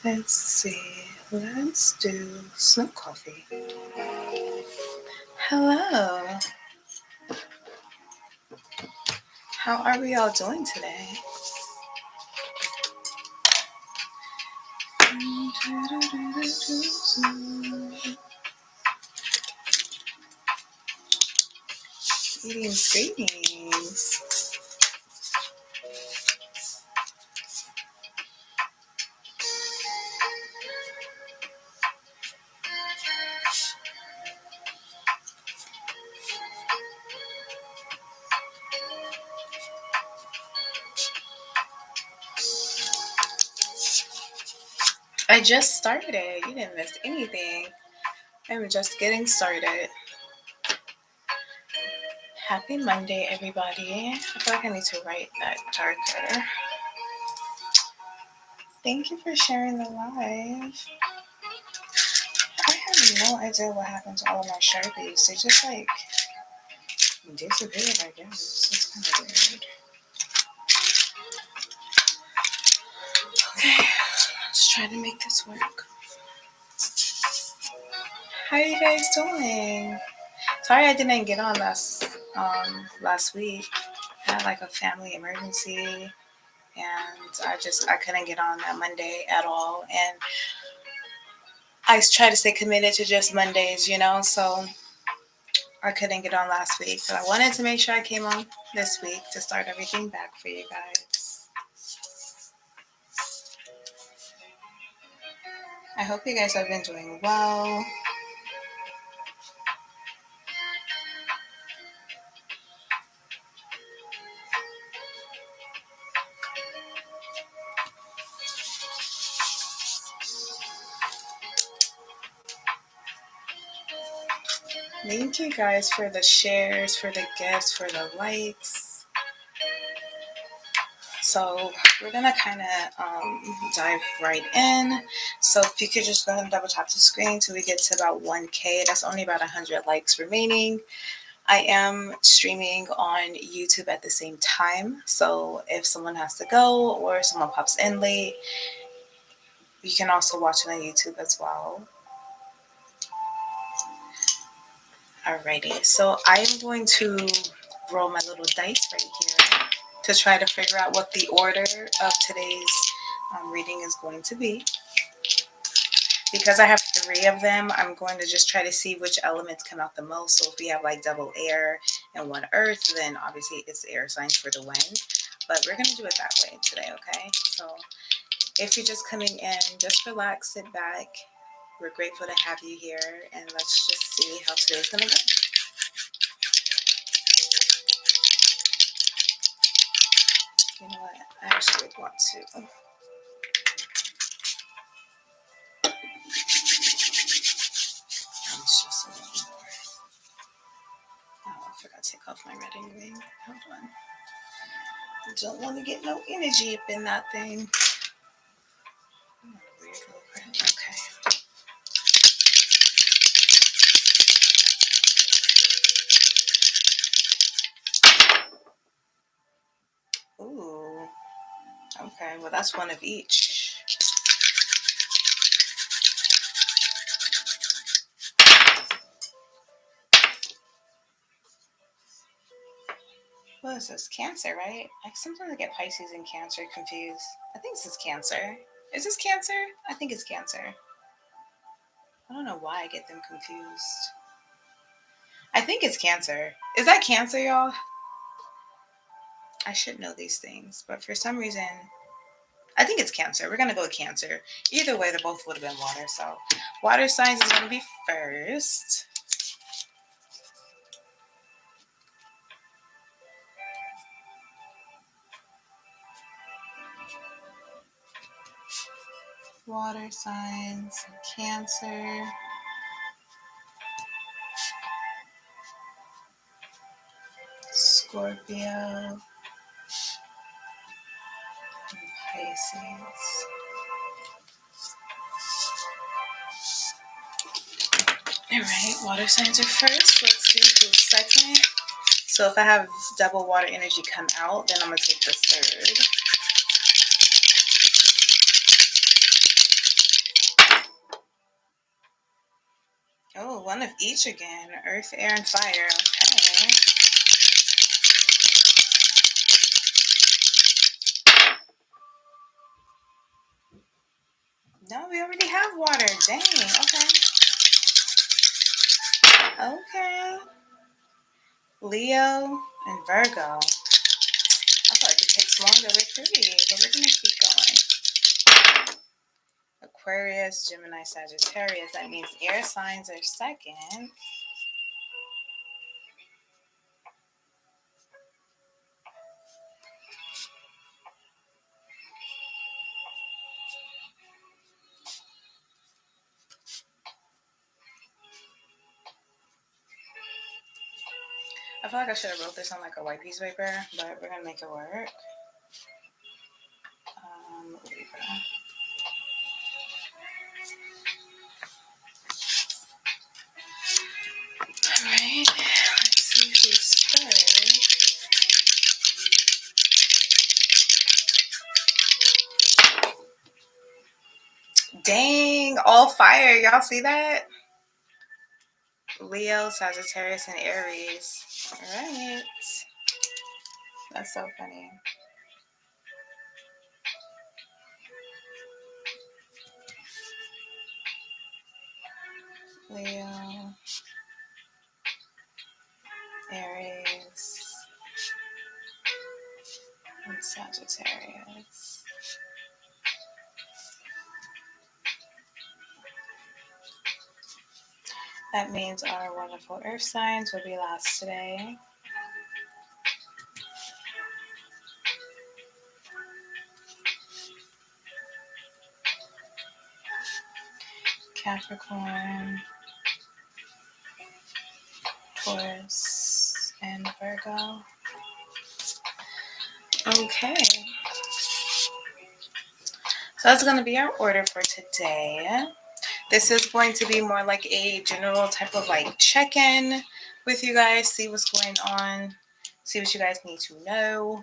Let's see. Let's do snow coffee. Hello. How are we all doing today? Greetings. I just started. You didn't miss anything. I'm just getting started. Happy Monday, everybody. I feel like I need to write that darker. Thank you for sharing the live. I have no idea what happened to all of my Sharpies. They just like disappeared, I guess. It's kind of weird. Okay, let's try to make this work. How are you guys doing? Sorry I didn't get on last week. I had like a family emergency and I couldn't get on that Monday at all. And I try to stay committed to just Mondays, so I couldn't get on last week. But I wanted to make sure I came on this week to start everything back for you guys. I hope you guys have been doing well. Thank you guys for the shares, for the gifts, for the likes. So we're going to kind of dive right in. So if you could just go ahead and double tap the screen till we get to about 1K. That's only about 100 likes remaining. I am streaming on YouTube at the same time. So if someone has to go or someone pops in late, you can also watch it on YouTube as well. Alrighty, so I'm going to roll my little dice right here to try to figure out what the order of today's reading is going to be. Because I have 3 of them, I'm going to just try to see which elements come out the most. So if we have like double air and 1 earth, then obviously it's air signs for the wind. But we're going to do it that way today, okay? So if you're just coming in, just relax, sit back. We're grateful to have you here, and let's just see how today's going to go. You know what? I actually want to. It's just a little more. Oh, I forgot to take off my red ring. Hold on. I don't want to get no energy up in that thing. Okay. Ooh. Okay, well that's 1 of each. What is this? Cancer, right? Sometimes I get Pisces and Cancer confused. I think this is Cancer. Is this Cancer? I think it's Cancer. I don't know why I get them confused. I think it's Cancer. Is that Cancer, y'all? I should know these things, but for some reason, I think it's Cancer. We're going to go with Cancer. Either way, they both would have been water, so water signs is going to be first. Water signs, Cancer. Scorpio, and Pisces. All right, water signs are first. Let's see who's second. So if I have double water energy come out, then I'm going to take the third. Oh, one of each again. Earth, air, and fire. Okay. No, we already have water. Dang. Okay. Okay. Leo and Virgo. I feel like it takes longer with 3, but we're going to keep going. Aquarius, Gemini, Sagittarius. That means air signs are second. I feel like I should have wrote this on like a white piece of paper, but we're going to make it work. Libra. Alright, let's see who's third. Dang, all fire. Y'all see that? Leo, Sagittarius, and Aries. Alright. That's so funny. Leo, Aries, and Sagittarius. That means our wonderful earth signs will be last today. Capricorn, Taurus, and Virgo. Okay. So that's going to be our order for today. This is going to be more like a general type of like check-in with you guys, see what's going on, see what you guys need to know.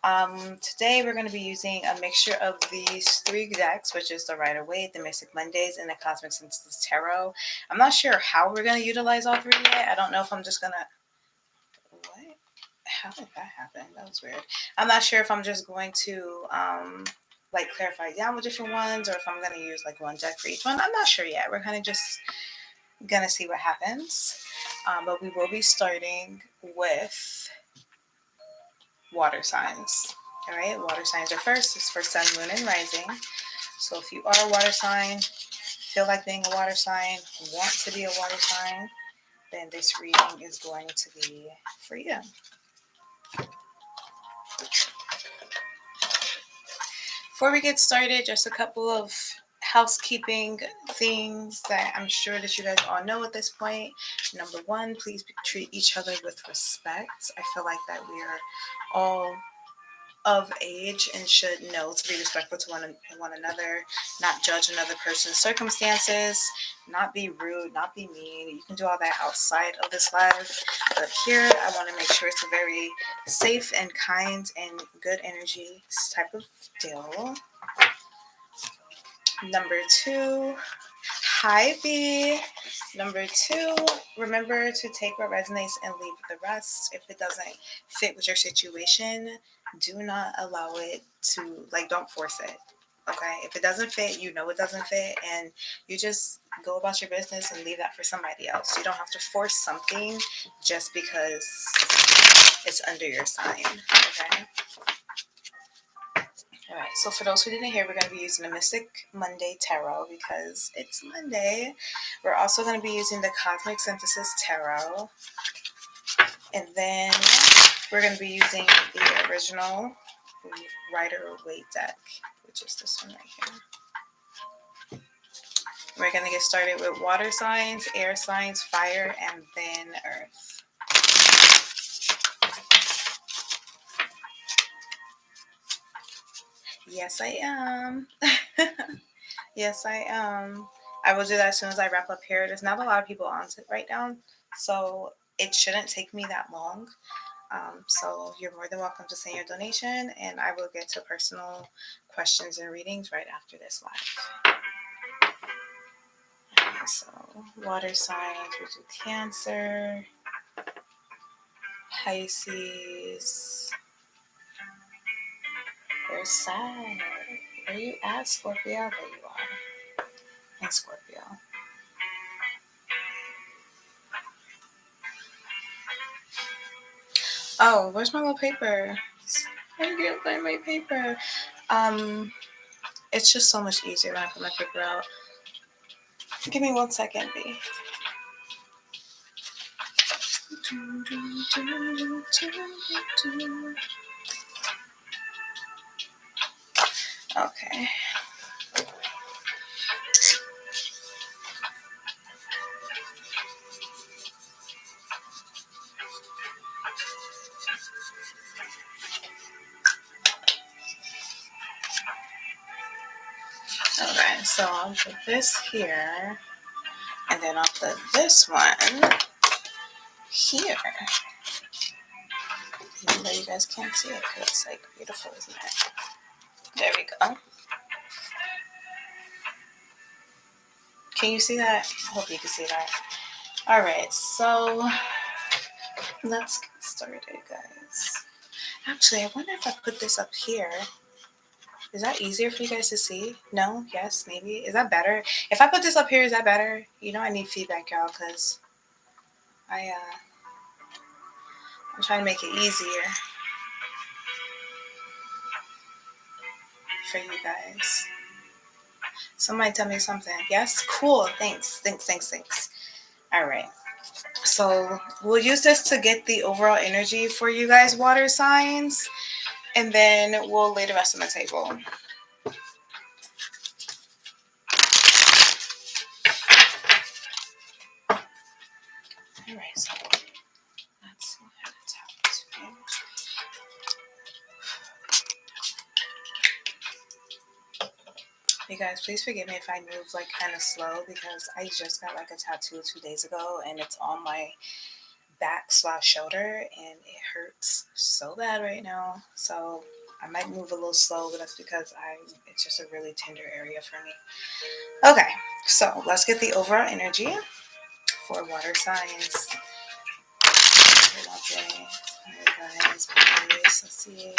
Today we're going to be using a mixture of these 3 decks, which is the Rider-Waite, the Mystic Mondays, and the Cosmic Synthesis Tarot. I'm not sure how we're going to utilize all 3 yet. I don't know if I'm just going to... What? How did that happen? That was weird. I'm not sure if I'm just going to like clarify down with different ones, or if I'm going to use like one deck for each one. I'm not sure yet. We're kind of just going to see what happens. But we will be starting with water signs. All right, water signs are first. It's for sun, moon, and rising. So if you are a water sign, feel like being a water sign, want to be a water sign, then this reading is going to be for you. Before we get started, just a couple of housekeeping things that I'm sure that you guys all know at this point. Number 1, please treat each other with respect. I feel like that we are all of age and should know to be respectful to one another, not judge another person's circumstances, not be rude, not be mean. You can do all that outside of this live, but here I want to make sure it's a very safe and kind and good energy type of deal. Number 2, hi B. Number 2, remember to take what resonates and leave the rest. If it doesn't fit with your situation, do not allow it to, like, don't force it. Okay? If it doesn't fit, you know it doesn't fit, and you just go about your business and leave that for somebody else. You don't have to force something just because it's under your sign. Okay? All right, so for those who didn't hear, we're going to be using the Mystic Monday Tarot because it's Monday. We're also going to be using the Cosmic Synthesis Tarot. And then we're going to be using the original Rider-Waite deck, which is this one right here. We're going to get started with water signs, air signs, fire, and then earth. Yes, I am. Yes, I am. I will do that as soon as I wrap up here. There's not a lot of people on it right now, so it shouldn't take me that long. So you're more than welcome to send your donation, and I will get to personal questions and readings right after this live. Okay, so water signs, we do Cancer, Pisces. You're sad. Where you at, Scorpio? There you are. And Scorpio. Oh, where's my little paper? I can't find my paper. Um, it's just so much easier when I put my paper out. Give me 1 second, B. Okay. Okay, so I'll put this here, and then I'll put this one here. Even though you guys can't see it, because it's like beautiful, isn't it? There we go. Can you see that? I hope you can see that. All right, so let's get started, guys. Actually, I wonder if I put this up here. Is that easier for you guys to see? No? Yes? Maybe? Is that better? If I put this up here, is that better? You know I need feedback, y'all, because I'm trying to make it easier for you guys. Somebody tell me something. Yes? Cool. Thanks. All right. So we'll use this to get the overall energy for you guys, water signs, and then we'll lay the rest on the table. All right, so let's go ahead and tap this in. You guys, please forgive me if I move like kind of slow because I just got like a tattoo 2 days ago and it's on my back/shoulder and it hurts so bad right now. So I might move a little slow, but that's because it's just a really tender area for me. Okay, so let's get the overall energy for water signs. Guys, please, let's see.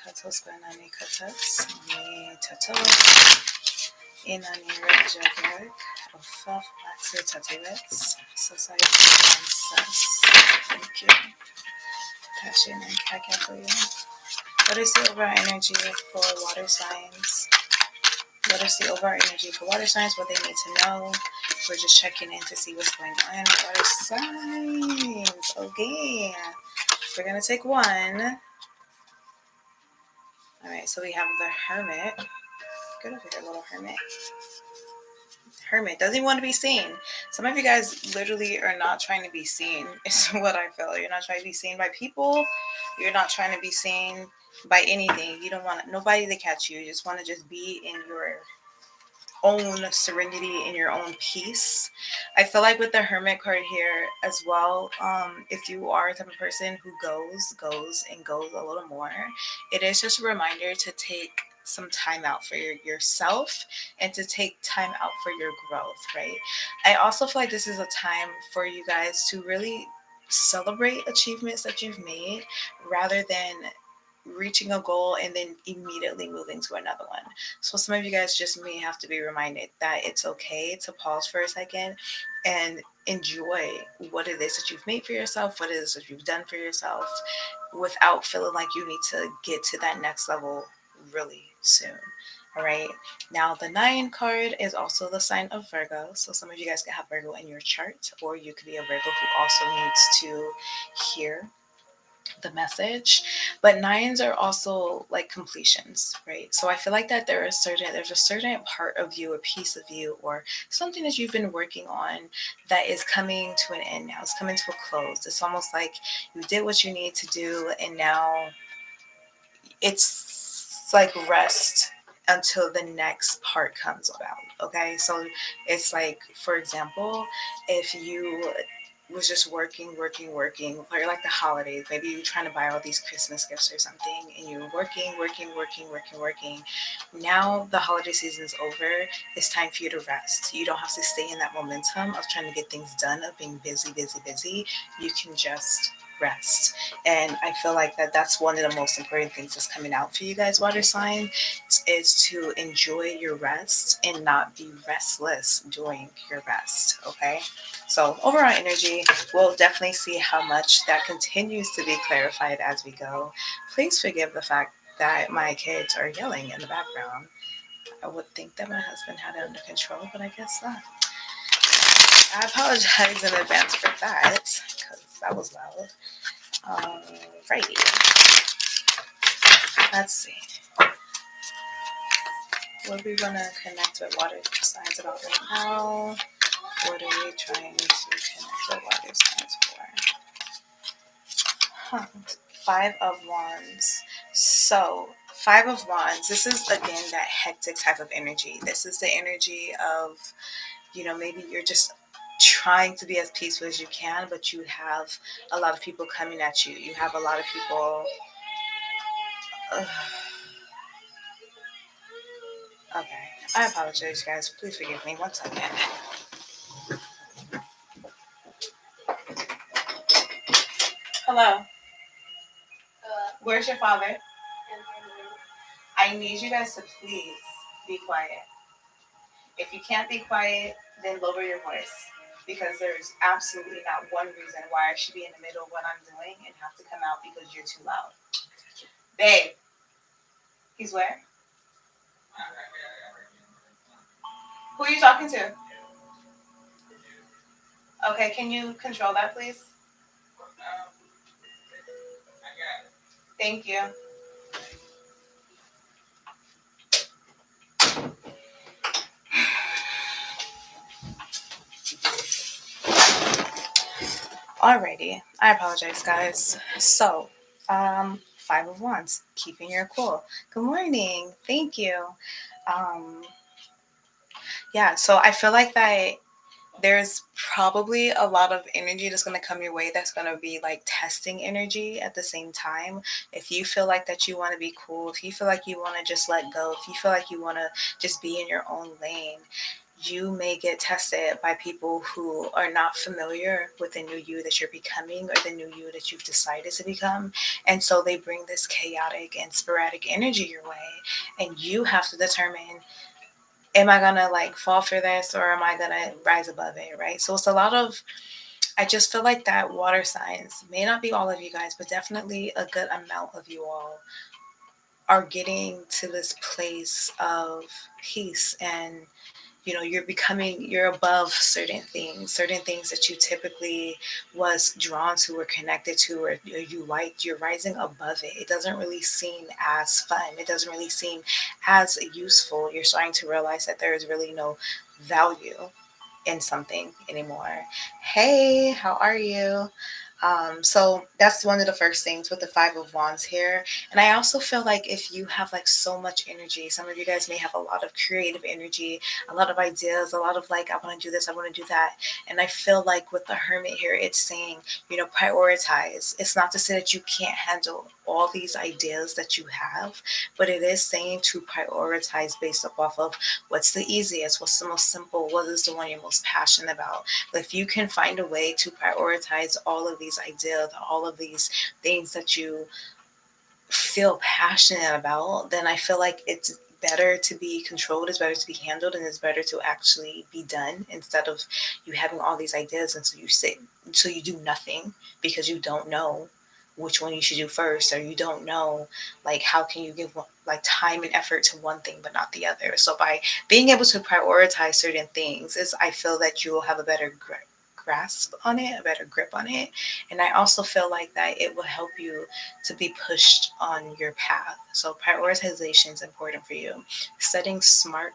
Katos banani katos, ni tato, inani rejagak, ofaf maxi tativets, society sus. Thank you. Passion and kakatoya. What is the overall energy for water signs? What is the overall energy for water signs? What they need to know. We're just checking in to see what's going on. Water signs. Okay. We're going to take one. All right, so we have the Hermit. Get over here, little Hermit. Hermit doesn't even want to be seen. Some of you guys literally are not trying to be seen, is what I feel. You're not trying to be seen by people. You're not trying to be seen by anything. You don't want nobody to catch you. You just want to just be in your own serenity, in your own peace. I feel like with the Hermit card here as well, if you are the type of person who goes a little more, it is just a reminder to take some time out for yourself and to take time out for your growth, right? I also feel like this is a time for you guys to really celebrate achievements that you've made rather than reaching a goal and then immediately moving to another one. So some of you guys just may have to be reminded that it's okay to pause for a second and enjoy what it is that you've made for yourself, what it is that you've done for yourself, without feeling like you need to get to that next level really soon. All right. Now, the 9 card is also the sign of Virgo. So some of you guys can have Virgo in your chart, or you could be a Virgo who also needs to hear the message. But 9s are also like completions, right? So I feel like that there's a certain part of you, a piece of you, or something that you've been working on that is coming to an end now. It's coming to a close. It's almost like you did what you need to do and now it's It's like rest until the next part comes about. Okay, so it's like, for example, if you was just working for like the holidays, maybe you're trying to buy all these Christmas gifts or something, and you're working. Now the holiday season's over. It's time for you to rest. You don't have to stay in that momentum of trying to get things done, of being busy. You can just rest. And I feel like that's one of the most important things that's coming out for you guys, water sign, is to enjoy your rest and not be restless during your rest. Okay, so overall energy, we'll definitely see how much that continues to be clarified as we go. Please forgive the fact that my kids are yelling in the background. I would think that my husband had it under control, but I guess not. I apologize in advance for that, because that was loud. Righty. Let's see. What we want to connect with water signs about right now? What are we trying to connect with water signs for? Huh. Five of Wands. So, Five of Wands, this is again that hectic type of energy. This is the energy of, maybe you're just trying to be as peaceful as you can, but you have a lot of people coming at you. You have a lot of people. Ugh. Okay. I apologize, guys. Please forgive me. One second. Hello. Where's your father? I need you guys to please be quiet. If you can't be quiet, then lower your voice. Because there's absolutely not one reason why I should be in the middle of what I'm doing and have to come out because you're too loud. Babe, he's where? Who are you talking to? Okay, can you control that, please? Thank you. Alrighty, I apologize, guys. So, Five of Wands, keeping your cool. Good morning. Thank you. Um, yeah, so I feel like that there's probably a lot of energy that's going to come your way that's going to be like testing energy at the same time. If you feel like that you want to be cool, if you feel like you want to just let go, if you feel like you want to just be in your own lane, you may get tested by people who are not familiar with the new you that you're becoming or the new you that you've decided to become. And so they bring this chaotic and sporadic energy your way. And you have to determine, am I gonna like fall for this or am I gonna rise above it, right? So it's a lot of, I just feel like that water signs, may not be all of you guys, but definitely a good amount of you all are getting to this place of peace. And you're above certain things that you typically was drawn to or connected to, or you liked. You're rising above it. It doesn't really seem as fun, it doesn't really seem as useful. You're starting to realize that there is really no value in something anymore. Hey, how are you? So that's one of the first things with the Five of Wands here. And I also feel like if you have like so much energy, some of you guys may have a lot of creative energy, a lot of ideas, a lot of like, I want to do this, I want to do that. And I feel like with the Hermit here, it's saying, prioritize. It's not to say that you can't handle all these ideas that you have, but it is saying to prioritize based off of what's the easiest, what's the most simple, what is the one you're most passionate about. But if you can find a way to prioritize all of these ideas, all of these things that you feel passionate about, then I feel like it's better to be controlled, it's better to be handled, and it's better to actually be done instead of you having all these ideas and so you do nothing because you don't know which one you should do first, or you don't know like how can you give like time and effort to one thing but not the other. So by being able to prioritize certain things, is I feel that you will have a better grasp on it, a better grip on it. And I also feel like that it will help you to be pushed on your path. So prioritization is important for you. Setting smart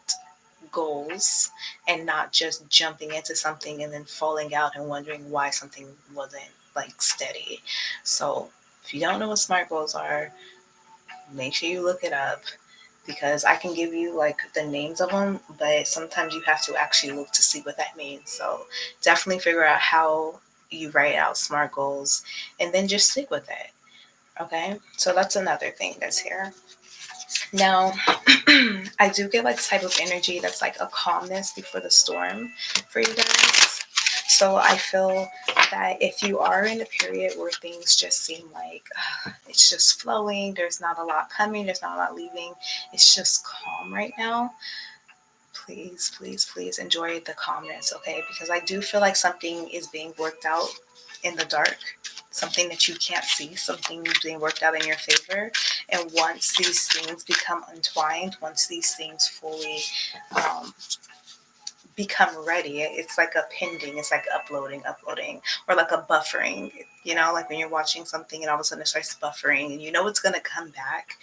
goals and not just jumping into something and then falling out and wondering why something wasn't like steady. So if you don't know what smart goals are, make sure you look it up. because I can give you like the names of them, but sometimes you have to actually look to see what that means. So definitely figure out how you write out SMART goals and then just stick with it. Okay, so that's another thing that's here. Now, I do get like type of energy that's like a calmness before the storm for you guys. So I feel that if you are in a period where things just seem like it's just flowing, there's not a lot coming, there's not a lot leaving, it's just calm right now, please, please, please enjoy the calmness, okay? Because I do feel like something is being worked out in the dark, something that you can't see, something being worked out in your favor. And once these things become entwined, once these things fully um, become ready, it's like a pending, it's like uploading, or like a buffering. You know, like when you're watching something and all of a sudden it starts buffering and you know it's going to come back.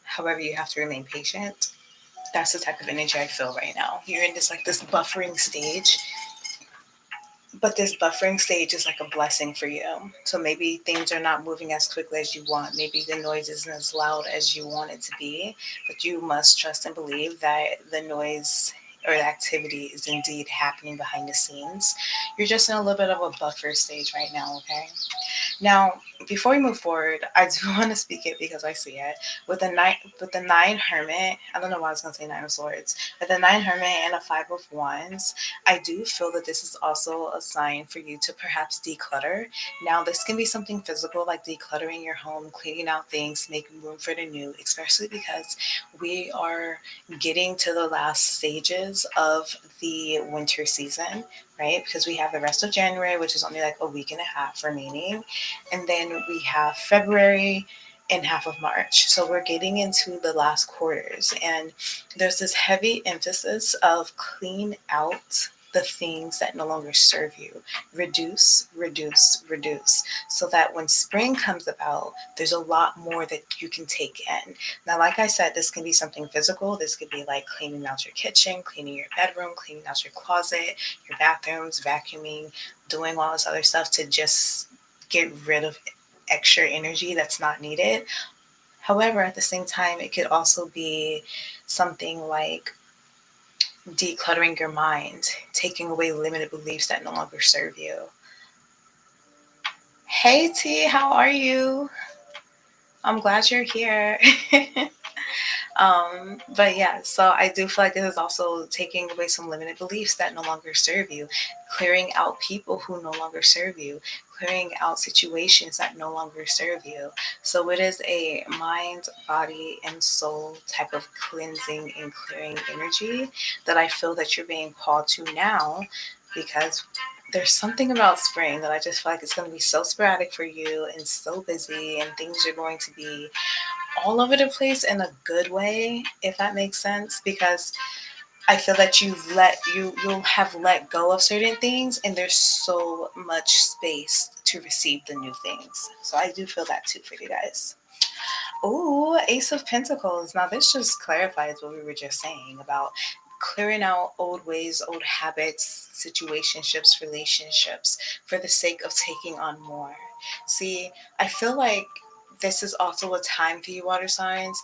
However, you have to remain patient. That's the type of energy I feel right now. You're in this buffering stage, but this buffering stage is like a blessing for you. So maybe things are not moving as quickly as you want. Maybe the noise isn't as loud as you want it to be, but you must trust and believe that the noise or the activity is indeed happening behind the scenes. You're just in a little bit of a buffer stage right now, okay? Now, before we move forward, I do want to speak it because I see it with the nine hermit. I don't know why I was going to say nine of swords. With the nine hermit and a five of wands, I do feel that this is also a sign for you to perhaps declutter. Now, this can be something physical like decluttering your home, cleaning out things, making room for the new, especially because we are getting to the last stages of the winter season, right? Because we have the rest of January, which is only like a week and a half remaining. And then we have February and half of March. So we're getting into the last quarters. And there's this heavy emphasis of clean out the things that no longer serve you. Reduce, reduce, reduce. So that when spring comes about, there's a lot more that you can take in. Now, like I said, this can be something physical. This could be like cleaning out your kitchen, cleaning your bedroom, cleaning out your closet, your bathrooms, vacuuming, doing all this other stuff to just get rid of extra energy that's not needed. However, at the same time, it could also be something like decluttering your mind, taking away limited beliefs that no longer serve you. Hey T, how are you? I'm glad you're here. But yeah, so I do feel like this is also taking away some limited beliefs that no longer serve you, clearing out people who no longer serve you, clearing out situations that no longer serve you. So it is a mind, body, and soul type of cleansing and clearing energy that I feel that you're being called to now, because there's something about spring that I just feel like it's going to be so sporadic for you and so busy, and things are going to be all over the place in a good way, if that makes sense, because I feel that you'll have let go of certain things and there's so much space to receive the new things. So I do feel that too for you guys. Ooh, Ace of Pentacles. Now this just clarifies what we were just saying about clearing out old ways, old habits, situationships, relationships for the sake of taking on more. See, I feel like this is also a time for you water signs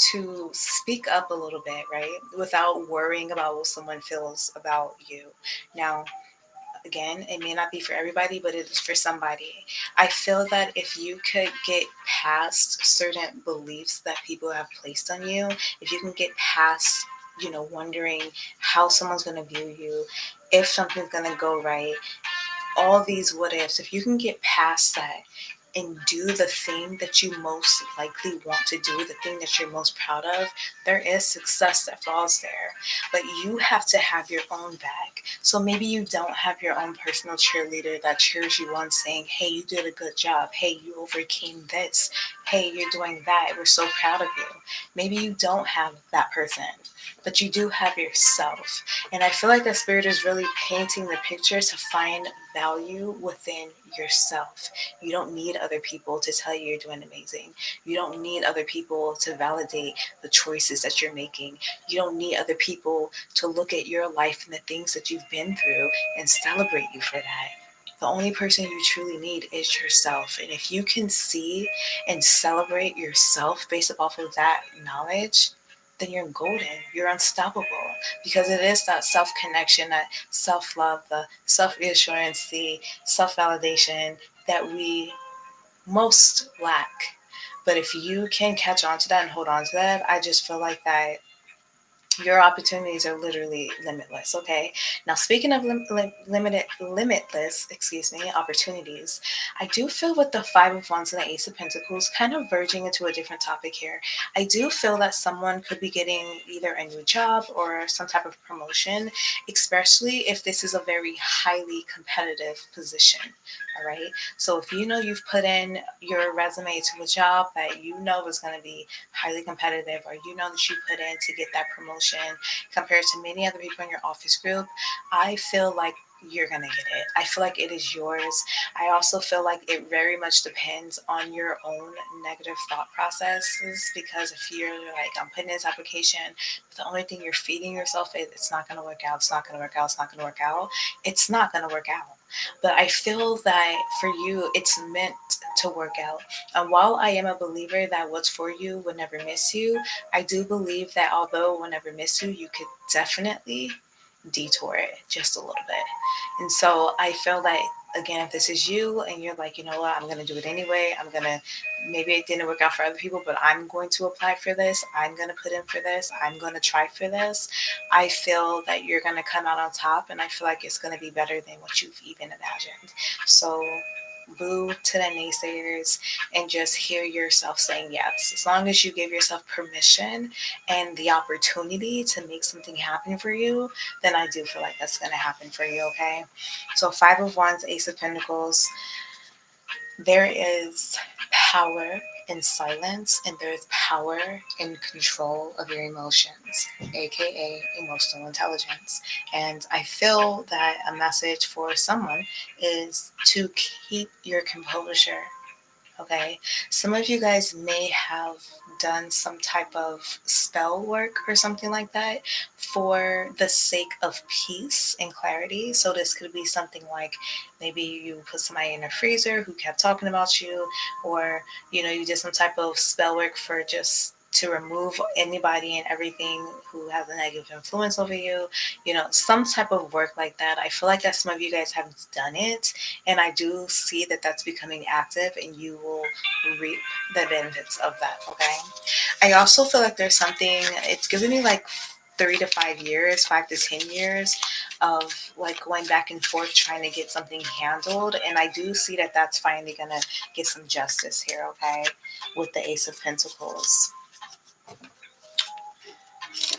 to speak up a little bit, right? Without worrying about what someone feels about you. Now, again, it may not be for everybody, but it is for somebody. I feel that if you could get past certain beliefs that people have placed on you, if you can get past, wondering how someone's going to view you, if something's going to go right, all these what ifs, if you can get past that and do the thing that you most likely want to do, the thing that you're most proud of, there is success that falls there. But you have to have your own back. So maybe you don't have your own personal cheerleader that cheers you on saying, hey, you did a good job. Hey, you overcame this. Hey, you're doing that. We're so proud of you. Maybe you don't have that person, but you do have yourself. And I feel like the spirit is really painting the picture to find value within yourself. You don't need other people to tell you you're doing amazing. You don't need other people to validate the choices that you're making. You don't need other people to look at your life and the things that you've been through and celebrate you for that. The only person you truly need is yourself. And if you can see and celebrate yourself based off of that knowledge, then you're golden. You're unstoppable, because it is that self connection, that self love, the self reassurance, the self validation that we most lack. But if you can catch on to that and hold on to that, I just feel like that your opportunities are literally limitless. Okay, now speaking of limitless, opportunities, I do feel with the Five of Wands and the Ace of Pentacles kind of verging into a different topic here. I do feel that someone could be getting either a new job or some type of promotion, especially if this is a very highly competitive position. All right, so if you know you've put in your resume to a job that you know is going to be highly competitive, or you know that you put in to get that promotion compared to many other people in your office group, I feel like you're going to get it. I feel like it is yours. I also feel like it very much depends on your own negative thought processes, because if you're like, I'm putting this application, but the only thing you're feeding yourself is it's not going to work out, it's not going to work out, it's not going to work out, it's not going to work out. But I feel that for you, it's meant to work out. And while I am a believer that what's for you will never miss you, I do believe that although it will never miss you, you could definitely detour it just a little bit. And so I feel that, again, if this is you and you're like, you know what, I'm going to do it anyway, I'm going to, maybe it didn't work out for other people, but I'm going to apply for this, I'm going to put in for this, I'm going to try for this, I feel that you're going to come out on top, and I feel like it's going to be better than what you've even imagined. So boo to the naysayers and just hear yourself saying yes. As long as you give yourself permission and the opportunity to make something happen for you, then I do feel like that's going to happen for you, okay? So, Five of Wands, Ace of Pentacles, there is power in silence, and there is power in control of your emotions, aka emotional intelligence. And I feel that a message for someone is to keep your composure. Okay, some of you guys may have done some type of spell work or something like that for the sake of peace and clarity. So, this could be something like maybe you put somebody in a freezer who kept talking about you, or you did some type of spell work for just to remove anybody and everything who has a negative influence over you, some type of work like that. I feel like that some of you guys have done it, and I do see that that's becoming active, and you will reap the benefits of that. Okay. I also feel like there's something, it's giving me like 3 to 5 years, 5 to 10 years of like going back and forth trying to get something handled. And I do see that that's finally going to get some justice here. Okay. With the Ace of Pentacles.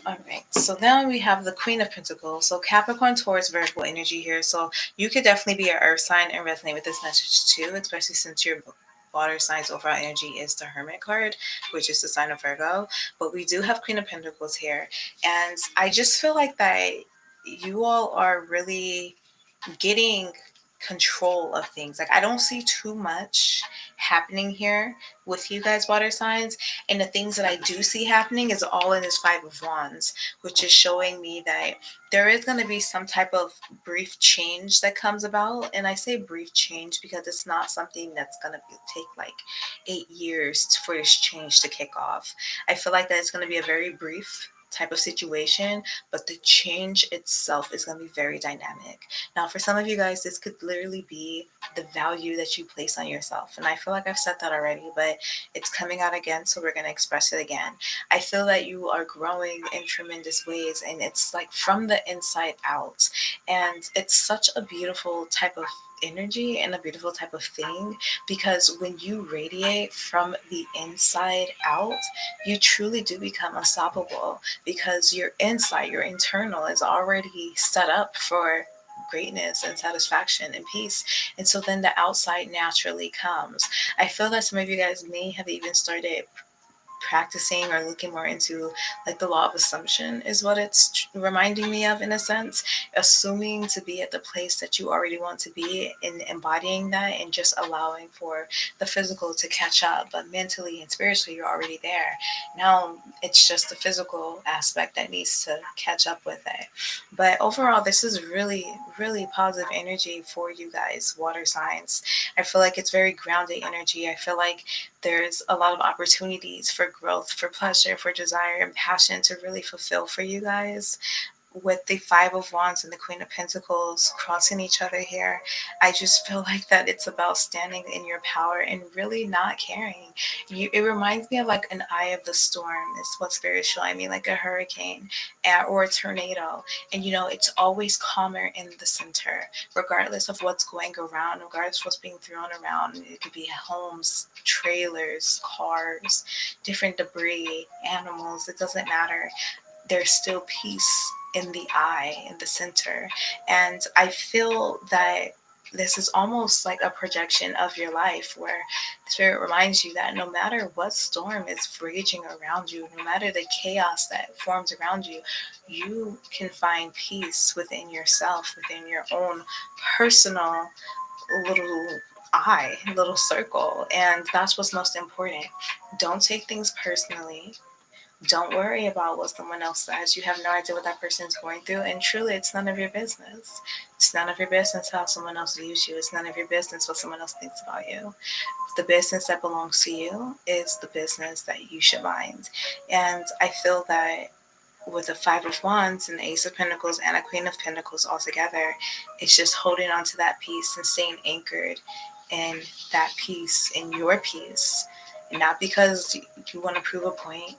All right, so now we have the Queen of Pentacles. So Capricorn, Taurus, Virgo energy here. So you could definitely be an earth sign and resonate with this message too, especially since your water sign's overall energy is the Hermit card, which is the sign of Virgo. But we do have Queen of Pentacles here. And I just feel like that you all are really getting control of things. Like, I don't see too much happening here with you guys, water signs. And the things that I do see happening is all in this Five of Wands, which is showing me that there is going to be some type of brief change that comes about. And I say brief change because it's not something that's going to take like 8 years for this change to kick off. I feel like that it's going to be a very brief type of situation, but the change itself is going to be very dynamic. Now, for some of you guys, this could literally be the value that you place on yourself. And I feel like I've said that already, but it's coming out again, so we're going to express it again. I feel that you are growing in tremendous ways, and it's like from the inside out. And it's such a beautiful type of energy and a beautiful type of thing, because when you radiate from the inside out, you truly do become unstoppable, because your inside, your internal is already set up for greatness and satisfaction and peace. And so then the outside naturally comes. I feel that some of you guys may have even started practicing or looking more into like the law of assumption is what it's reminding me of, in a sense, assuming to be at the place that you already want to be, and embodying that and just allowing for the physical to catch up. But mentally and spiritually, you're already there. Now it's just the physical aspect that needs to catch up with it. But overall, this is really, really positive energy for you guys, water signs. I feel like it's very grounded energy. I feel like There's a lot of opportunities for growth, for pleasure, for desire and passion to really fulfill for you guys. With the Five of Wands and the Queen of Pentacles crossing each other here, I just feel like that it's about standing in your power and really not caring. It reminds me of like an eye of the storm is what Spirit is showing me, like a hurricane or a tornado. And it's always calmer in the center, regardless of what's going around, regardless of what's being thrown around. It could be homes, trailers, cars, different debris, animals, it doesn't matter. There's still peace in the eye, in the center. And I feel that this is almost like a projection of your life where the Spirit reminds you that no matter what storm is raging around you, no matter the chaos that forms around you, you can find peace within yourself, within your own personal little little circle. And that's what's most important. Don't take things personally. Don't worry about what someone else says. You have no idea what that person is going through. And truly, it's none of your business. It's none of your business how someone else views you. It's none of your business what someone else thinks about you. The business that belongs to you is the business that you should mind. And I feel that with the Five of Wands and the Ace of Pentacles and a Queen of Pentacles all together, it's just holding on to that peace and staying anchored in that peace, in your peace. Not because you want to prove a point,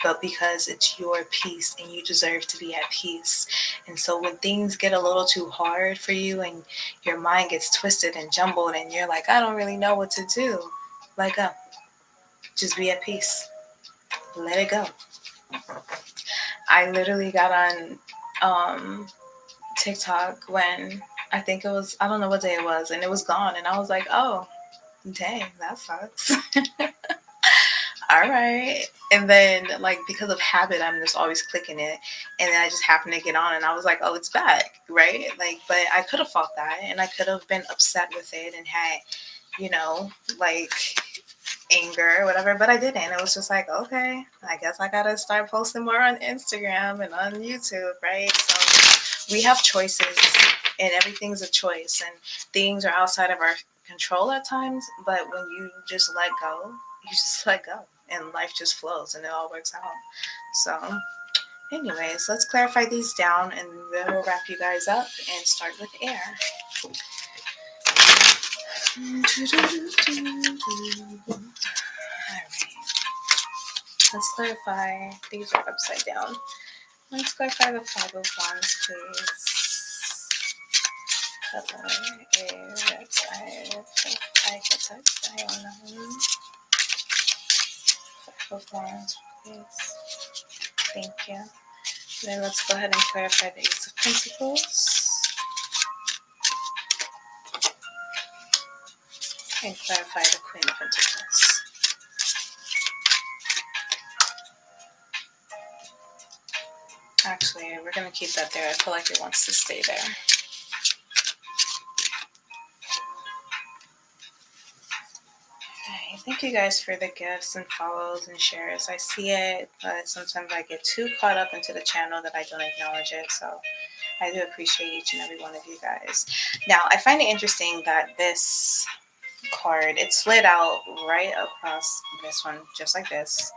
but because it's your peace and you deserve to be at peace. And so when things get a little too hard for you and your mind gets twisted and jumbled and you're like, I don't really know what to do, let go. Just be at peace. Let it go. I literally got on TikTok when I think it was, I don't know what day it was, and it was gone. And I was like, oh, dang, that sucks. All right. And then, like, because of habit, I'm just always clicking it. And then I just happened to get on and I was like, oh, it's back. Right. Like, but I could have fought that and I could have been upset with it and had, like anger or whatever, but I didn't. It was just like, okay, I guess I got to start posting more on Instagram and on YouTube. Right. So we have choices and everything's a choice and things are outside of our control at times. But when you just let go, you just let go and life just flows and it all works out. So anyways, let's clarify these down and then we'll wrap you guys up and start with air. Alright. Let's clarify. These are upside down. Let's clarify the Five of Wands, please. Color, air, type, diagonal. Five of Wands, please. Thank you. Then let's go ahead and clarify the Ace of Pentacles. And clarify the Queen of Pentacles. Actually, we're going to keep that there. I feel like it wants to stay there. Okay, thank you guys for the gifts and follows and shares. I see it, but sometimes I get too caught up into the channel that I don't acknowledge it. So I do appreciate each and every one of you guys. Now, I find it interesting that this card, it slid out right across this one, just like this.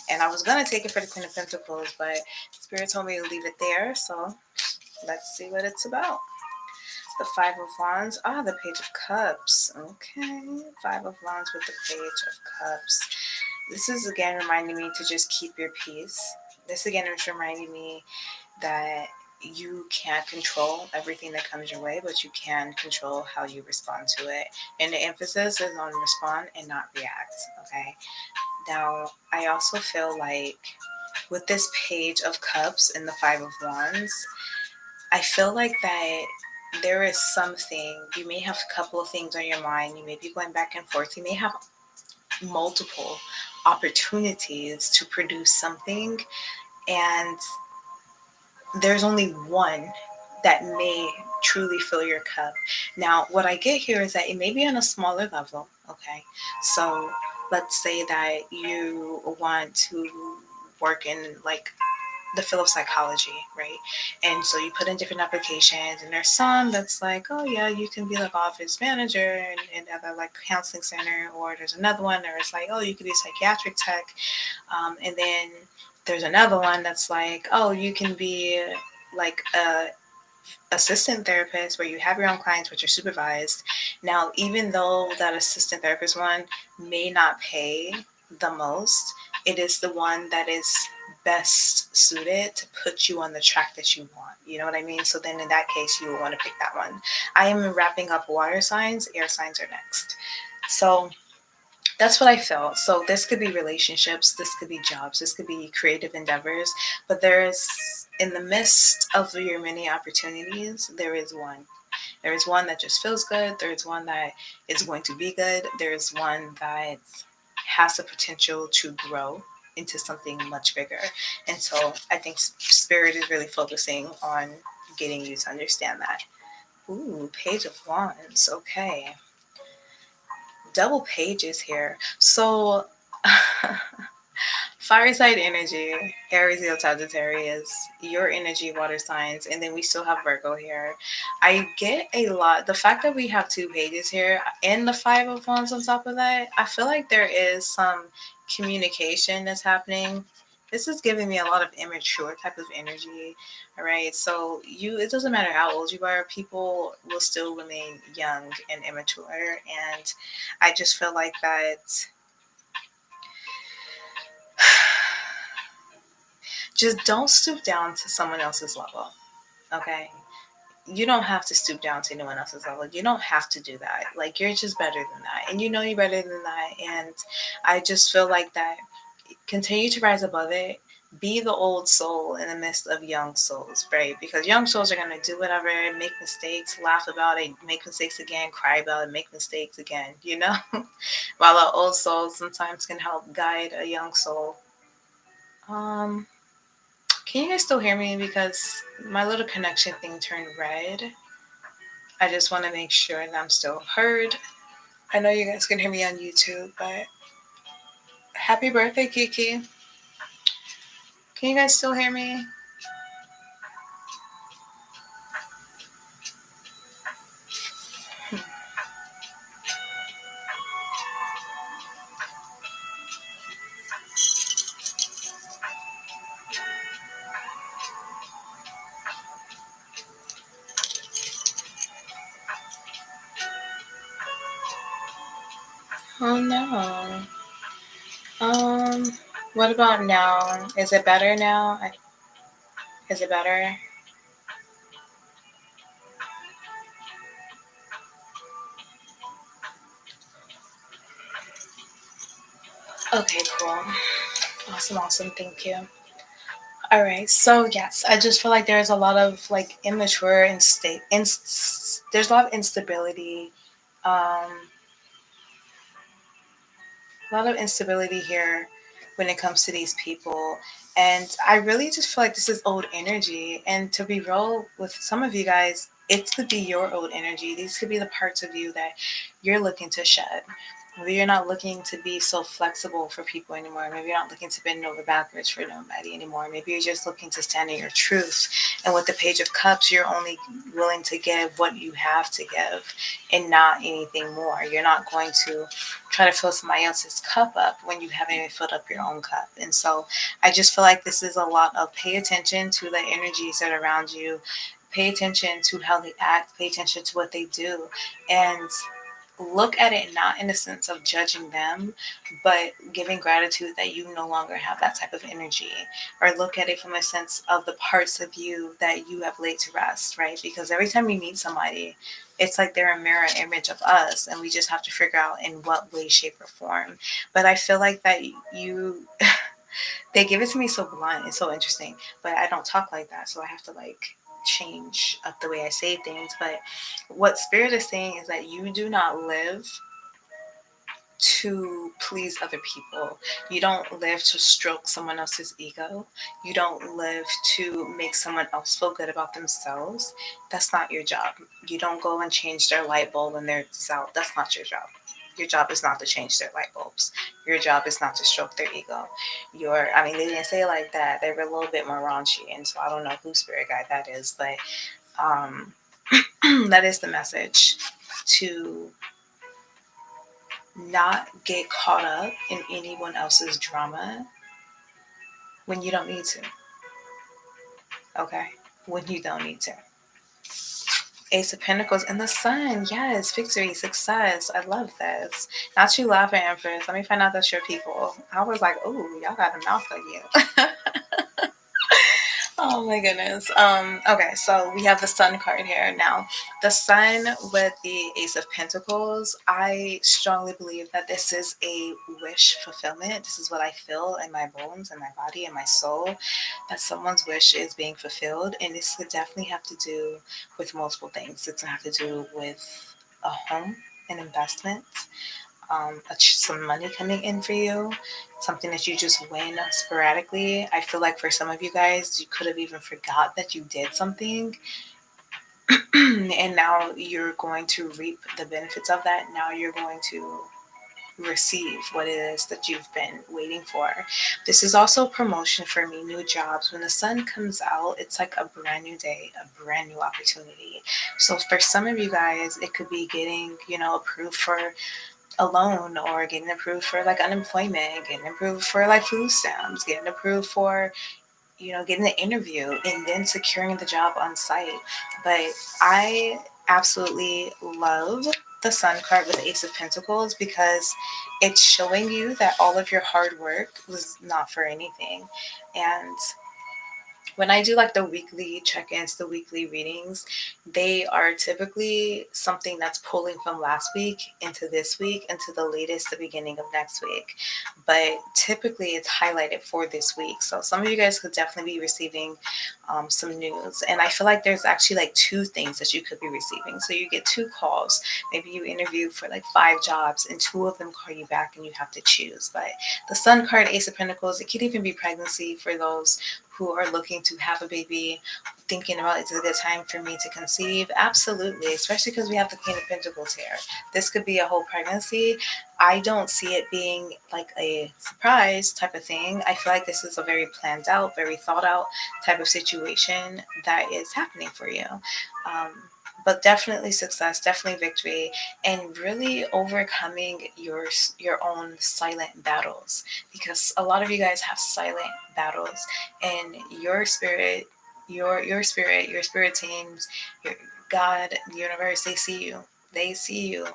And I was going to take it for the Queen of Pentacles, but Spirit told me to leave it there. So let's see what it's about. The Five of Wands. The Page of Cups. Okay. Five of Wands with the Page of Cups. This is again reminding me to just keep your peace. This again is reminding me that you can't control everything that comes your way, but you can control how you respond to it. And the emphasis is on respond and not react. Okay. Now, I also feel like with this Page of Cups and the Five of Wands, I feel like that there is something, you may have a couple of things on your mind, you may be going back and forth, you may have multiple opportunities to produce something, and there's only one that may truly fill your cup. Now, what I get here is that it may be on a smaller level, okay? So let's say that you want to work in like the field of psychology, right? And so you put in different applications, and there's some that's like, oh yeah, you can be like office manager and other like counseling center, or there's another one where it's like, oh, you could be a psychiatric tech, and then there's another one that's like, oh, you can be like a assistant therapist where you have your own clients but you're supervised. Now, even though that assistant therapist one may not pay the most, it is the one that is best suited to put you on the track that you want. You know what I mean? So then in that case, you would want to pick that one. I am wrapping up water signs, air signs are next. So that's what I felt. So this could be relationships, this could be jobs, this could be creative endeavors, but there's in the midst of your many opportunities, there is one. There is one that just feels good. There is one that is going to be good. There is one that has the potential to grow into something much bigger. And so I think Spirit is really focusing on getting you to understand that. Ooh, Page of Wands. Okay. Double pages here. So Fireside energy, Aries, Leo, Sagittarius, your energy, water signs, and then we still have Virgo here. I get a lot. The fact that we have two pages here and the Five of Wands on top of that, I feel like there is some communication that's happening. This is giving me a lot of immature type of energy. All right. So it doesn't matter how old you are, people will still remain young and immature. And I just feel like that just don't stoop down to someone else's level. Okay. You don't have to stoop down to anyone else's level. You don't have to do that. Like, you're just better than that. And you know you're better than that. And I just feel like that. Continue to rise above it. Be the old soul in the midst of young souls, right? Because young souls are going to do whatever, make mistakes, laugh about it, make mistakes again, cry about it, make mistakes again, you know? While an old soul sometimes can help guide a young soul. Um, Can you guys still hear me? Because my little connection thing turned red. I just want to make sure that I'm still heard. I know you guys can hear me on YouTube, but happy birthday, Kiki. Can you guys still hear me? Oh no. Um, what about now? Is it better now? Is it better? Okay, cool. Awesome, awesome. Thank you. All right. So yes, I just feel like there's a lot of like immature and there's a lot of instability. Um, a lot of instability here when it comes to these people. And I really just feel like this is old energy. And to be real with some of you guys, it could be your old energy. These could be the parts of you that you're looking to shed. Maybe you're not looking to be so flexible for people anymore. Maybe you're not looking to bend over backwards for nobody anymore. Maybe you're just looking to stand in your truth. And with the Page of Cups, you're only willing to give what you have to give and not anything more. You're not going to try to fill somebody else's cup up when you haven't even filled up your own cup. And so I just feel like this is a lot of pay attention to the energies that are around you. Pay attention to how they act. Pay attention to what they do. And look at it not in the sense of judging them, but giving gratitude that you no longer have that type of energy. Or look at it from a sense of the parts of you that you have laid to rest, right? Because every time we meet somebody, it's like they're a mirror image of us, and we just have to figure out in what way, shape, or form. But I feel like that they give it to me so blunt. It's so interesting, but I don't talk like that, so I have to like change up the way I say things. But what Spirit is saying is that you do not live to please other people. You don't live to stroke someone else's ego. You don't live to make someone else feel good about themselves. That's not your job. You don't go and change their light bulb when they're out. That's not your job. Your job is not to change their light bulbs. Your job is not to stroke their ego. I mean, they didn't say it like that. They were a little bit more raunchy, and so I don't know whose spirit guide that is, but um, that is the message, to not get caught up in anyone else's drama when you don't need to. Okay? When you don't need to. Ace of Pentacles and the Sun. Yes, victory, success. I love this. Not you laughing, Empress. Let me find out that's your people. I was like, ooh, y'all got a mouth on you. Oh my goodness. Okay, so we have the Sun card here. Now, the Sun with the Ace of Pentacles, I strongly believe that this is a wish fulfillment. This is what I feel in my bones and my body and my soul, that someone's wish is being fulfilled. And this could definitely have to do with multiple things. It's going to have to do with a home, an investment, some money coming in for you, something that you just win sporadically. I feel like for some of you guys, you could have even forgot that you did something, and now you're going to reap the benefits of that. Now you're going to receive what it is that you've been waiting for. This is also promotion for me, new jobs. When the sun comes out, it's like a brand new day, a brand new opportunity. So for some of you guys, it could be getting, approved for a loan, or getting approved for like unemployment, getting approved for like food stamps, getting approved for, getting the interview and then securing the job on site. But I absolutely love the Sun card with the Ace of Pentacles, because it's showing you that all of your hard work was not for anything. And when I do like the weekly check-ins, the weekly readings, they are typically something that's pulling from last week into this week into the latest, the beginning of next week. But typically it's highlighted for this week. So some of you guys could definitely be receiving some news. And I feel like there's actually like two things that you could be receiving. So you get two calls. Maybe you interview for like 5 jobs and 2 of them call you back and you have to choose. But the Sun card, Ace of Pentacles, it could even be pregnancy for those who are looking to have a baby, thinking about it's a good time for me to conceive. Absolutely, especially because we have the Queen of Pentacles here. This could be a whole pregnancy. I don't see it being like a surprise type of thing. I feel like this is a very planned out, very thought out type of situation that is happening for you. Um, but definitely success, definitely victory, and really overcoming your own silent battles, because a lot of you guys have silent battles, and your spirit, your spirit teams, your God, the universe, they see you,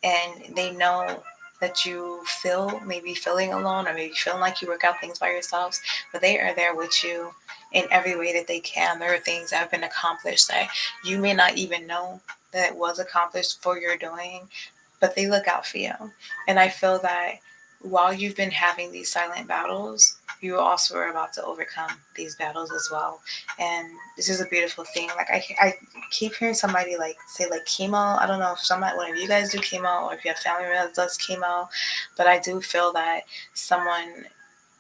and they know that you feel maybe feeling alone, or maybe feeling like you work out things by yourselves, but they are there with you in every way that they can. There are things that have been accomplished that you may not even know that it was accomplished for your doing, but they look out for you. And I feel that while you've been having these silent battles, you also are about to overcome these battles as well. And this is a beautiful thing. Like I keep hearing somebody like say like chemo. I don't know if one of you guys do chemo, or if you have family members that does chemo, but I do feel that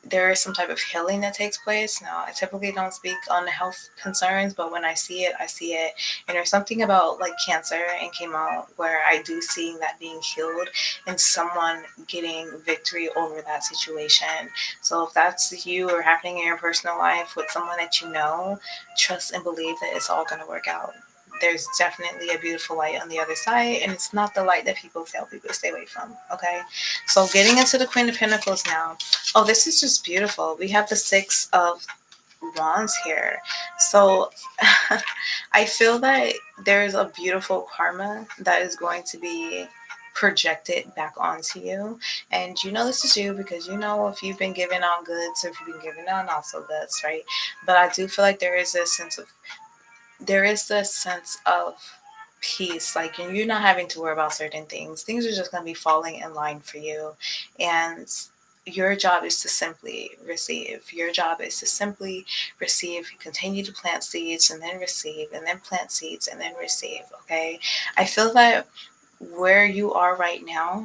there is some type of healing that takes place. Now, I typically don't speak on the health concerns, but when I see it, I see it. And there's something about like cancer and chemo where I do see that being healed and someone getting victory over that situation. So if that's you or happening in your personal life with someone that you know, trust and believe that it's all going to work out. There's definitely a beautiful light on the other side, and it's not the light that people tell people to stay away from. Okay, so getting into the Queen of Pentacles now. Oh, this is just beautiful. We have the 6 of Wands here. So I feel that there's a beautiful karma that is going to be projected back onto you. And this is you, because if you've been giving out goods, or if you've been giving out not so goods, right? But I do feel like there is this sense of peace, like, and you're not having to worry about certain things are just going to be falling in line for you. And your job is to simply receive. Your job is to simply receive, continue to plant seeds, and then receive, and then plant seeds, and then receive. Okay, I feel that where you are right now,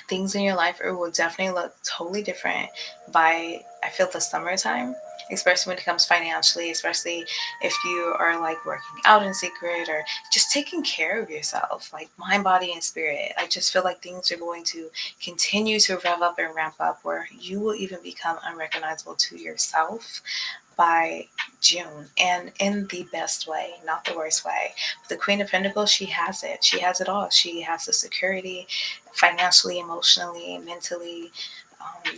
things in your life will definitely look totally different by, I feel, the summertime. especially when it comes financially, especially if you are like working out in secret or just taking care of yourself, like mind, body, and spirit. I just feel like things are going to continue to rev up and ramp up where you will even become unrecognizable to yourself by June, and in the best way, not the worst way. The Queen of Pentacles, she has it. She has it all. She has the security, financially, emotionally, mentally.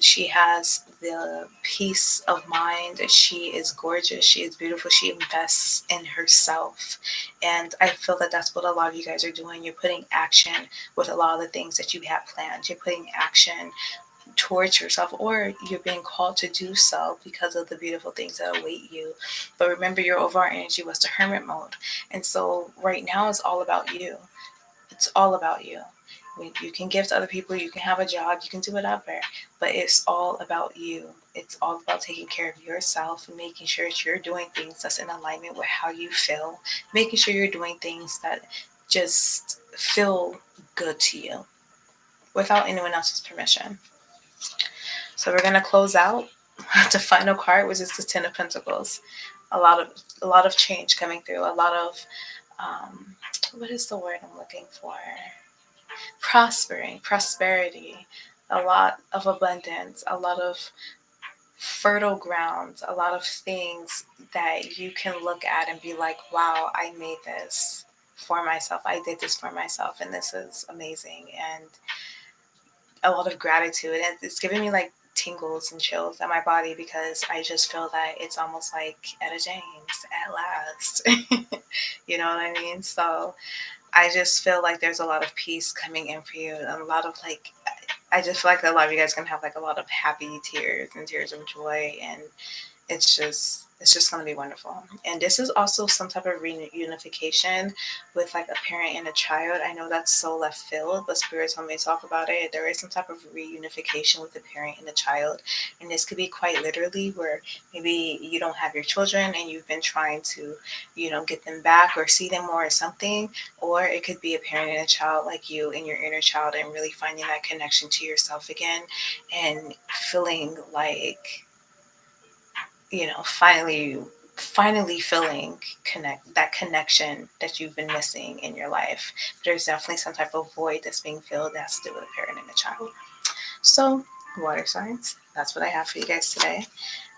She has the peace of mind. She is gorgeous. She is beautiful. She invests in herself. And I feel that that's what a lot of you guys are doing. You're putting action with a lot of the things that you have planned. You're putting action towards yourself, or you're being called to do so because of the beautiful things that await you. But remember, your overall energy was the hermit mode. And so right now it's all about you. It's all about you. I mean, you can give to other people, you can have a job, you can do whatever, but it's all about you. It's all about taking care of yourself and making sure that you're doing things that's in alignment with how you feel, making sure you're doing things that just feel good to you without anyone else's permission. So we're gonna close out the final card, which is the Ten of Pentacles. A lot of change coming through. A lot of what is the word I'm looking for? Prosperity. A lot of abundance. A lot of fertile grounds. A lot of things that you can look at and be like, "Wow, I made this for myself. I did this for myself, and this is amazing." And a lot of gratitude, and it's giving me like tingles and chills at my body because I just feel that it's almost like Etta James at last. You know what I mean? So I just feel like there's a lot of peace coming in for you, and a lot of like, I just feel like a lot of you guys gonna have like a lot of happy tears and tears of joy, and it's just going to be wonderful. And this is also some type of reunification with like a parent and a child. I know that's so left field, but Spirit told me to talk about it. There is some type of reunification with a parent and a child, and this could be quite literally where maybe you don't have your children and you've been trying to, get them back or see them more or something. Or it could be a parent and a child like you and your inner child, and really finding that connection to yourself again and feeling like, finally feeling that connection that you've been missing in your life. There's definitely some type of void that's being filled that has to do with a parent and a child. So, water signs, that's what I have for you guys today.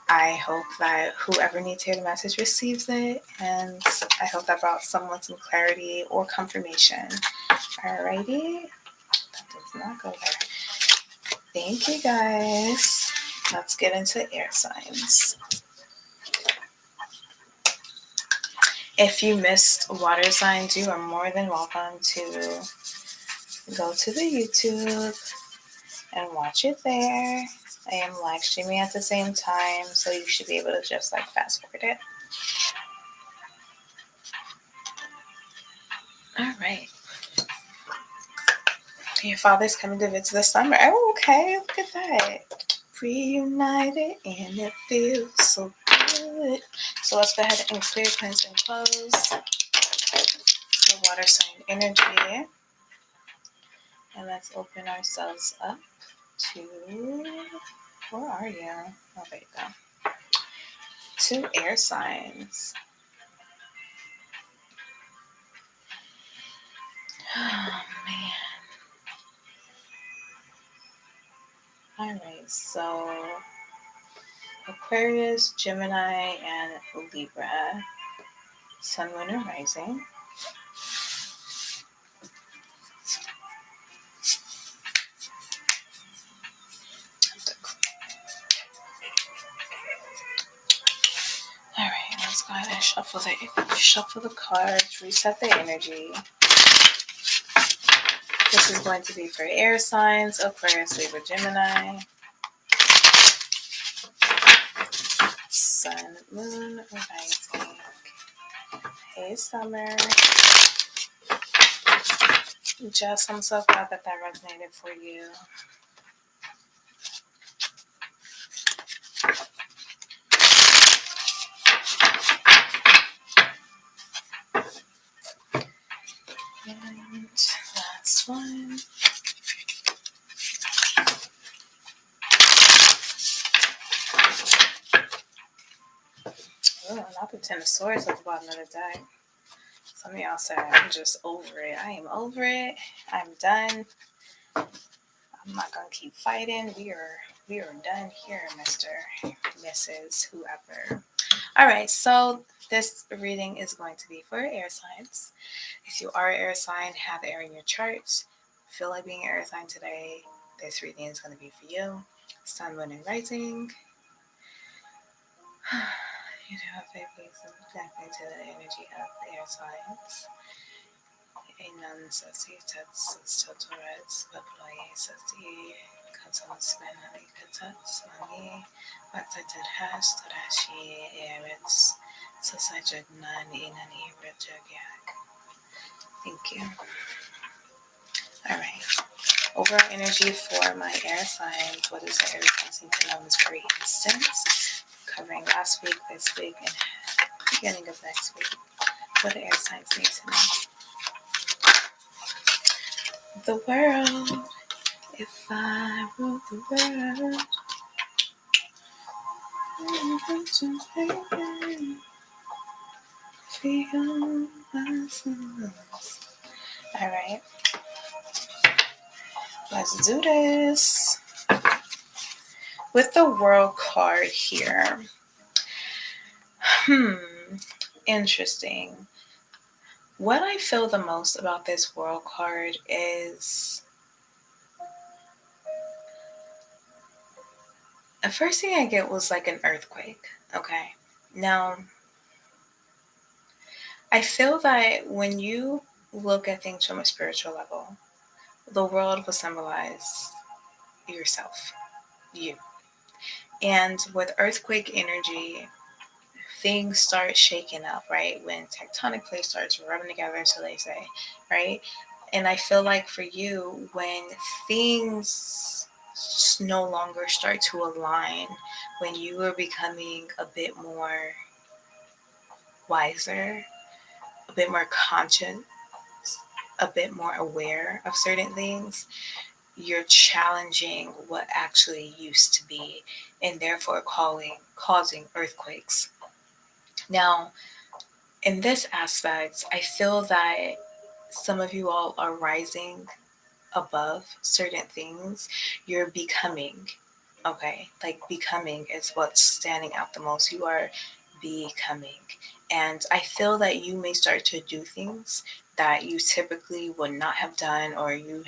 I hope that whoever needs to hear the message receives it, and I hope that brought someone some clarity or confirmation. Alrighty, that does not go there. Thank you guys. Let's get into air signs. If you missed water signs, you are more than welcome to go to the YouTube and watch it there. I am live streaming at the same time, so you should be able to just like fast forward it. All right. Your father's coming to visit this summer. Oh, okay. Look at that. Reunited and it feels so good. So let's go ahead and clear, cleanse, and close the water sign energy. And let's open ourselves up to, where are you? Oh, there you go. To air signs. Oh, man. All right, so Aquarius, Gemini, and Libra. Sun, Moon, and Rising. All right, let's go ahead and shuffle the cards, reset the energy. This is going to be for air signs: Aquarius, Libra, Gemini. Sun, Moon, Rising. Hey, Summer. Jess, I'm so glad that resonated for you. And last one. not the Ten of Swords at the bottom of the deck. Some of y'all said, I'm just over it. I am over it. I'm done. I'm not gonna keep fighting. We are done here, Mr. Mrs. Whoever. Alright, so this reading is going to be for air signs. If you are an air sign, have air in your charts, feel like being an air sign today, this reading is going to be for you. Sun, moon, and rising. You do have faith connecting to the energy of the air signs. Innan sasitats stotorets baploi sasi katansmenali katats mani batatat has torashi erets sasajagnan inan irajagyak. Thank you. Alright. Overall energy for my air signs. What is the air signs need to know in this very instance? Covering last week, this week, and beginning of next week. What do air signs need to know? The world. If I ruled the world, feel myself. Alright, let's do this. With the world card here. Interesting. What I feel the most about this world card is the first thing I get was like an earthquake. Okay. Now, I feel that when you look at things from a spiritual level, the world will symbolize yourself, you. And with earthquake energy, things start shaking up, right? When tectonic plates start rubbing together, so they say, right? And I feel like for you, when things no longer start to align, when you are becoming a bit more wiser, a bit more conscious, a bit more aware of certain things, you're challenging what actually used to be and therefore causing earthquakes. Now, in this aspect, I feel that some of you all are rising above certain things. You're becoming, okay? Like becoming is what's standing out the most. You are becoming. And I feel that you may start to do things that you typically would not have done, or you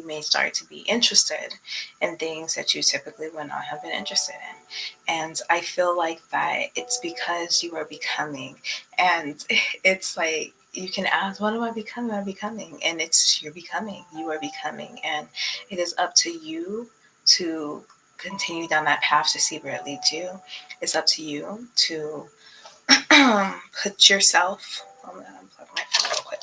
may start to be interested in things that you typically would not have been interested in. And I feel like that it's because you are becoming. And it's like you can ask, what am I becoming? I'm becoming. And it's you're becoming. You are becoming. And it is up to you to continue down that path to see where it leads you. It's up to you to put yourself, I'm going to unplug my phone real quick,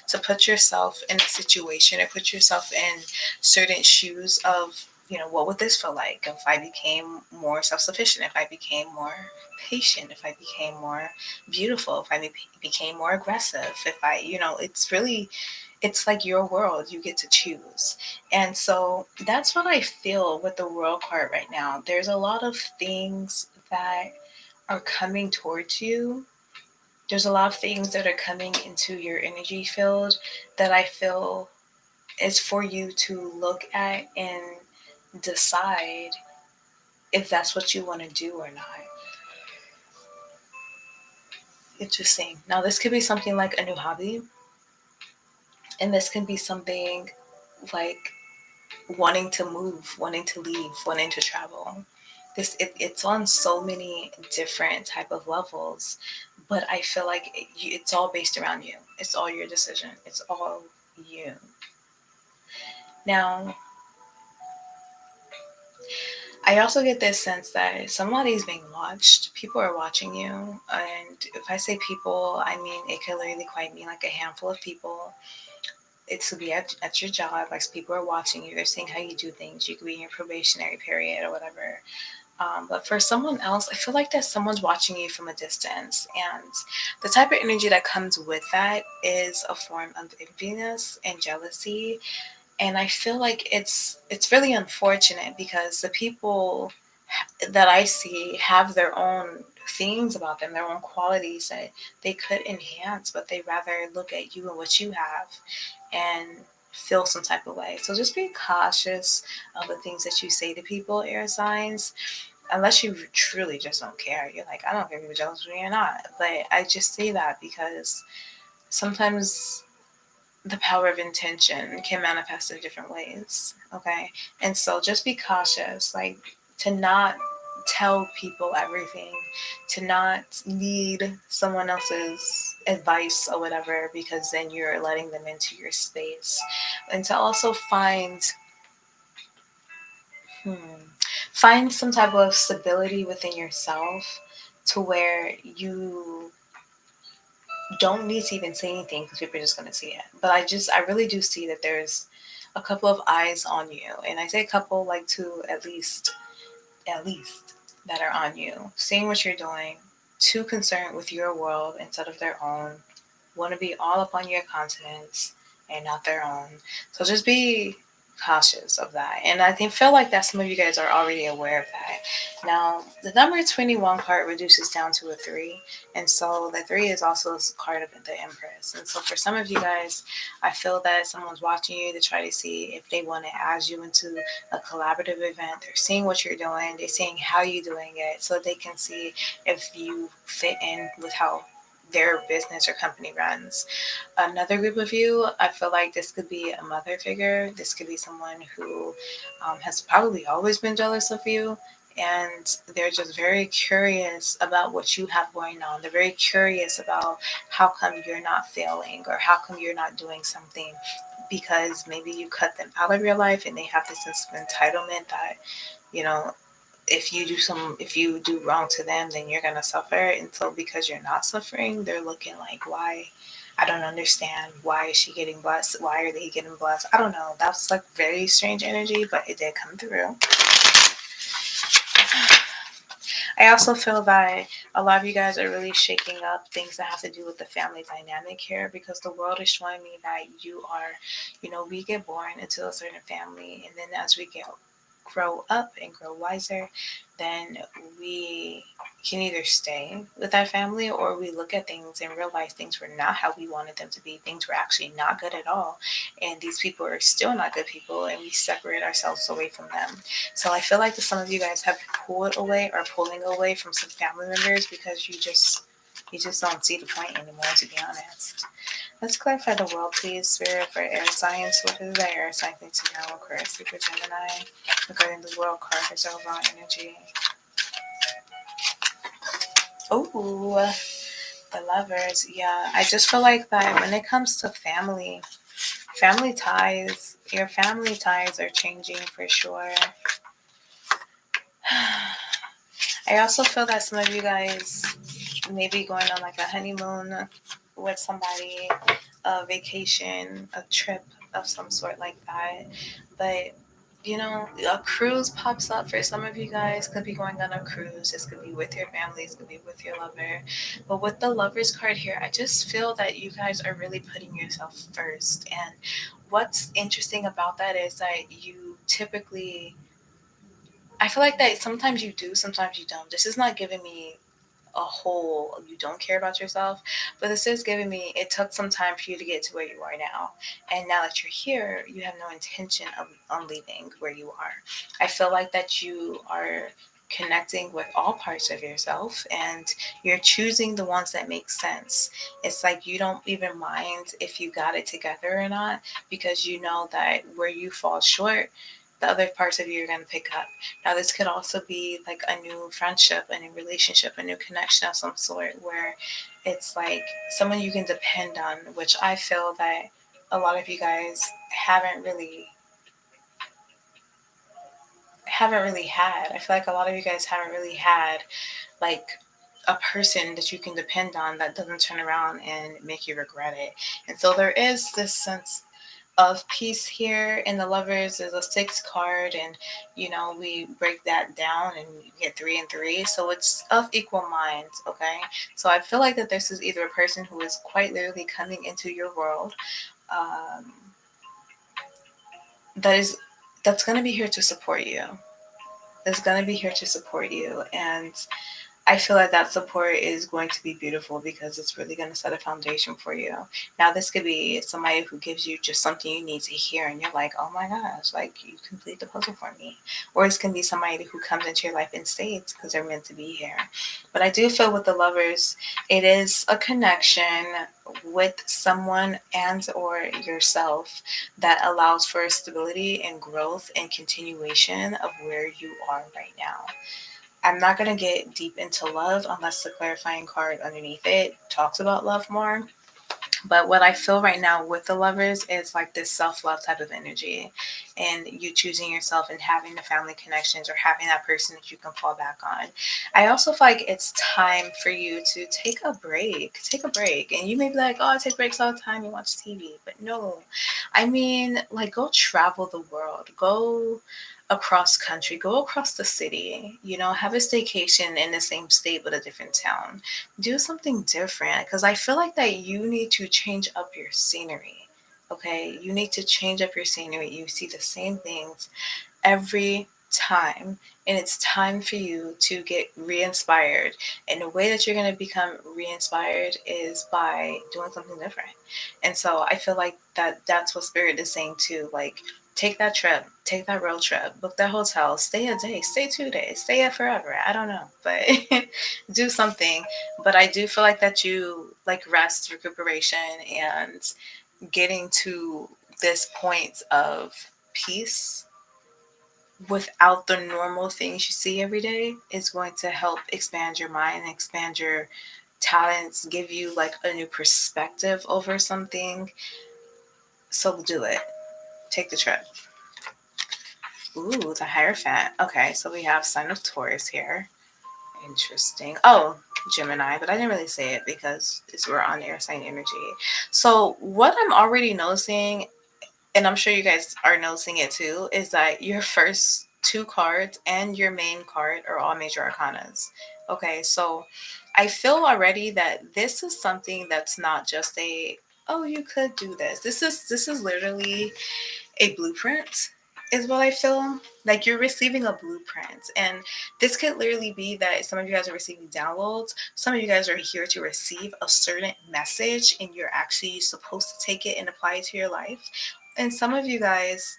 to put yourself in a situation or put yourself in certain shoes of, what would this feel like if I became more self-sufficient, if I became more patient, if I became more beautiful, if I became more aggressive, if I, it's like your world, you get to choose. And so that's what I feel with the world card right now. There's a lot of things that are coming towards you. There's a lot of things that are coming into your energy field that I feel is for you to look at and decide if that's what you want to do or not. Interesting. Now, this could be something like a new hobby, and this can be something like wanting to move, wanting to leave, wanting to travel. It's on so many different type of levels, but I feel like it's all based around you. It's all your decision. It's all you. Now, I also get this sense that somebody's being watched. People are watching you. And if I say people, I mean, it could literally quite mean like a handful of people. It could be at your job, like people are watching you. They're seeing how you do things. You could be in your probationary period or whatever. But for someone else, I feel like that someone's watching you from a distance. And the type of energy that comes with that is a form of enviness and jealousy. And I feel like it's really unfortunate because the people that I see have their own things about them, their own qualities that they could enhance, but they rather look at you and what you have and feel some type of way. So just be cautious of the things that you say to people, air signs, unless you truly just don't care. You're like, I don't care if you're jealous of me or not. But I just say that because sometimes the power of intention can manifest in different ways. Okay. And so just be cautious, like to not tell people everything, to not need someone else's advice or whatever, because then you're letting them into your space. And to also hmm, find some type of stability within yourself to where you don't need to even say anything because people are just going to see it. But I really do see that there's a couple of eyes on you. And I say a couple, like two at least, that are on you, seeing what you're doing, too concerned with your world instead of their own, want to be all up on your continents and not their own. So just be cautious of that. And I think feel like that some of you guys are already aware of that. Now, the number 21 card reduces down to a 3. And so the 3 is also a card of the Empress. And so for some of you guys, I feel that someone's watching you to try to see if they want to add you into a collaborative event. They're seeing what you're doing. They're seeing how you're doing it so they can see if you fit in with how their business or company runs. Another group of you, I feel like this could be a mother figure. This could be someone who has probably always been jealous of you. And they're just very curious about what you have going on. They're very curious about how come you're not failing or how come you're not doing something, because maybe you cut them out of your life and they have this sense of entitlement that, you know, if you do wrong to them, then you're gonna suffer. And so because you're not suffering, they're looking like, why? I don't understand. Why is she getting blessed? Why are they getting blessed? I don't know. That's like very strange energy, but it did come through. I also feel that a lot of you guys are really shaking up things that have to do with the family dynamic here, because the world is showing me that you are, we get born into a certain family, and then as we grow up and grow wiser, then we can either stay with our family or we look at things and realize things were not how we wanted them to be. Things were actually not good at all. And these people are still not good people, and we separate ourselves away from them. So I feel like that some of you guys have pulled away or pulling away from some family members because you just don't see the point anymore, to be honest. Let's clarify the world, please, Spirit, for air signs. What is the air sign need to know? Aquarius, Super Gemini, regarding the world card, is overall energy. Oh, the lovers. Yeah, I just feel like that when it comes to family ties, your family ties are changing for sure. I also feel that some of you guys may be going on like a honeymoon with somebody, a vacation, a trip of some sort like that. But a cruise pops up for some of you guys. Could be going on a cruise. This could be with your family. This could be with your lover. But with the lovers card here, I just feel that you guys are really putting yourself first. And what's interesting about that is that you typically, I feel like that sometimes you do, sometimes you don't. This is not giving me a whole you don't care about yourself, but this is giving me it took some time for you to get to where you are now, and now that you're here you have no intention of on leaving where you are. I feel like that you are connecting with all parts of yourself, and you're choosing the ones that make sense. It's like you don't even mind if you got it together or not, because you know that where you fall short, the other parts of you are going to pick up. Now, this could also be like a new friendship, a new relationship, a new connection of some sort, where it's like someone you can depend on, which I feel that a lot of you guys haven't really had. I feel like a lot of you guys haven't really had like a person that you can depend on that doesn't turn around and make you regret it. And so there is this sense of peace here in the lovers. Is a 6 card, and we break that down and you get 3 and 3, so it's of equal minds. Okay, so I feel like that this is either a person who is quite literally coming into your world, um, that is that's going to be here to support you, that's going to be here to support you. And I feel like that support is going to be beautiful because it's really going to set a foundation for you. Now, this could be somebody who gives you just something you need to hear, and you're like, oh my gosh, like you complete the puzzle for me. Or it's going to be somebody who comes into your life and stays because they're meant to be here. But I do feel with the lovers, it is a connection with someone and or yourself that allows for stability and growth and continuation of where you are right now. I'm not going to get deep into love unless the clarifying card underneath it talks about love more. But what I feel right now with the lovers is like this self love type of energy, and you choosing yourself and having the family connections or having that person that you can fall back on. I also feel like it's time for you to take a break. Take a break. And you may be like, oh, I take breaks all the time and watch TV. But no, I mean, like, go travel the world. Go across country, go across the city, have a staycation in the same state but a different town. Do something different because I feel like that you need to change up your scenery. Okay, you need to change up your scenery. You see the same things every time. And it's time for you to get re inspired. And the way that you're going to become re inspired is by doing something different. And so I feel like that's what Spirit is saying too. Like, take that trip, take that road trip, book that hotel, stay a day, stay 2 days, stay it forever. I don't know, but do something. But I do feel like that you like rest, recuperation, and getting to this point of peace without the normal things you see every day is going to help expand your mind, expand your talents, give you like a new perspective over something. So do it. Take the trip. Ooh, the Hierophant. Okay, so we have Sign of Taurus here. Interesting. Oh, Gemini, but I didn't really say it because we're on air sign energy. So what I'm already noticing, and I'm sure you guys are noticing it too, is that your first two cards and your main card are all major arcanas. Okay, so I feel already that this is something that's not just a, oh, you could do this. This is literally a blueprint, is what I feel. Like, you're receiving a blueprint. And this could literally be that some of you guys are receiving downloads. Some of you guys are here to receive a certain message and you're actually supposed to take it and apply it to your life. And some of you guys,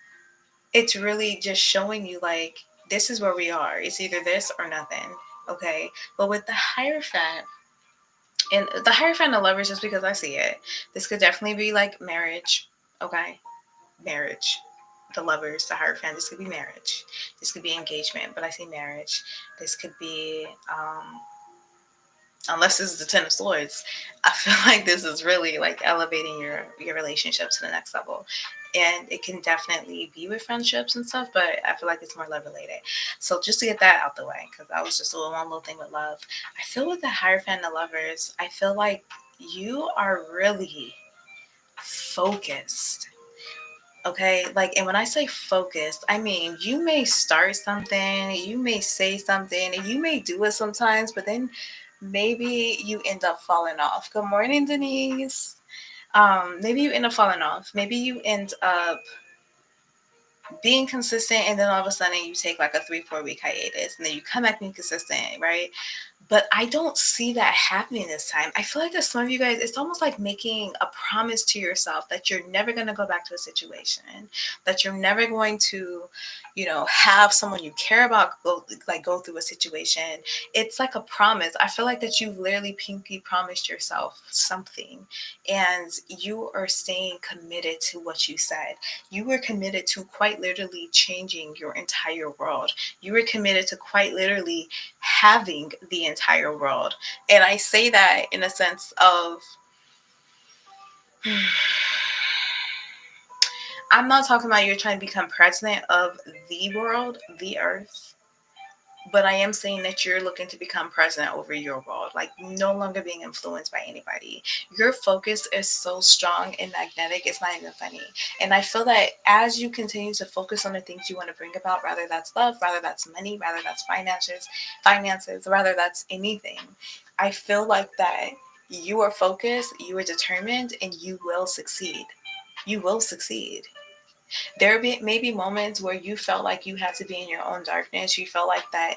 it's really just showing you like, this is where we are. It's either this or nothing. Okay. But with the Hierophant, and the Hierophant of Lovers, just because I see it, this could definitely be like marriage. Okay, marriage. The Lovers, the Hierophant, this could be marriage. This could be engagement, but I say marriage. This could be, unless this is the Ten of Swords, I feel like this is really like elevating your relationship to the next level. And it can definitely be with friendships and stuff, but I feel like it's more love related. So just to get that out the way, because that was just a one little thing with love. I feel with the Hierophant and the Lovers, I feel like you are really focused. Okay, like, and when I say focused, I mean you may start something, you may say something, and you may do it sometimes, but then maybe you end up falling off. Good morning, Denise. Maybe you end up falling off. Maybe you end up being consistent, and then all of a sudden you take like a 3-4 week hiatus, and then you come back being consistent, right? But I don't see that happening this time. I feel like that some of you guys, it's almost like making a promise to yourself that you're never going to go back to a situation, that you're never going to, have someone you care about go through a situation. It's like a promise. I feel like that you've literally pinky promised yourself something, and you are staying committed to what you said. You were committed to quite literally changing your entire world. You were committed to quite literally having the entire world. And I say that in a sense of, I'm not talking about you're trying to become president of the world, the earth, but I am saying that you're looking to become president over your world, like no longer being influenced by anybody. Your focus is so strong and magnetic, it's not even funny. And I feel that as you continue to focus on the things you want to bring about, rather that's love, rather that's money, rather that's finances, rather that's anything, I feel like that you are focused, you are determined, and you will succeed. You will succeed. May be moments where you felt like you had to be in your own darkness. You felt like that,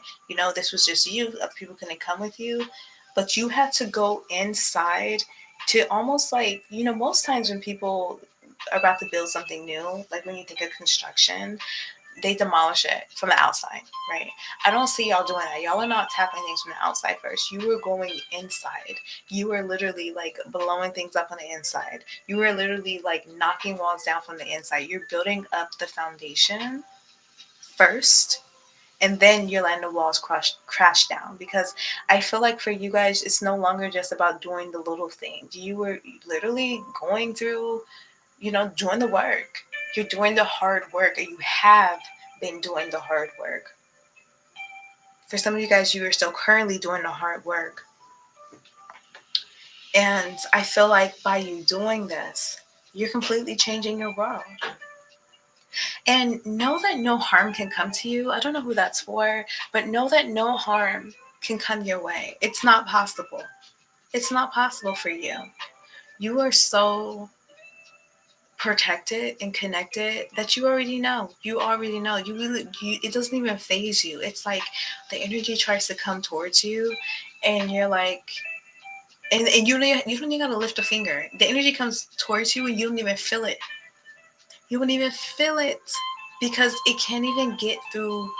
this was just you. Other people couldn't come with you. But you had to go inside to almost like, most times when people are about to build something new, like when you think of construction, they demolish it from the outside, right? I don't see y'all doing that. Y'all are not tackling things from the outside first. You were going inside. You were literally like blowing things up on the inside. You were literally like knocking walls down from the inside. You're building up the foundation first, and then you're letting the walls crash down. Because I feel like for you guys, it's no longer just about doing the little things. You were literally going through, doing the work. You're doing the hard work, or you have been doing the hard work. For some of you guys, you are still currently doing the hard work. And I feel like by you doing this, you're completely changing your world. And know that no harm can come to you. I don't know who that's for, but know that no harm can come your way. It's not possible. It's not possible for you. You are so protected and connected that you already know. You already know. It doesn't even phase you. It's like the energy tries to come towards you, and you're like, and you don't even gotta lift a finger. The energy comes towards you, and you don't even feel it. You won't even feel it because it can't even get through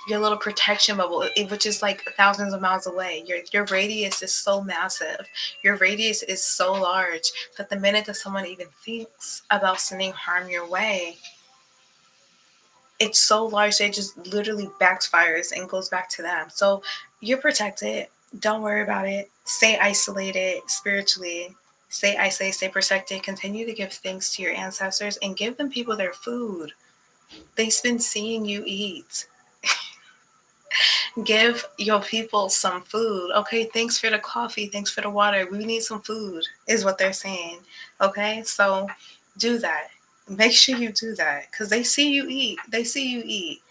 your little protection bubble, which is like thousands of miles away. Your radius is so massive. Your radius is so large that the minute that someone even thinks about sending harm your way, it's so large that it just literally backfires and goes back to them. So you're protected. Don't worry about it. Stay isolated spiritually. Stay isolated, stay protected. Continue to give thanks to your ancestors and give them people their food. They've been seeing you eat. Give your people some food. Okay, thanks for the coffee. Thanks for the water. We need some food, is what they're saying. Okay, so do that. Make sure you do that because they see you eat. They see you eat.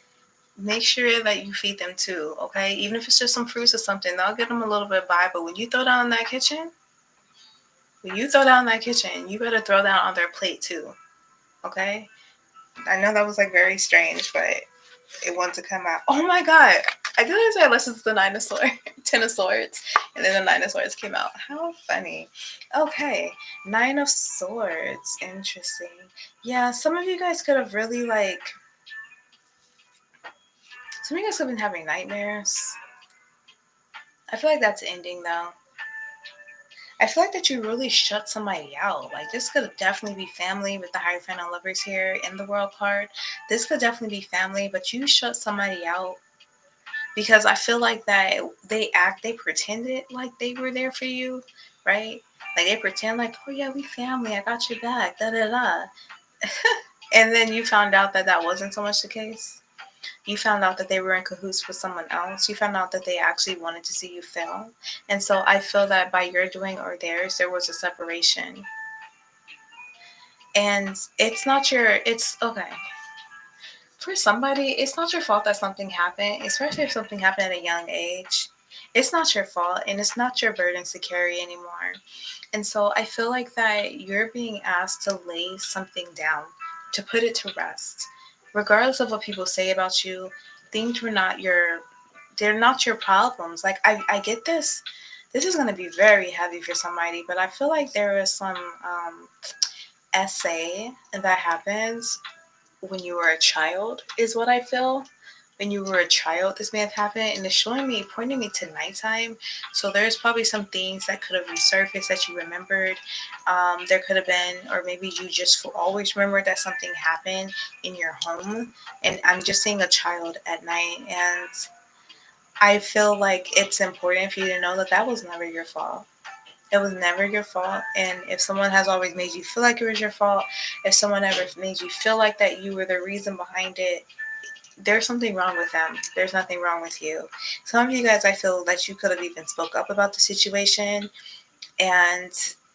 Make sure that you feed them too. Okay, even if it's just some fruits or something, they'll get them a little bit by. But when you throw down in that kitchen, you better throw down on their plate too. Okay, I know that was like very strange, but it wanted to come out. Oh my god! I didn't say listen to the Ten of Swords, and then the Nine of Swords came out. How funny. Okay, Nine of Swords. Interesting. Yeah, some of you guys could have really like. Some of you guys have been having nightmares. I feel like that's ending though. I feel like that you really shut somebody out. Like this could definitely be family with the Hierophant and Lovers here in the World card. This could definitely be family, but you shut somebody out because I feel like that they pretended like they were there for you, right? Like they pretend like, oh yeah, we family, I got your back, da da da. And then you found out that that wasn't so much the case. You found out that they were in cahoots with someone else. You found out that they actually wanted to see you fail. And so I feel that by your doing or theirs, there was a separation. And it's okay. For somebody, it's not your fault that something happened, especially if something happened at a young age. It's not your fault and it's not your burden to carry anymore. And so I feel like that you're being asked to lay something down, to put it to rest. Regardless of what people say about you, things they're not your problems. Like I get this. This is going to be very heavy for somebody, but I feel like there is some essay that happens when you were a child, is what I feel. When you were a child, this may have happened, and it's pointing me to nighttime. So there's probably some things that could have resurfaced that you remembered. There could have been, or maybe you just always remember that something happened in your home. And I'm just seeing a child at night, and I feel like it's important for you to know that that was never your fault. It was never your fault. And if someone has always made you feel like it was your fault, if someone ever made you feel like that you were the reason behind it, there's something wrong with them. There's nothing wrong with you. Some of you guys, I feel that you could have even spoke up about the situation, and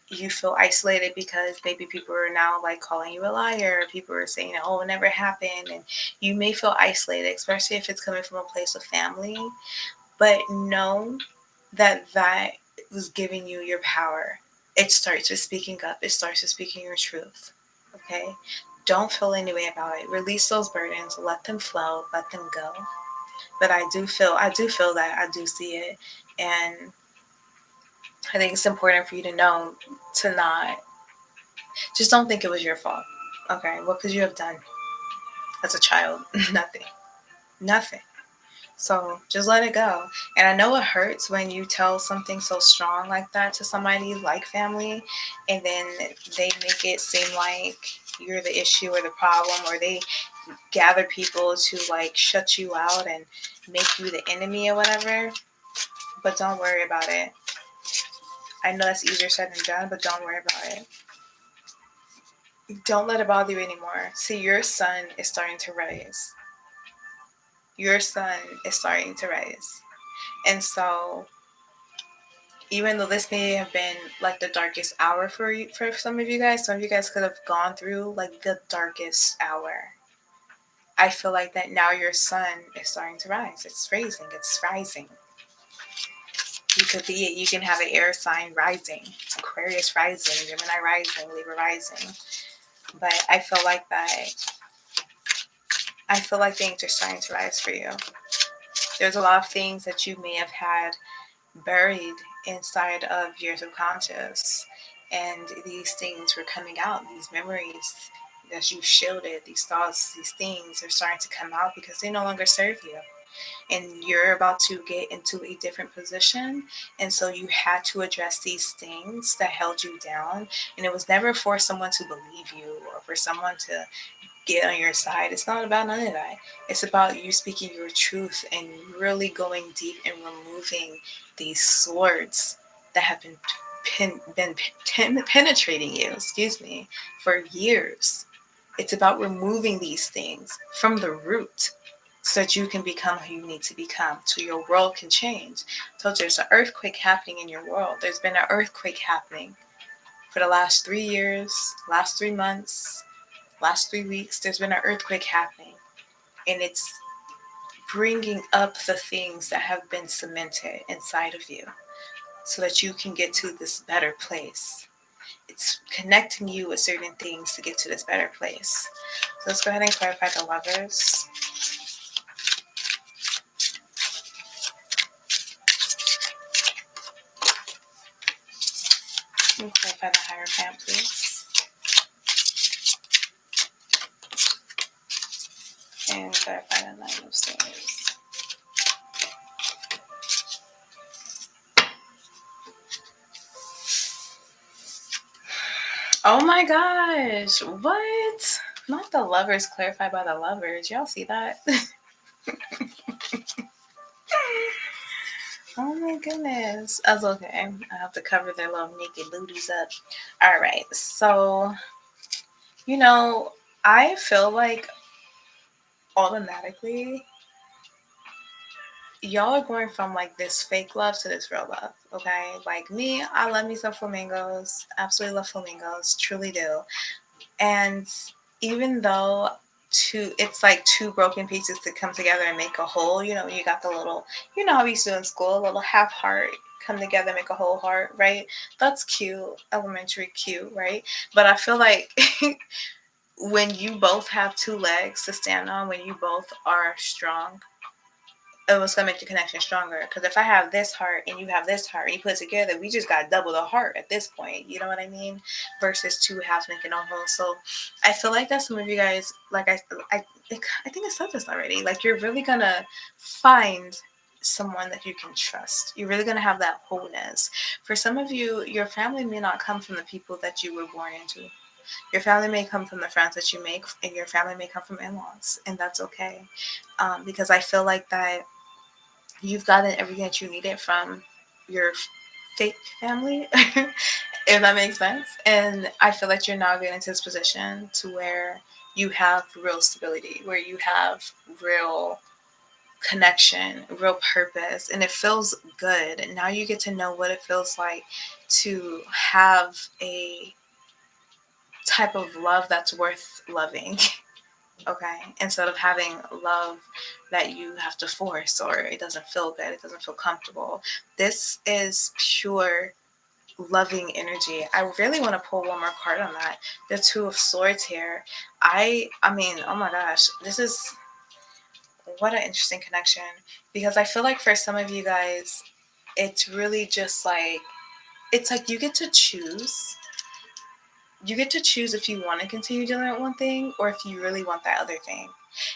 you feel isolated because maybe people are now like calling you a liar. People are saying, oh, it never happened. And you may feel isolated, especially if it's coming from a place of family. But know that that was giving you your power. It starts with speaking up. It starts with speaking your truth. Okay? Don't feel any way about it. Release those burdens. Let them flow. Let them go. But I do feel that. I do see it. And I think it's important for you to know to not, just don't think it was your fault. Okay, what could you have done as a child? Nothing. Nothing. So just let it go. And I know it hurts when you tell something so strong like that to somebody like family, and then they make it seem like you're the issue or the problem, or they gather people to like shut you out and make you the enemy or whatever. But don't worry about it. I know that's easier said than done, but don't worry about it. Don't let it bother you anymore. See, your sun is starting to rise. Your sun is starting to rise. And so, even though this may have been like the darkest hour for you, for some of you guys could have gone through like the darkest hour. I feel like that now your sun is starting to rise. It's raising. It's rising. You could be it. You can have an air sign rising, Aquarius rising, Gemini rising, Libra rising. But I feel like that. I feel like things are starting to rise for you. There's a lot of things that you may have had buried inside of your subconscious, and these things were coming out. These memories that you shielded, these thoughts, these things are starting to come out because they no longer serve you. And you're about to get into a different position. And so you had to address these things that held you down. And it was never for someone to believe you or for someone to get on your side. It's not about none of that. It's about you speaking your truth and really going deep and removing these swords that have been penetrating you, for years. It's about removing these things from the root so that you can become who you need to become, so your world can change. So there's an earthquake happening in your world. There's been an earthquake happening for the last 3 years, last 3 months, last 3 weeks. There's been an earthquake happening, and it's bringing up the things that have been cemented inside of you so that you can get to this better place. It's connecting you with certain things to get to this better place. So let's go ahead and clarify the lovers. And clarify the Hierophant, please. And clarify the Nine of Swords. Oh my gosh, what? Not the lovers, clarified by the lovers. Y'all see that? Oh my goodness. That's okay. I have to cover their little naked booties up. Alright, so, you know, I feel like automatically y'all are going from like this fake love to this real love, okay? Like me, I love me some flamingos. Absolutely love flamingos. Truly do. And even though it's like two broken pieces to come together and make a whole, you got the little, how we used to do in school, a little half heart come together, make a whole heart, right? That's cute, elementary cute, right? But I feel like when you both have two legs to stand on, when you both are strong, it was gonna make the connection stronger. Because if I have this heart and you have this heart, and you put it together, we just got double the heart at this point. You know what I mean? Versus two halves making a whole. So I feel like that some of you guys, like I think I said this already. Like you're really gonna find someone that you can trust. You're really gonna have that wholeness. For some of you, your family may not come from the people that you were born into. Your family may come from the friends that you make, and your family may come from in-laws, and that's okay. Because I feel like that you've gotten everything that you needed from your fake family, if that makes sense. And I feel like you're now getting into this position to where you have real stability, where you have real connection, real purpose, and it feels good. And now you get to know what it feels like to have a type of love that's worth loving. Okay, instead of having love that you have to force or it doesn't feel good, it doesn't feel comfortable. This is pure loving energy. I really want to pull one more card on that. The Two of Swords here. I mean, oh my gosh, this is what an interesting connection, because I feel like for some of you guys, it's really just like, it's like you get to choose. You get to choose if you want to continue doing that one thing or if you really want that other thing.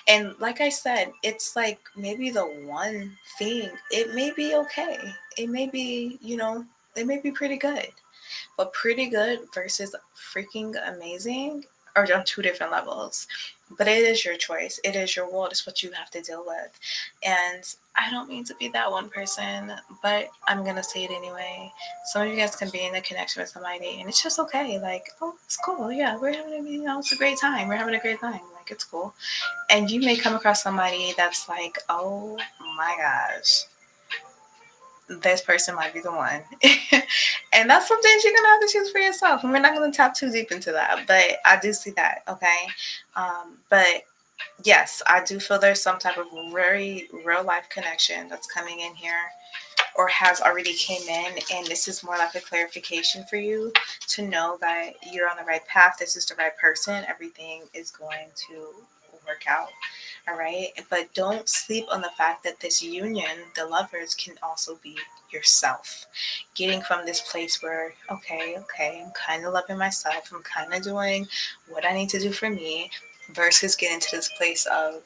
And like I said, it's like maybe the one thing, it may be okay. It may be, it may be pretty good. But pretty good versus freaking amazing are on two different levels. But it is your choice. It is your world. It's what you have to deal with. And I don't mean to be that one person, but I'm going to say it anyway. Some of you guys can be in a connection with somebody and it's just okay. Like, oh, it's cool. Yeah, we're having it's a great time. We're having a great time. Like, it's cool. And you may come across somebody that's like, oh my gosh, this person might be the one. And that's something you're going to have to choose for yourself. And we're not going to tap too deep into that, but I do see that, okay? But yes, I do feel there's some type of very real life connection that's coming in here or has already came in, and this is more like a clarification for you to know that you're on the right path. This is the right person. Everything is going to work out. All right. But don't sleep on the fact that this union, the lovers, can also be yourself. Getting from this place where, okay, I'm kind of loving myself. I'm kind of doing what I need to do for me, versus getting to this place of,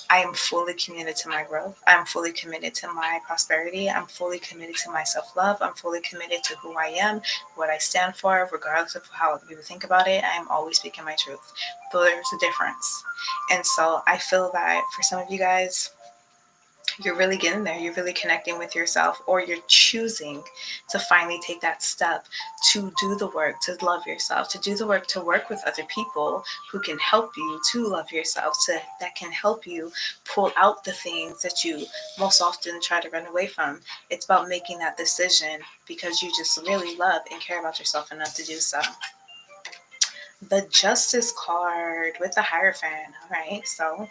I am fully committed to my growth. I'm fully committed to my prosperity. I'm fully committed to my self love. I'm fully committed to who I am, what I stand for, regardless of how people think about it. I am always speaking my truth. But there's a difference. And so I feel that for some of you guys, you're really getting there. You're really connecting with yourself, or you're choosing to finally take that step to do the work, to love yourself, to do the work, to work with other people who can help you to love yourself, that can help you pull out the things that you most often try to run away from. It's about making that decision because you just really love and care about yourself enough to do so. The Justice card with the Hierophant. All right, so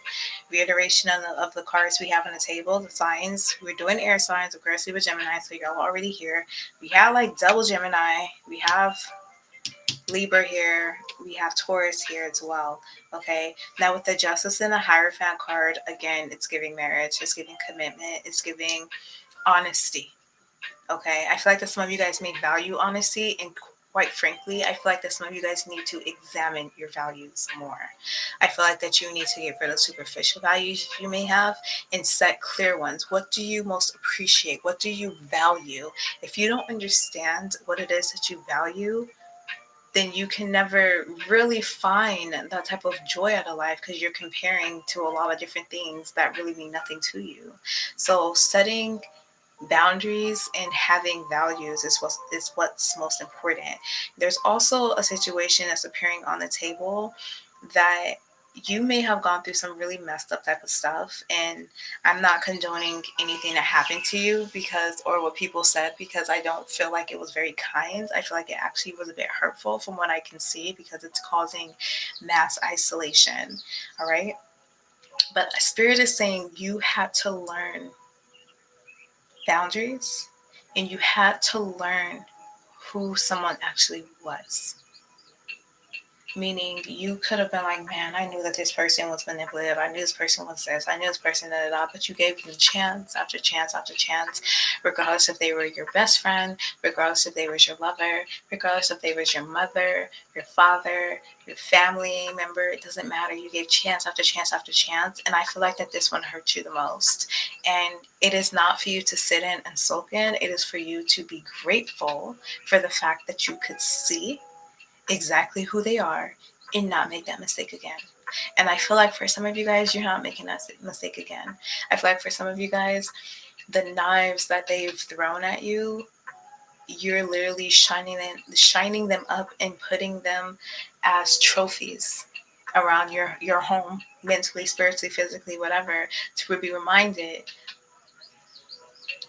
reiteration of the cards we have on the table, the signs. We're doing air signs, of course, Libra, Gemini, so y'all already here. We have like double Gemini. We have Libra here. We have Taurus here as well. Okay, now with the Justice and the Hierophant card, again, it's giving marriage, it's giving commitment, it's giving honesty. Okay, I feel like that some of you guys may value honesty, and quite frankly, I feel like that some of you guys need to examine your values more. I feel like that you need to get rid of superficial values you may have and set clear ones. What do you most appreciate? What do you value? If you don't understand what it is that you value, then you can never really find that type of joy out of life, because you're comparing to a lot of different things that really mean nothing to you. So setting boundaries and having values is what's most important. There's also a situation that's appearing on the table that you may have gone through some really messed up type of stuff, and I'm not condoning anything that happened to you because, or what people said, because I don't feel like it was very kind. I feel like it actually was a bit hurtful from what I can see, because it's causing mass isolation. All right, but Spirit is saying you had to learn boundaries, and you had to learn who someone actually was. Meaning, you could have been like, man, I knew that this person was manipulative. I knew this person was this. I knew this person, da da da. But you gave them chance after chance after chance, regardless if they were your best friend, regardless if they was your lover, regardless if they was your mother, your father, your family member. It doesn't matter. You gave chance after chance after chance. And I feel like that this one hurt you the most. And it is not for you to sit in and soak in. It is for you to be grateful for the fact that you could see exactly who they are and not make that mistake again. And I feel like for some of you guys, you're not making that mistake again. I feel like for some of you guys, the knives that they've thrown at you, you're literally shining them up and putting them as trophies around your home, mentally, spiritually, physically, whatever, to be reminded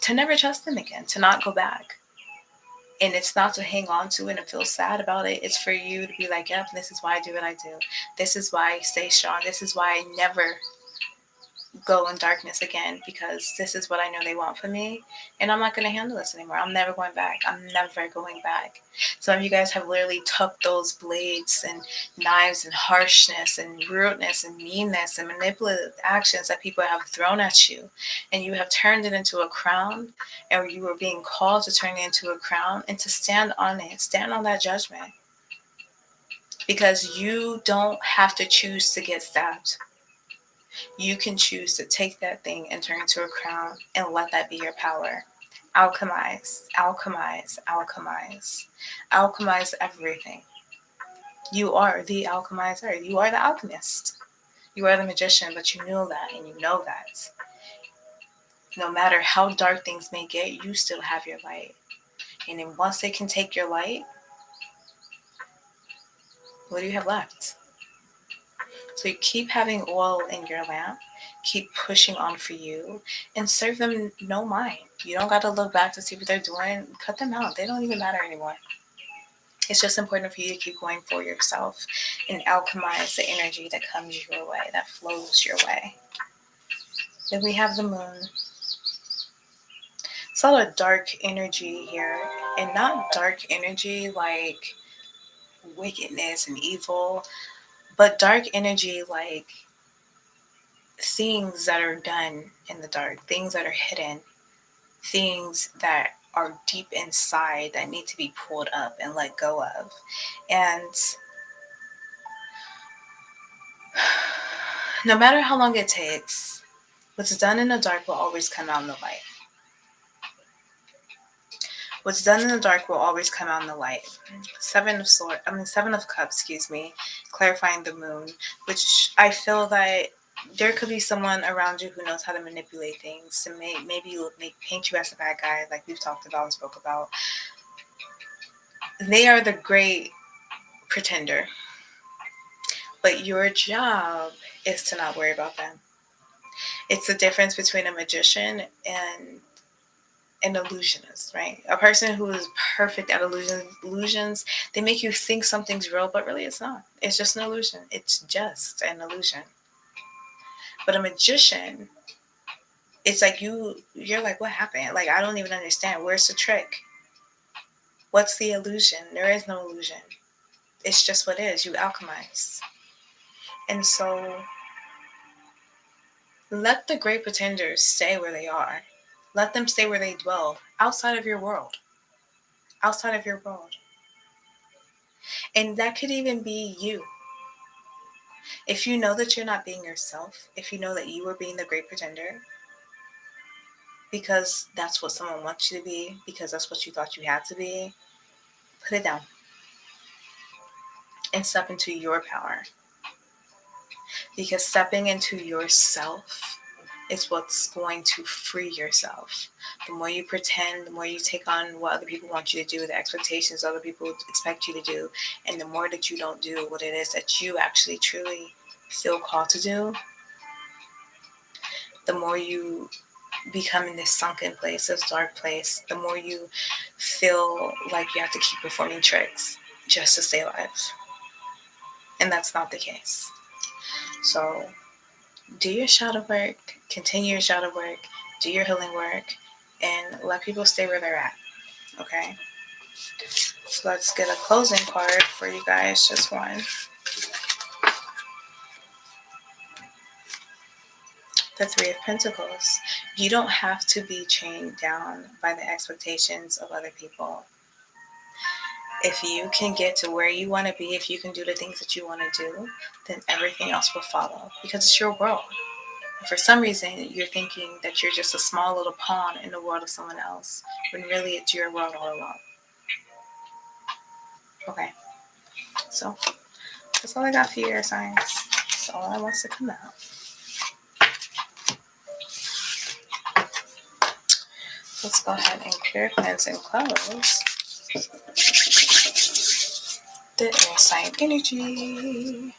to never trust them again, to not go back. And it's not to hang on to it and feel sad about it. It's for you to be like, yep, this is why I do what I do. This is why I stay strong. This is why I never go in darkness again because this is what I know they want from me, and I'm not going to handle this anymore. I'm never going back. I'm never going back. Some of you guys have literally took those blades and knives and harshness and rudeness and meanness and manipulative actions that people have thrown at you, and you have turned it into a crown, or you were being called to turn it into a crown and to stand on it, stand on that judgment, because you don't have to choose to get stabbed. You can choose to take that thing and turn it into a crown and let that be your power. Alchemize, alchemize, alchemize. Alchemize everything. You are the alchemizer. You are the alchemist. You are the magician, but you know that and you know that. No matter how dark things may get, you still have your light. And then once they can take your light, what do you have left? So you keep having oil in your lamp, keep pushing on for you, and serve them no mind. You don't got to look back to see what they're doing. Cut them out. They don't even matter anymore. It's just important for you to keep going for yourself and alchemize the energy that comes your way, that flows your way. Then we have the moon. It's a lot of dark energy here, and not dark energy like wickedness and evil, but dark energy like things that are done in the dark, things that are hidden, things that are deep inside that need to be pulled up and let go of. And no matter how long it takes, what's done in the dark will always come out in the light. What's done in the dark will always come out in the light. Seven of Cups, clarifying the moon, which I feel that there could be someone around you who knows how to manipulate things to maybe paint you as a bad guy, like we've talked about and spoke about. They are the great pretender, but your job is to not worry about them. It's the difference between a magician and an illusionist, right? A person who is perfect at illusions, they make you think something's real, but really it's not. It's just an illusion. It's just an illusion. But a magician, it's like you're like, what happened? Like, I don't even understand. Where's the trick? What's the illusion? There is no illusion. It's just what is. You alchemize. And so let the great pretenders stay where they are. Let them stay where they dwell, outside of your world. Outside of your world. And that could even be you. If you know that you're not being yourself, if you know that you are being the great pretender, because that's what someone wants you to be, because that's what you thought you had to be, put it down and step into your power. Because stepping into yourself is what's going to free yourself. The more you pretend, the more you take on what other people want you to do, the expectations other people expect you to do, and the more that you don't do what it is that you actually truly feel called to do, the more you become in this sunken place, this dark place, the more you feel like you have to keep performing tricks just to stay alive. And that's not the case. So do your shadow work, continue your shadow work, do your healing work, and let people stay where they're at. Okay? So let's get a closing card for you guys, just one. The Three of Pentacles. You don't have to be chained down by the expectations of other people. If you can get to where you want to be, if you can do the things that you want to do, then everything else will follow, because it's your world. And for some reason, you're thinking that you're just a small little pawn in the world of someone else, when really it's your world all along. Okay, so that's all I got for you, air signs. That's all that wants to come out. Let's go ahead and clear, cleanse, and close the air sign energy.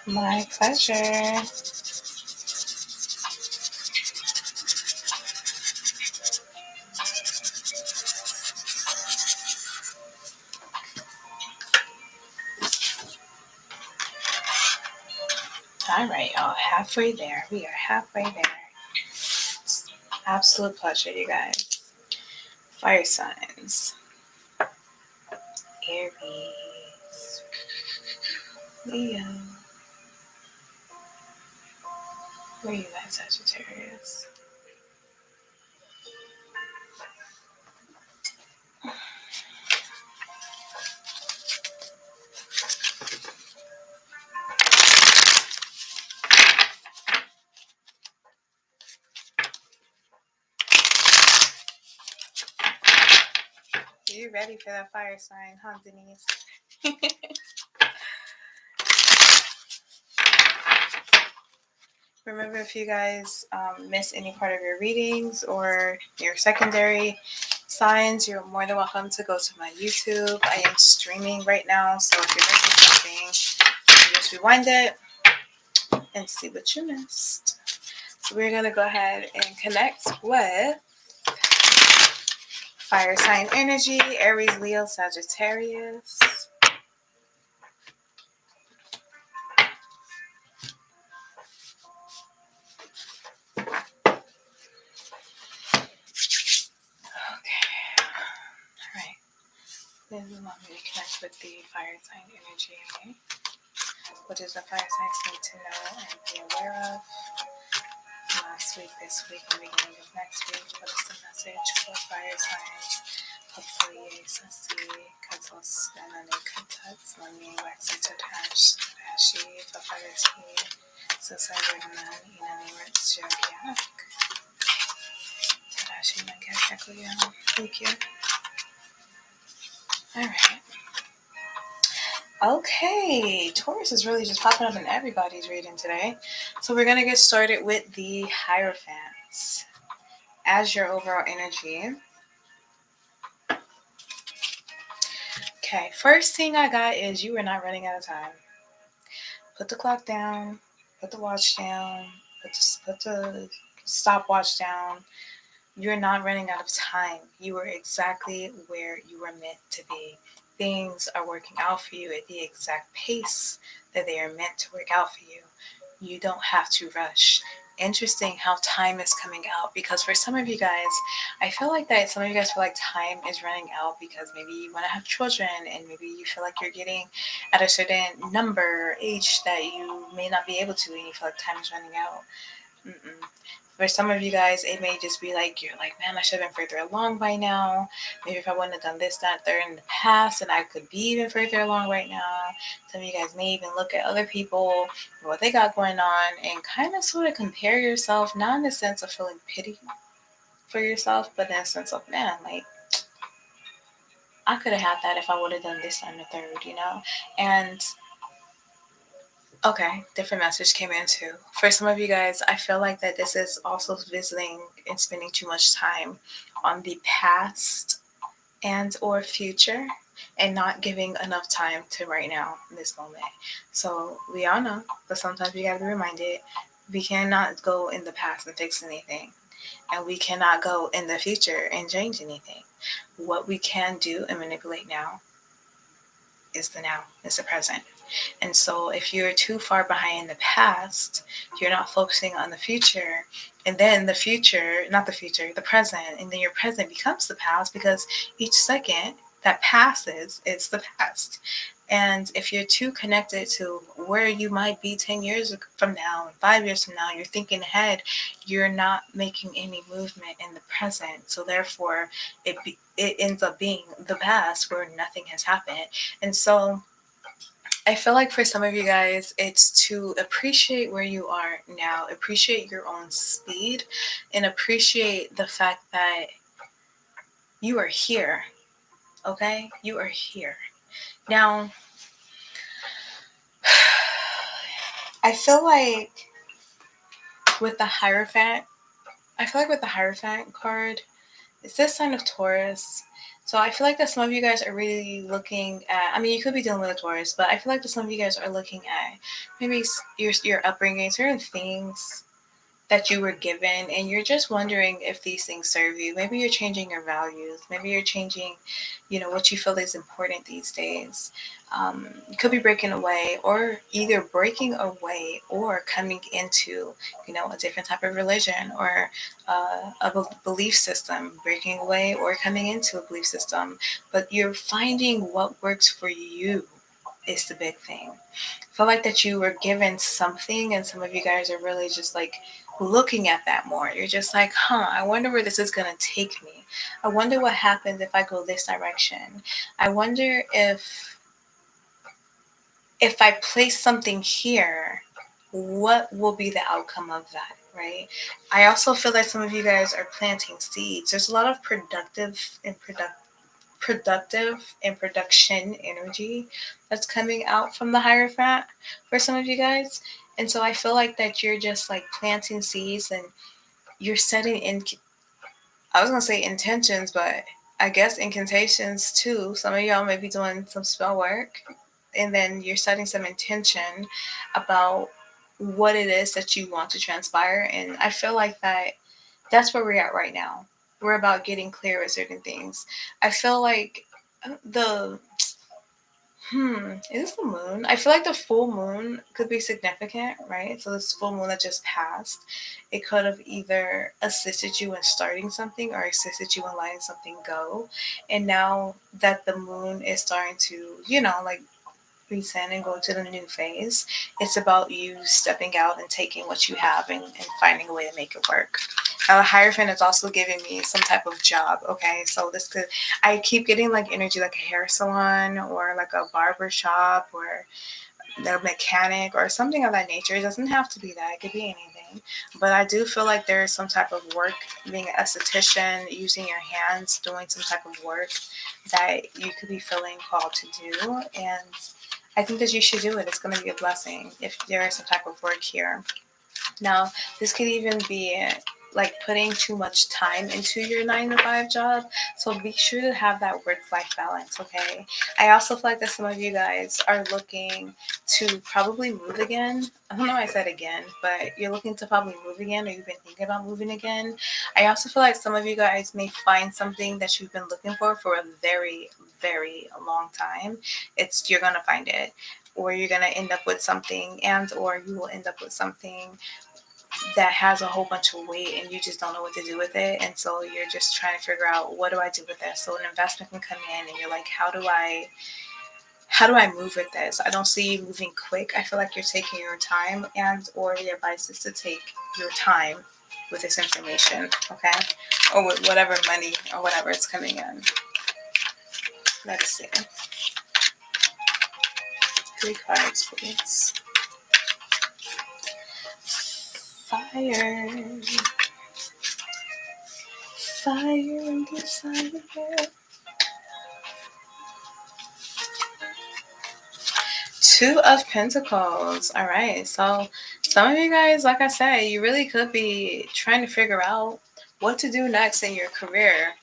My pleasure. All right, y'all, halfway there. We are halfway there. It's absolute pleasure, you guys. Fire signs. Aries. Leo. Where you at, Sagittarius? You ready for that fire sign, huh, Denise? Remember, if you guys miss any part of your readings or your secondary signs, you're more than welcome to go to my YouTube. I am streaming right now, so if you're missing something, you just rewind it and see what you missed. So we're going to go ahead and connect with fire sign energy, Aries, Leo, Sagittarius. Okay. All right. Then we want me to connect with the fire sign energy. What does the fire signs need to know and be aware of? Last week, this week, and beginning of next week. What is the message for fire signs? Hopefully, Sasi, Katos, Nanani, Katats, Mami, Waxy, Tatash, Tashi, Fafarati, Sasagerman, Inani, Rich, Jokiak, Tadashi, Nakia, Thank you. Alright. Okay, Taurus is really just popping up in everybody's reading today. So we're going to get started with the Hierophant as your overall energy. Okay, first thing I got is you are not running out of time. Put the clock down, put the watch down, put the stopwatch down. You're not running out of time. You are exactly where you were meant to be. Things are working out for you at the exact pace that they are meant to work out for you. You don't have to rush. Interesting how time is coming out, because for some of you guys, I feel like that some of you guys feel like time is running out because maybe you want to have children and maybe you feel like you're getting at a certain number, age that you may not be able to, and you feel like time is running out. Mm-mm. For some of you guys, it may just be like, you're like, man, I should have been further along by now. Maybe if I wouldn't have done this, that, third in the past, and I could be even further along right now. Some of you guys may even look at other people, what they got going on, and kind of sort of compare yourself, not in the sense of feeling pity for yourself, but in the sense of, man, like, I could have had that if I would have done this and the third, you know? And okay, different message came in too. For some of you guys, I feel like that this is also visiting and spending too much time on the past and or future and not giving enough time to right now in this moment. So we all know, but sometimes we gotta be reminded, we cannot go in the past and fix anything. And we cannot go in the future and change anything. What we can do and manipulate now is the now, is the present. And so if you're too far behind the past, you're not focusing on the future. And then the future, not the future, the present, and then your present becomes the past because each second that passes is the past. And if you're too connected to where you might be 10 years from now, 5 years from now, you're thinking ahead, you're not making any movement in the present. So therefore, it ends up being the past where nothing has happened. And so I feel like for some of you guys, it's to appreciate where you are now, appreciate your own speed, and appreciate the fact that you are here. Okay? You are here. Now, I feel like with the Hierophant, card, it's this sign of Taurus. So I feel like that some of you guys are really looking at, I mean, you could be dealing with a Taurus, but I feel like that some of you guys are looking at maybe your upbringing, certain things that you were given, and you're just wondering if these things serve you. Maybe you're changing your values. Maybe you're changing, what you feel is important these days. You could be breaking away, or either breaking away or coming into, a different type of religion, or a belief system, breaking away or coming into a belief system. But you're finding what works for you is the big thing. Feel like that you were given something, and some of you guys are really just like looking at that more. You're just like, I wonder where this is going to take me. I wonder what happens if I go this direction. I wonder if I place something here, what will be the outcome of that, right? I also feel like some of you guys are planting seeds. There's a lot of productive and production energy that's coming out from the Hierophant for some of you guys. And so I feel like that you're just like planting seeds, and you're setting in, I was going to say intentions, but I guess incantations too. Some of y'all may be doing some spell work, and then you're setting some intention about what it is that you want to transpire. And I feel like that's where we're at right now. We're about getting clear with certain things. I feel like the is this the moon? I feel like the full moon could be significant, right? So this full moon that just passed, it could have either assisted you in starting something or assisted you in letting something go. And now that the moon is starting to, like reset and go to the new phase, it's about you stepping out and taking what you have, and finding a way to make it work. Now, the Hierophant is also giving me some type of job. Okay, so I keep getting like energy, like a hair salon or like a barber shop or a mechanic or something of that nature. It doesn't have to be that. It could be anything. But I do feel like there is some type of work, being an esthetician, using your hands, doing some type of work that you could be feeling called to do. And I think that you should do it. It's going to be a blessing if there is some type of work here. Now, this could even be like putting too much time into your 9 to 5 job. So be sure to have that work-life balance, okay? I also feel like that some of you guys are looking to probably move again. I don't know why I said again, but you're looking to probably move again, or you've been thinking about moving again. I also feel like some of you guys may find something that you've been looking for a very, very long time. You're going to find it, or you're going to end up with something, or you will end up with something that has a whole bunch of weight, and you just don't know what to do with it. And so you're just trying to figure out, what do I do with this? So an investment can come in, and you're like, how do I move with this? I don't see you moving quick. I feel like you're taking your time, and or the advice is to take your time with this information, okay? Or with whatever money or whatever is coming in. Let's see. 3 cards, please. Fire. Fire and desire. Two of Pentacles. All right. So some of you guys, like I said, you really could be trying to figure out what to do next in your career.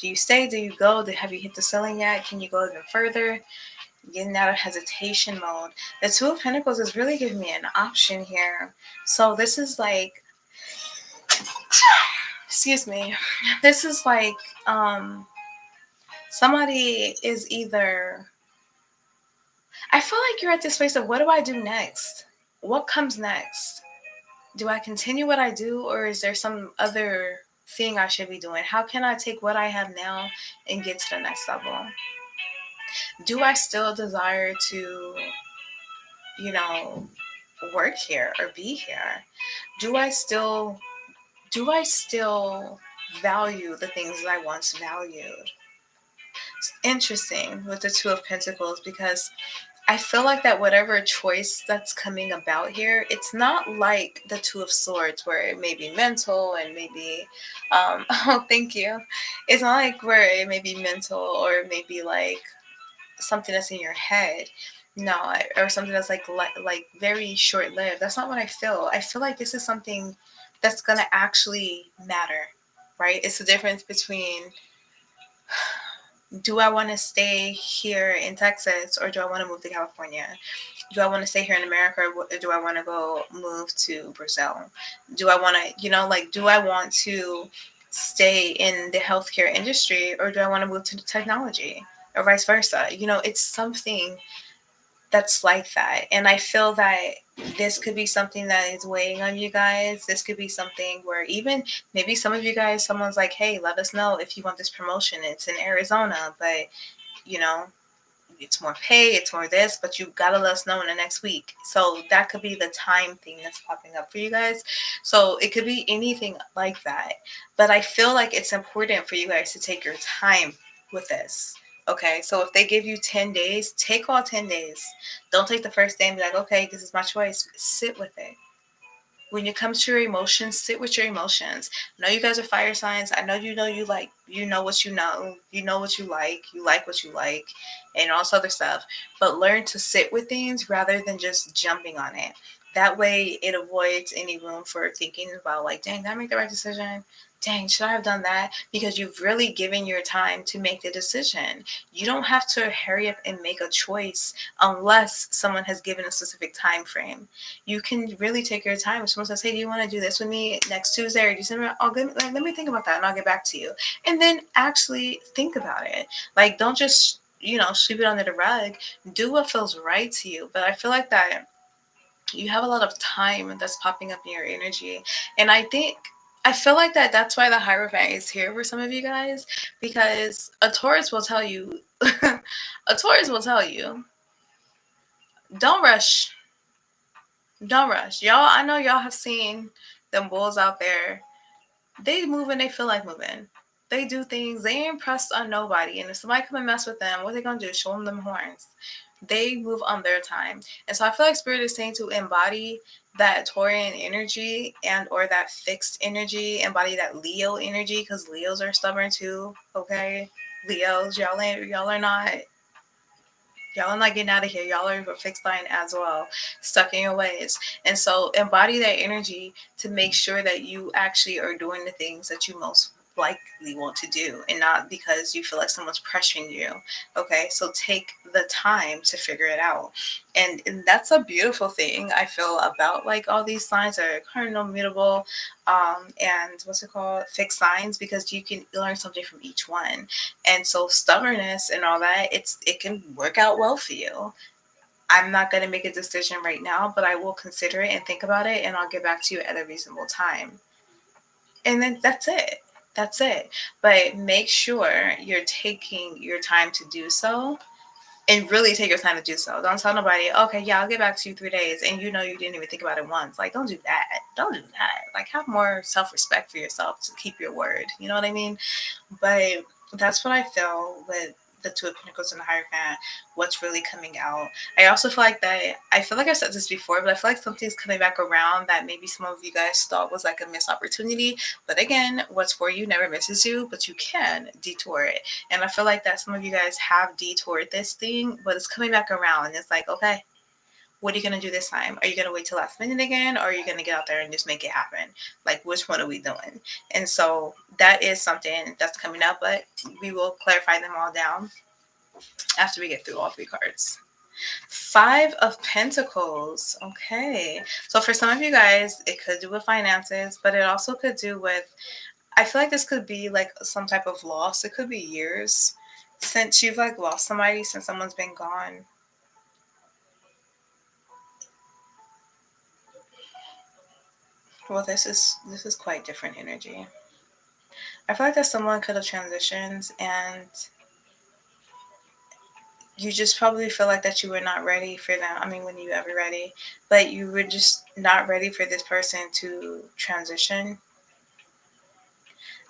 Do you stay? Do you go? Have you hit the ceiling yet? Can you go even further? Getting out of hesitation mode. The Two of Pentacles is really giving me an option here. So this is like, excuse me. This is like somebody is either, I feel like you're at this place of, what do I do next? What comes next? Do I continue what I do, or is there some other thing I should be doing? How can I take what I have now and get to the next level? Do I still desire to, you know, work here or be here? Do I still value the things that I once valued? It's interesting with the Two of Pentacles, because I feel like that whatever choice that's coming about here, it's not like the Two of Swords, where it may be mental and maybe, oh, thank you. It's not like where it may be mental, or it may be like something that's in your head. No, or something that's like very short lived. That's not what I feel. I feel like this is something that's gonna actually matter, right? It's the difference between Do I want to stay here in Texas, or do I want to move to California? Do I want to stay here in America, or do I want to go move to Brazil? Do I want to, like, do I want to stay in the healthcare industry, or do I want to move to technology, or vice versa? It's something that's like that. And I feel that this could be something that is weighing on you guys. This could be something where even maybe some of you guys, someone's like, hey, let us know if you want this promotion. It's in Arizona, but you know, it's more pay, it's more this, but you gotta let us know in the next week. So that could be the time thing that's popping up for you guys. So it could be anything like that. But I feel like it's important for you guys to take your time with this. Okay, so if they give you 10 days, take all 10 days. Don't take the first day and be like, okay, this is my choice. Sit with it. When it comes to your emotions, sit with your emotions. I know you guys are fire signs. I know you like, what you know what you like what you like, and all this other stuff. But learn to sit with things rather than just jumping on it. That way it avoids any room for thinking about like, dang, did I make the right decision? Dang, should I have done that? Because you've really given your time to make the decision. You don't have to hurry up and make a choice unless someone has given a specific time frame. You can really take your time. If someone says, hey, do you want to do this with me next Tuesday or December? Let me think about that and I'll get back to you. And then actually think about it. Like, don't just, sweep it under the rug. Do what feels right to you. But I feel like that you have a lot of time that's popping up in your energy. And I feel like that's why the Hierophant is here for some of you guys, because a Taurus will tell you, don't rush. Don't rush. Y'all, I know y'all have seen them bulls out there. They move when they feel like moving. They do things. They ain't pressed on nobody. And if somebody come and mess with them, what they gonna do? Show them horns. They move on their time. And so I feel like Spirit is saying to embody that Taurian energy and or that fixed energy, embody that Leo energy, because Leos are stubborn too. Okay, Leos, y'all are not getting out of here. Y'all are a fixed line as well, stuck in your ways. And so embody that energy to make sure that you actually are doing the things that you most likely want to do, and not because you feel like someone's pressuring you. Okay, so take the time to figure it out. And that's a beautiful thing I feel about like all these signs are cardinal, mutable, and what's it called, fixed signs, because you can learn something from each one. And so stubbornness and all that, it can work out well for you. I'm not going to make a decision right now, but I will consider it and think about it, and I'll get back to you at a reasonable time. And then that's it. That's it. But make sure you're taking your time to do so, and really take your time to do so. Don't tell nobody, okay, yeah, I'll get back to you 3 days, and you didn't even think about it once. Like, don't do that. Don't do that. Like, have more self-respect for yourself to keep your word. You know what I mean? But that's what I feel with the Two of Pentacles and the Hierophant, what's really coming out. I also feel like that, I feel like I've said this before, but I feel like something's coming back around that maybe some of you guys thought was like a missed opportunity. But again, what's for you never misses you, but you can detour it. And I feel like that some of you guys have detoured this thing, but it's coming back around. And it's like, okay, what are you going to do this time? Are you going to wait till last minute again? Or are you going to get out there and just make it happen? Like, which one are we doing? And so that is something that's coming up, but we will clarify them all down after we get through all three cards. Five of Pentacles. Okay. So for some of you guys, it could do with finances, but it also could do with, I feel like this could be like some type of loss. It could be years since you've like lost somebody, since someone's been gone. Well, this is quite different energy. I feel like that someone could have transitioned, and you just probably feel like that you were not ready for them. I mean, when you ever ready, but you were just not ready for this person to transition.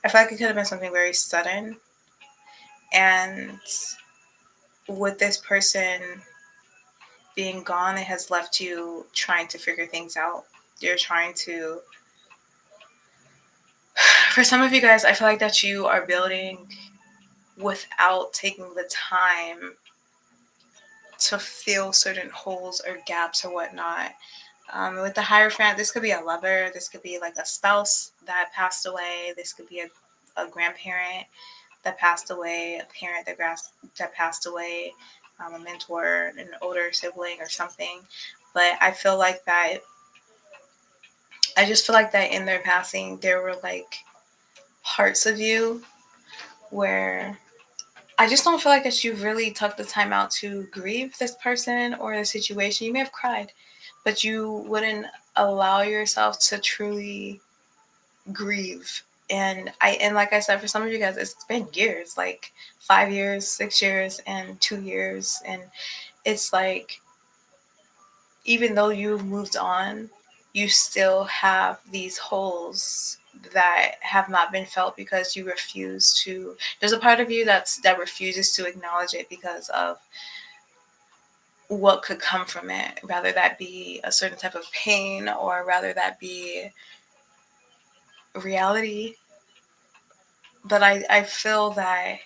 I feel like it could have been something very sudden, and with this person being gone, it has left you trying to figure things out. You're trying to, for some of you guys, I feel like that you are building without taking the time to fill certain holes or gaps or whatnot. With the Hierophant, this could be a lover, this could be like a spouse that passed away, this could be a grandparent. that passed away, a parent that passed away, a mentor, an older sibling or something. But I just feel like that in their passing, there were like parts of you where I just don't feel like that you really took the time out to grieve this person or the situation. You may have cried, but you wouldn't allow yourself to truly grieve. And like I said, for some of you guys, it's been years, like 5 years, 6 years, and 2 years. And it's like, even though you've moved on, you still have these holes that have not been felt because you refuse to. There's a part of you that refuses to acknowledge it because of what could come from it, rather that be a certain type of pain or rather that be reality. But I feel that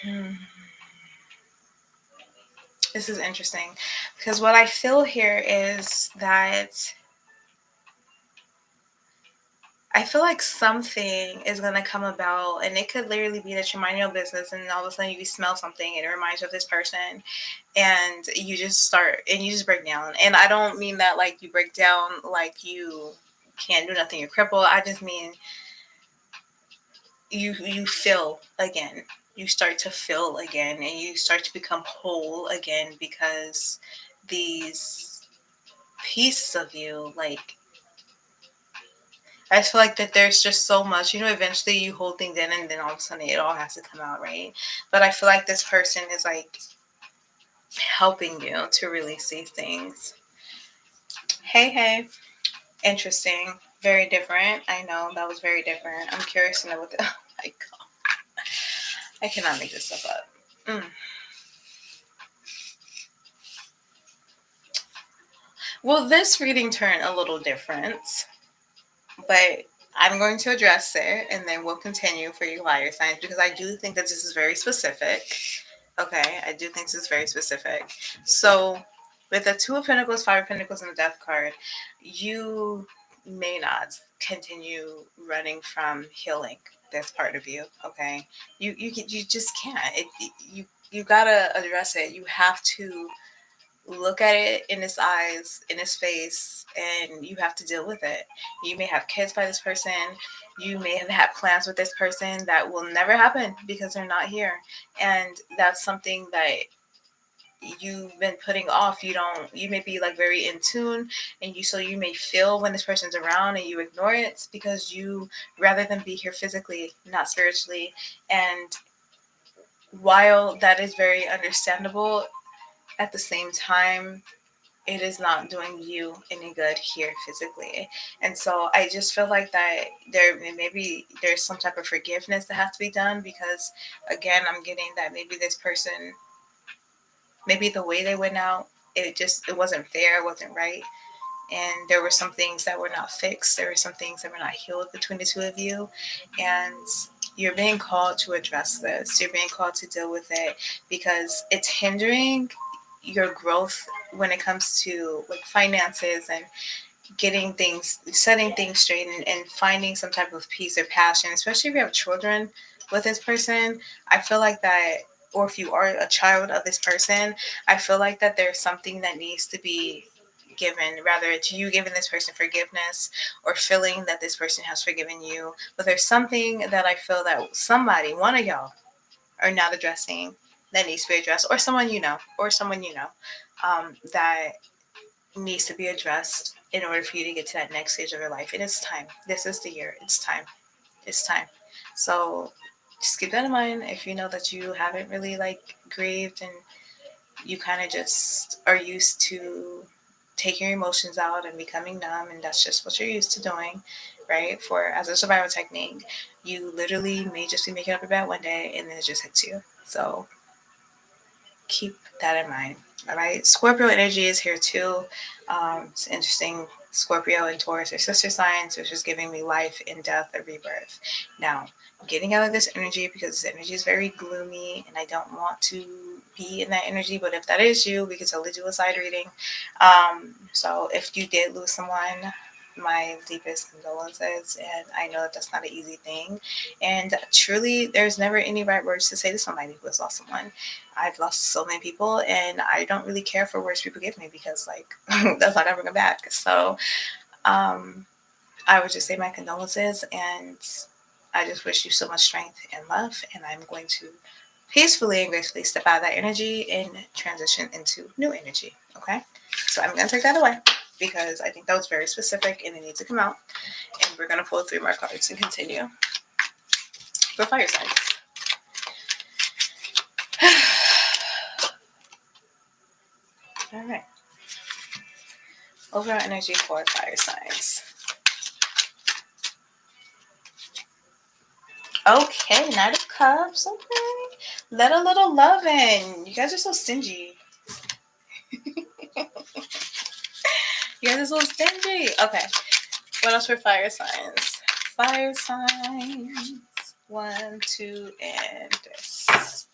hmm, this is interesting because what I feel here is that I feel like something is gonna come about, and it could literally be that you're minding your business, and all of a sudden you smell something, and it reminds you of this person, and you just break down. And I don't mean that like you break down like you can't do nothing, you're crippled. I just mean you feel again. You start to feel again, and you start to become whole again because these pieces of you, like, I just feel like that there's just so much, eventually you hold things in and then all of a sudden it all has to come out, right? But I feel like this person is like helping you to release these things. Hey, hey. Interesting. Very different. I know that was very different. I'm curious to know what the. Oh my God. I cannot make this stuff up. Mm. Well, this reading turned a little different, but I'm going to address it and then we'll continue for you fire signs because I do think that this is very specific. Okay, I do think this is very specific. So, with the Two of Pentacles, Five of Pentacles, and the Death card, you may not continue running from healing this part of you. Okay, you just can't. You gotta address it. You have to look at it in his eyes, in his face, and you have to deal with it. You may have kids by this person. You may have had plans with this person that will never happen because they're not here. And that's something that you've been putting off. You may be like very in tune, and you may feel when this person's around and you ignore it because you rather than be here physically, not spiritually. And while that is very understandable, at the same time, it is not doing you any good here physically. And so I just feel like that there's some type of forgiveness that has to be done because again, I'm getting that maybe this person, maybe the way they went out, it wasn't fair, it wasn't right. And there were some things that were not fixed. There were some things that were not healed between the two of you. And you're being called to address this. You're being called to deal with it because it's hindering your growth when it comes to like finances and setting things straight and finding some type of peace or passion, especially if you have children with this person. I feel like that, or if you are a child of this person, I feel like that there's something that needs to be given, rather it's you giving this person forgiveness or feeling that this person has forgiven you. But there's something that I feel that one of y'all, are not addressing that needs to be addressed, or someone you know, that needs to be addressed in order for you to get to that next stage of your life. And it's time. This is the year. It's time. It's time. So just keep that in mind if you know that you haven't really like grieved and you kind of just are used to taking your emotions out and becoming numb, and that's just what you're used to doing, right? For as a survival technique, you literally may just be making up your bed one day and then it just hits you. So keep that in mind. All right. Scorpio energy is here too. It's interesting. Scorpio and Taurus are sister signs, which is giving me life and death and rebirth. Now, I'm getting out of this energy because this energy is very gloomy and I don't want to be in that energy. But if that is you, we can totally do a side reading. So if you did lose someone, my deepest condolences. And I know that that's not an easy thing. And truly, there's never any right words to say to somebody who has lost someone. I've lost so many people, and I don't really care for words people give me because, like, that's not ever going back. So, um, I would just say my condolences, and I just wish you so much strength and love. And I'm going to peacefully and gracefully step out of that energy and transition into new energy. Okay? So I'm going to take that away because I think that was very specific and it needs to come out. And we're going to pull 3 more cards and continue for fire signs. All right. Overall energy for fire signs. Okay, Knight of Cups. Okay. Let a little love in. You guys are so stingy. You guys are so stingy. Okay. What else for fire signs? Fire signs. 1, 2, and this.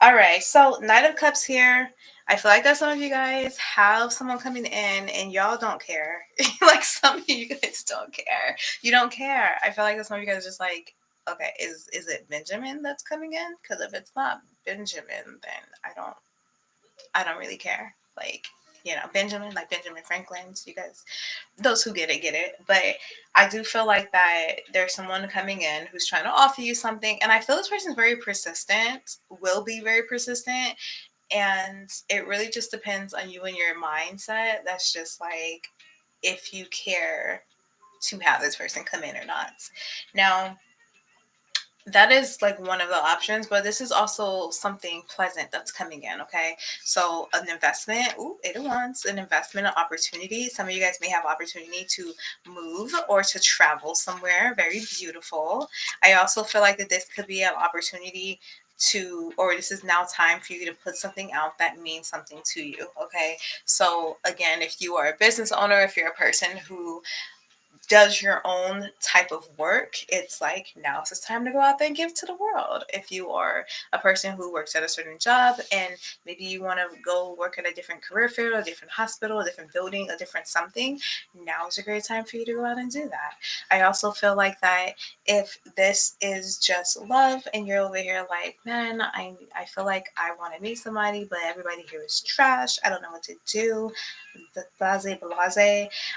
All right. So, Knight of Cups here. I feel like that some of you guys have someone coming in and y'all don't care. Like some of you guys don't care. You don't care. I feel like that some of you guys are just like, okay, is it Benjamin that's coming in? Because if it's not Benjamin, then I don't really care. Like, Benjamin, like Benjamin Franklin's, you guys, those who get it, get it. But I do feel like that there's someone coming in who's trying to offer you something. And I feel this person's very persistent, will be very persistent. And it really just depends on you and your mindset. That's just like if you care to have this person come in or not. Now, that is like one of the options, but this is also something pleasant that's coming in. Okay, so an investment, 8 of Wands, an investment, an opportunity. Some of you guys may have opportunity to move or to travel somewhere very beautiful. I also feel like that this could be an opportunity to, or this is now time for you to put something out that means something to you. Okay, so again, if you are a business owner, if you're a person who does your own type of work, it's like now it's time to go out there and give to the world. If you are a person who works at a certain job and maybe you want to go work at a different career field, a different hospital, a different building, a different something, now is a great time for you to go out and do that. I also feel like that if this is just love and you're over here like, man, I feel like I want to meet somebody, but everybody here is trash. I don't know what to do. Blase.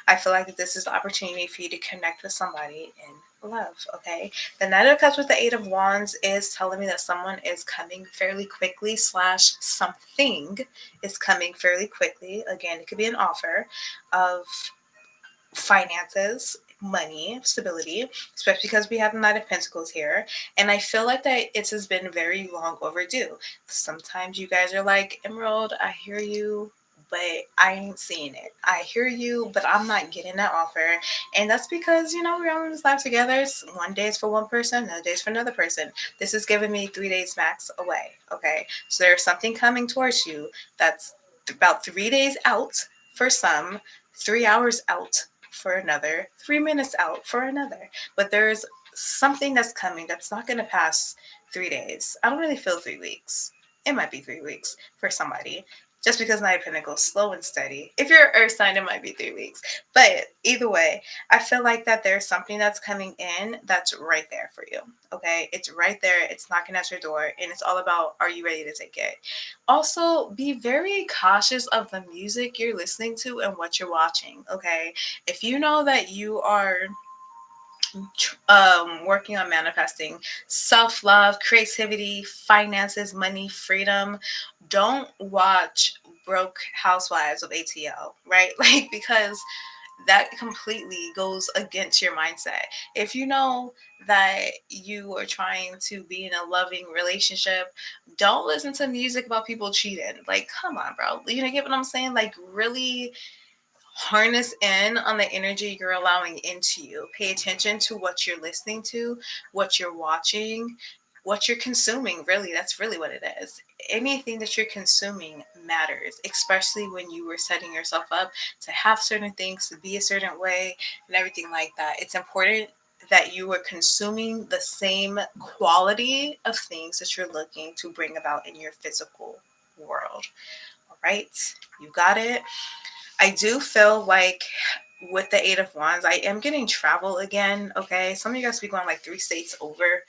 I feel like this is the opportunity for you to connect with somebody in love. Okay. The Knight of Cups with the 8 of Wands is telling me that someone is coming fairly quickly, slash something is coming fairly quickly. Again, it could be an offer of finances, money, stability, especially because we have the Knight of Pentacles here. And I feel like that it has been very long overdue. Sometimes you guys are like, Emerald, I hear you, but I ain't seeing it. I hear you, but I'm not getting that offer. And that's because, we're all in this life together. One day is for one person, another day is for another person. This is giving me 3 days max away. Okay. So there's something coming towards you that's about 3 days out for some, 3 hours out for another, 3 minutes out for another. But there's something that's coming that's not going to pass 3 days. I don't really feel 3 weeks. It might be 3 weeks for somebody. Just because Knight of Pentacles slow and steady. If you're an earth sign, it might be 3 weeks. But either way, I feel like that there's something that's coming in that's right there for you. Okay? It's right there. It's knocking at your door. And it's all about, are you ready to take it? Also, be very cautious of the music you're listening to and what you're watching. Okay? If you know that you are working on manifesting self-love, creativity, finances, money, freedom, don't watch Broke Housewives of ATL, right? Like, because that completely goes against your mindset. If you know that you are trying to be in a loving relationship, don't listen to music about people cheating. Like, come on, bro. Get what I'm saying? Like, really harness in on the energy you're allowing into you. Pay attention to what you're listening to, what you're watching, what you're consuming. Really, that's really what it is. Anything that you're consuming matters, especially when you were setting yourself up to have certain things, to be a certain way, and everything like that. It's important that you are consuming the same quality of things that you're looking to bring about in your physical world. All right, you got it. I do feel like with the Eight of Wands, I am getting travel again. Okay, some of you guys be going like 3 states over.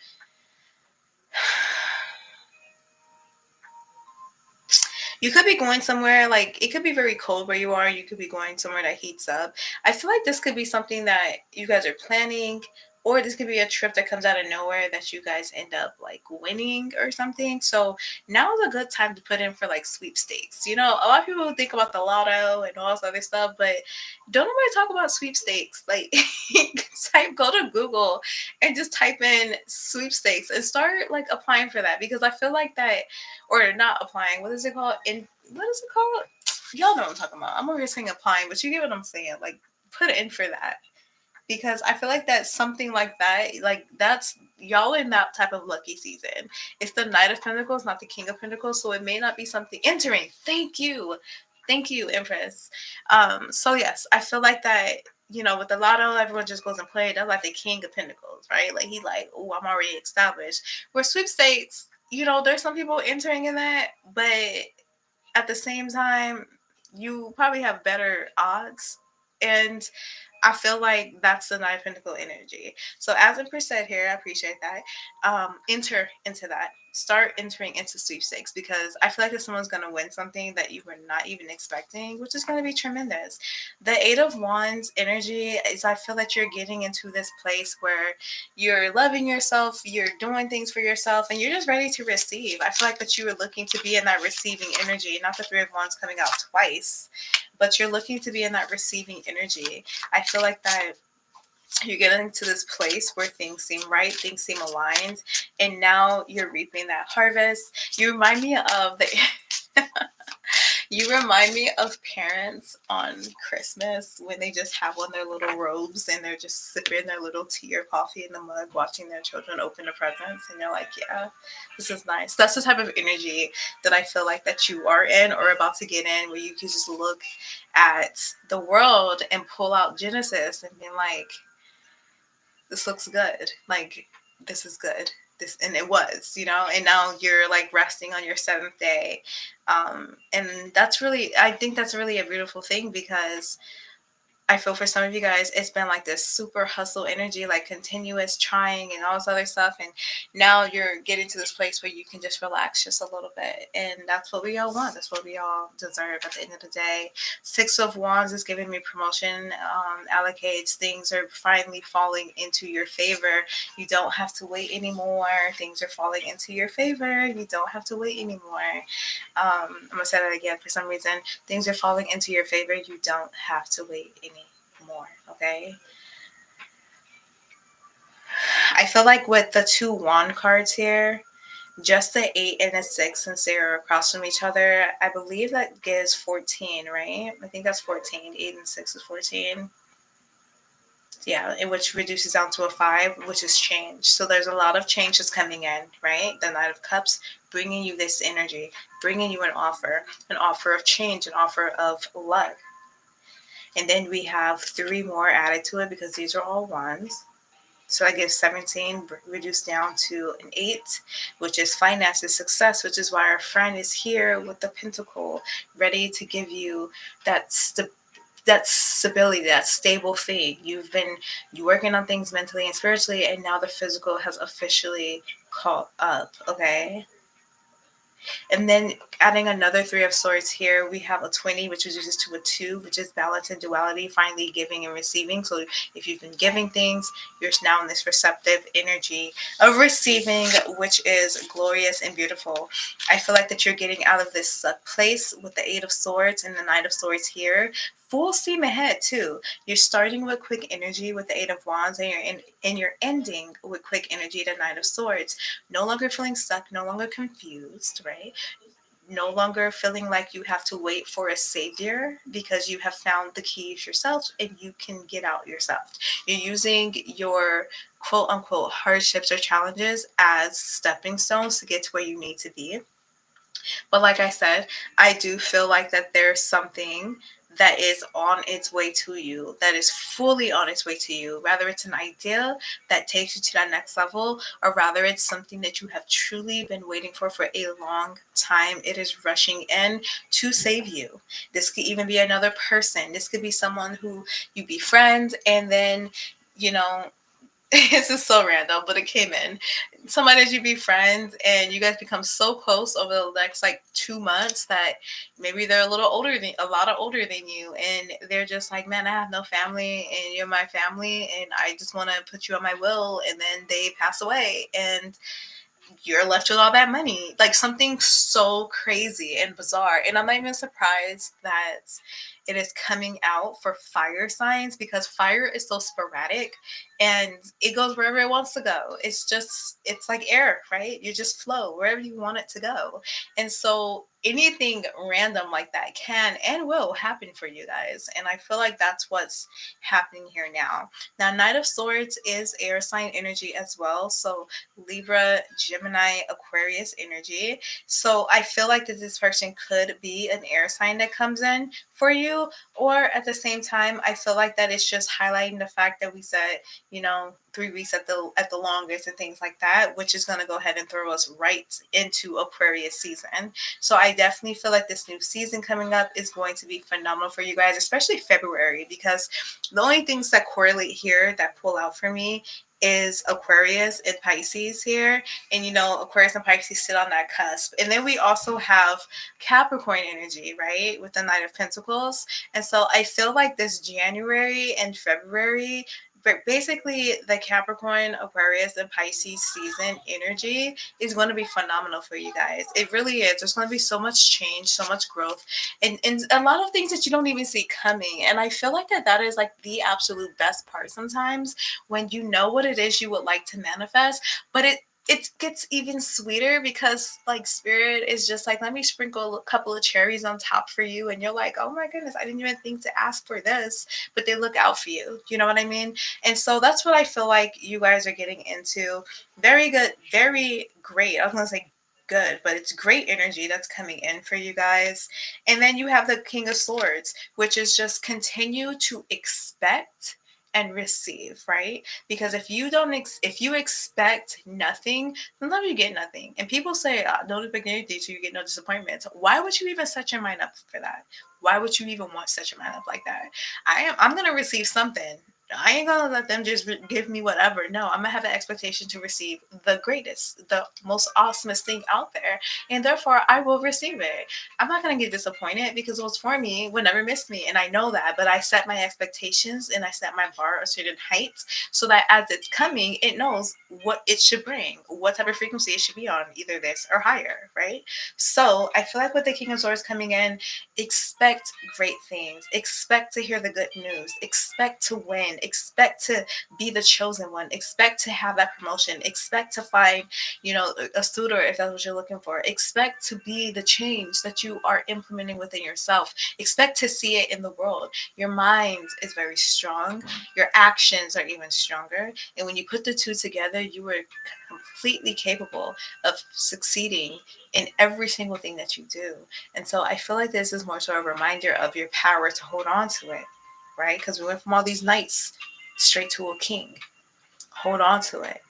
You could be going somewhere, like, it could be very cold where you are. You could be going somewhere that heats up. I feel like this could be something that you guys are planning, or this could be a trip that comes out of nowhere that you guys end up like winning or something. So now is a good time to put in for like sweepstakes. You know, a lot of people think about the lotto and all this other stuff, but don't nobody talk about sweepstakes. Like, go to Google and just type in sweepstakes and start like applying for that, because I feel like that, or not applying. What is it called? What is it called? Y'all know what I'm talking about. I'm over here saying applying, but you get what I'm saying. Like, put it in for that, because I feel like that's something like that. Like, that's y'all in that type of lucky season. It's the Knight of Pentacles, not the King of Pentacles, so it may not be something entering. Thank you, Empress. So yes, I feel like that. You know, with the lotto, everyone just goes and plays. That's like the King of Pentacles, right? Like, he like, oh, I'm already established. Where sweepstakes, you know, there's some people entering in that, but at the same time, you probably have better odds. And I feel like that's the Nine Pentacle energy. So as Empress said here, I appreciate that. Enter into that. Start entering into sweepstakes, because I feel like if someone's going to win something that you were not even expecting, which is going to be tremendous. The Eight of Wands energy is, I feel that you're getting into this place where you're loving yourself, you're doing things for yourself, and you're just ready to receive. I feel like that you were looking to be in that receiving energy, not the Three of Wands coming out twice, but you're looking to be in that receiving energy. I feel like that you're getting to this place where things seem right, things seem aligned, and now you're reaping that harvest. You remind me of the You remind me of parents on Christmas when they just have on their little robes and they're just sipping their little tea or coffee in the mug, watching their children open the presents, and you're like, yeah, this is nice. That's the type of energy that I feel like that you are in or about to get in, where you can just look at the world and pull out Genesis and be like, this looks good. Like, this is good. This, and it was, you know, and now you're like resting on your seventh day. And that's really, I think that's really a beautiful thing, because I feel for some of you guys, it's been like this super hustle energy, like continuous trying and all this other stuff. And now you're getting to this place where you can just relax just a little bit. And that's what we all want. That's what we all deserve at the end of the day. Six of Wands is giving me promotion, allocates. Things are finally falling into your favor. You don't have to wait anymore. Things are falling into your favor. You don't have to wait anymore. I'm going to say that again for some reason. Things are falling into your favor. You don't have to wait anymore. Okay. I feel like with the two wand cards here, just the 8 and the 6, since they're across from each other, I believe that gives 14, right? I think that's 14. 8 and 6 is 14. Yeah, in which reduces down to a 5, which is change. So there's a lot of changes coming in, right? The Knight of Cups bringing you this energy, bringing you an offer of change, an offer of luck. And then we have 3 more added to it, because these are all ones. So I give 17 reduced down to an 8, which is finances, success, which is why our friend is here with the pentacle, ready to give you that that stability, that stable thing. You working on things mentally and spiritually, and now the physical has officially caught up. Okay. And then adding another 3 of Swords here, we have a 20, which reduces to a 2, which is balance and duality, finally giving and receiving. So if you've been giving things, you're now in this receptive energy of receiving, which is glorious and beautiful. I feel like that you're getting out of this place with the 8 of Swords and the Knight of Swords here. Full steam ahead too. You're starting with quick energy with the 8 of Wands, and you're ending with quick energy, the Knight of Swords. No longer feeling stuck, no longer confused, right? No longer feeling like you have to wait for a savior, because you have found the keys yourself and you can get out yourself. You're using your quote unquote hardships or challenges as stepping stones to get to where you need to be. But like I said, I do feel like that there's something that is on its way to you, that is fully on its way to you. Rather, it's an idea that takes you to that next level, or rather, it's something that you have truly been waiting for a long time. It is rushing in to save you. This could even be another person. This could be someone who you befriend, and then, you know, this is so random, but it came in. Somebody that you befriend and you guys become so close over the next like 2 months that maybe they're a lot of older than you, and they're just like, man, I have no family and you're my family, and I just want to put you on my will, and then they pass away, and you're left with all that money. Like something so crazy and bizarre. And I'm not even surprised that it is coming out for fire signs, because fire is so sporadic and it goes wherever it wants to go. It's like air, right? You just flow wherever you want it to go. And so anything random like that can and will happen for you guys. And I feel like that's what's happening here now. Now, Knight of Swords is air sign energy as well. So Libra, Gemini, Aquarius energy. So I feel like that this person could be an air sign that comes in for you, or at the same time, I feel like that it's just highlighting the fact that we said, 3 weeks at the longest and things like that, which is going to go ahead and throw us right into Aquarius season. So I definitely feel like this new season coming up is going to be phenomenal for you guys, especially February, because the only things that correlate here that pull out for me is Aquarius and Pisces here. And Aquarius and Pisces sit on that cusp. And then we also have Capricorn energy, right? With the Knight of Pentacles. And so I feel like this January and February, but basically the Capricorn, Aquarius, and Pisces season energy is going to be phenomenal for you guys. It really is. There's going to be so much change, so much growth, and a lot of things that you don't even see coming. And I feel like that is like the absolute best part sometimes, when you know what it is you would like to manifest, but it gets even sweeter, because like spirit is just like, let me sprinkle a couple of cherries on top for you, and you're like, oh my goodness, I didn't even think to ask for this, but they look out for you. You know what I mean? And so that's what I feel like you guys are getting into. Very good, very great. I was gonna say good, but it's great energy that's coming in for you guys. And then you have the King of Swords, which is just continue to expect and receive, right? Because if you don't if you expect nothing, then you get nothing. And people say, don't expect anything so you get no disappointments. Why would you even set your mind up for that? Why would you even want to set your mind up like that? I'm gonna receive something. I ain't gonna let them just give me whatever. No, I'm gonna have an expectation to receive the greatest, the most awesomest thing out there, and therefore I will receive it. I'm not gonna get disappointed, because what's for me will never miss me, and I know that. But I set my expectations and I set my bar a certain height, so that as it's coming, it knows what it should bring, what type of frequency it should be on, either this or higher, right? So I feel like with the King of Swords coming in, expect great things. Expect to hear the good news. Expect to win. Expect to be the chosen one. Expect to have that promotion. Expect to find, a suitor if that's what you're looking for. Expect to be the change that you are implementing within yourself. Expect to see it in the world. Your mind is very strong. Your actions are even stronger. And when you put the two together, you are completely capable of succeeding in every single thing that you do. And so I feel like this is more so a reminder of your power to hold on to it, right? Because we went from all these knights straight to a king. Hold on to it.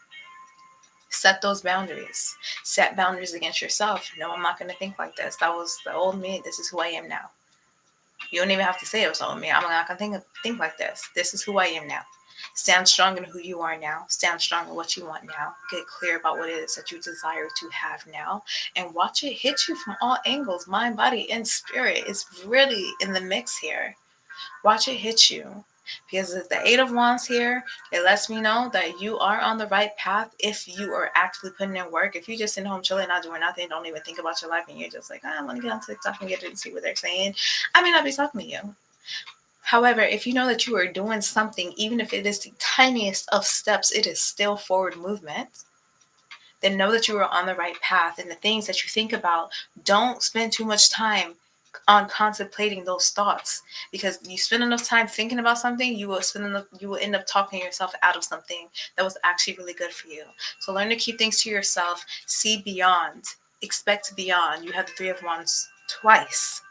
Set those boundaries. Set boundaries against yourself. No, I'm not going to think like this. That was the old me. This is who I am now. You don't even have to say it was the old me. I'm not going to think like this. This is who I am now. Stand strong in who you are now. Stand strong in what you want now. Get clear about what it is that you desire to have now. And watch it hit you from all angles. Mind, body, and spirit is really in the mix here. Watch it hit you. Because with the Eight of Wands here, it lets me know that you are on the right path if you are actually putting in work. If you just sit home chilling, not doing nothing, don't even think about your life, and you're just like, I want to get on TikTok and get it and see what they're saying, I may not be talking to you. However, if you know that you are doing something, even if it is the tiniest of steps, it is still forward movement, then know that you are on the right path. And the things that you think about, don't spend too much time on contemplating those thoughts, because you spend enough time thinking about something, you will end up talking yourself out of something that was actually really good for you. So learn to keep things to yourself, see beyond, expect beyond. You have the Three of Wands twice.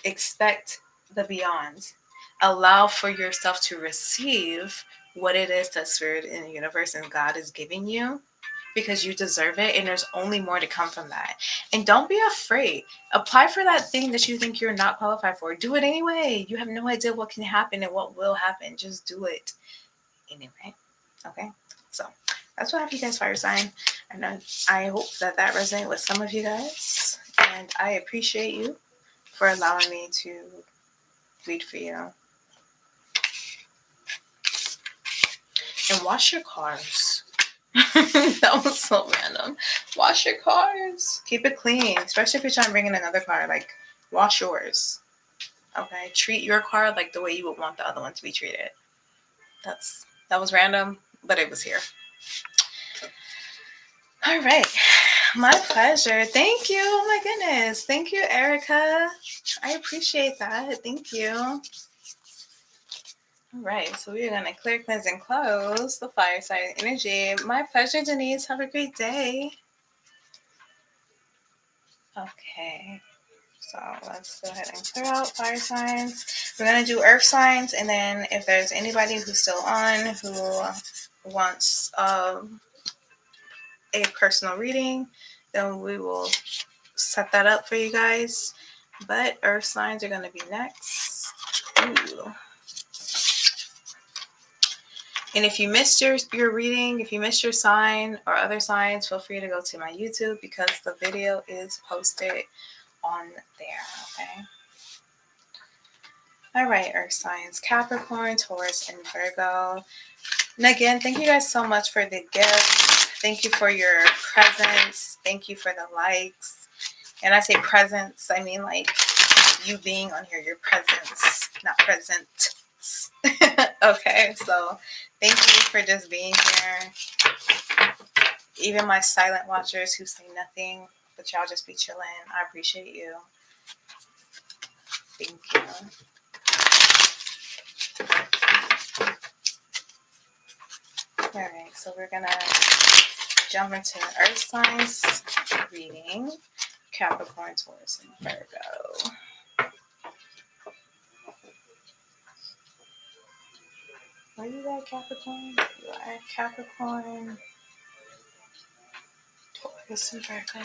Expect the beyond. Allow for yourself to receive what it is that Spirit in the universe and God is giving you, because you deserve it, and there's only more to come from that. And don't be afraid. Apply for that thing that you think you're not qualified for. Do it anyway. You have no idea what can happen and what will happen. Just do it anyway. Okay? So that's what I have you guys, fire sign. And I hope that resonates with some of you guys. And I appreciate you for allowing me to read for you. And wash your cars. That was so random. Wash your cars. Keep it clean, especially if you're trying to bring in another car. Like, wash yours. Okay? Treat your car like the way you would want the other one to be treated. That was random, but it was here. All right. My pleasure. Thank you. Oh my goodness. Thank you, Erica. I appreciate that. Thank you. All right. So we're going to clear, cleanse, and close the fire sign energy. My pleasure, Denise. Have a great day. Okay. So let's go ahead and clear out fire signs. We're going to do earth signs. And then if there's anybody who's still on who wants a personal reading, then we will set that up for you guys. But earth signs are going to be next. Ooh. And if you missed your reading, if you missed your sign or other signs, feel free to go to my YouTube because the video is posted on there. Okay. All right, earth signs, Capricorn, Taurus, and Virgo. And again, thank you guys so much for the gifts. Thank you for your presence. Thank you for the likes. And I say presence, I mean like you being on here, your presence, not present. Okay, so thank you for just being here. Even my silent watchers who say nothing, but y'all just be chilling. I appreciate you. Thank you. All right, so we're gonna jump into earth signs reading. Capricorn, Taurus, and Virgo. Where you at, Capricorn? You are Capricorn, Taurus, and Virgo.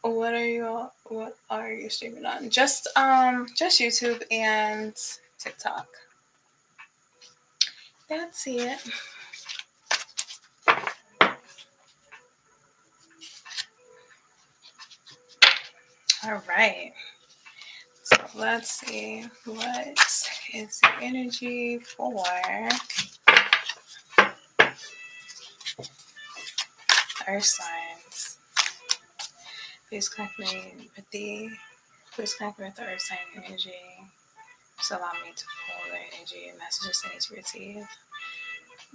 What are you streaming on? Just YouTube and TikTok. That's it. All right. So let's see, what is the energy for earth signs? Please connect me with the earth sign energy. Just allow me to pull the energy and messages I need to receive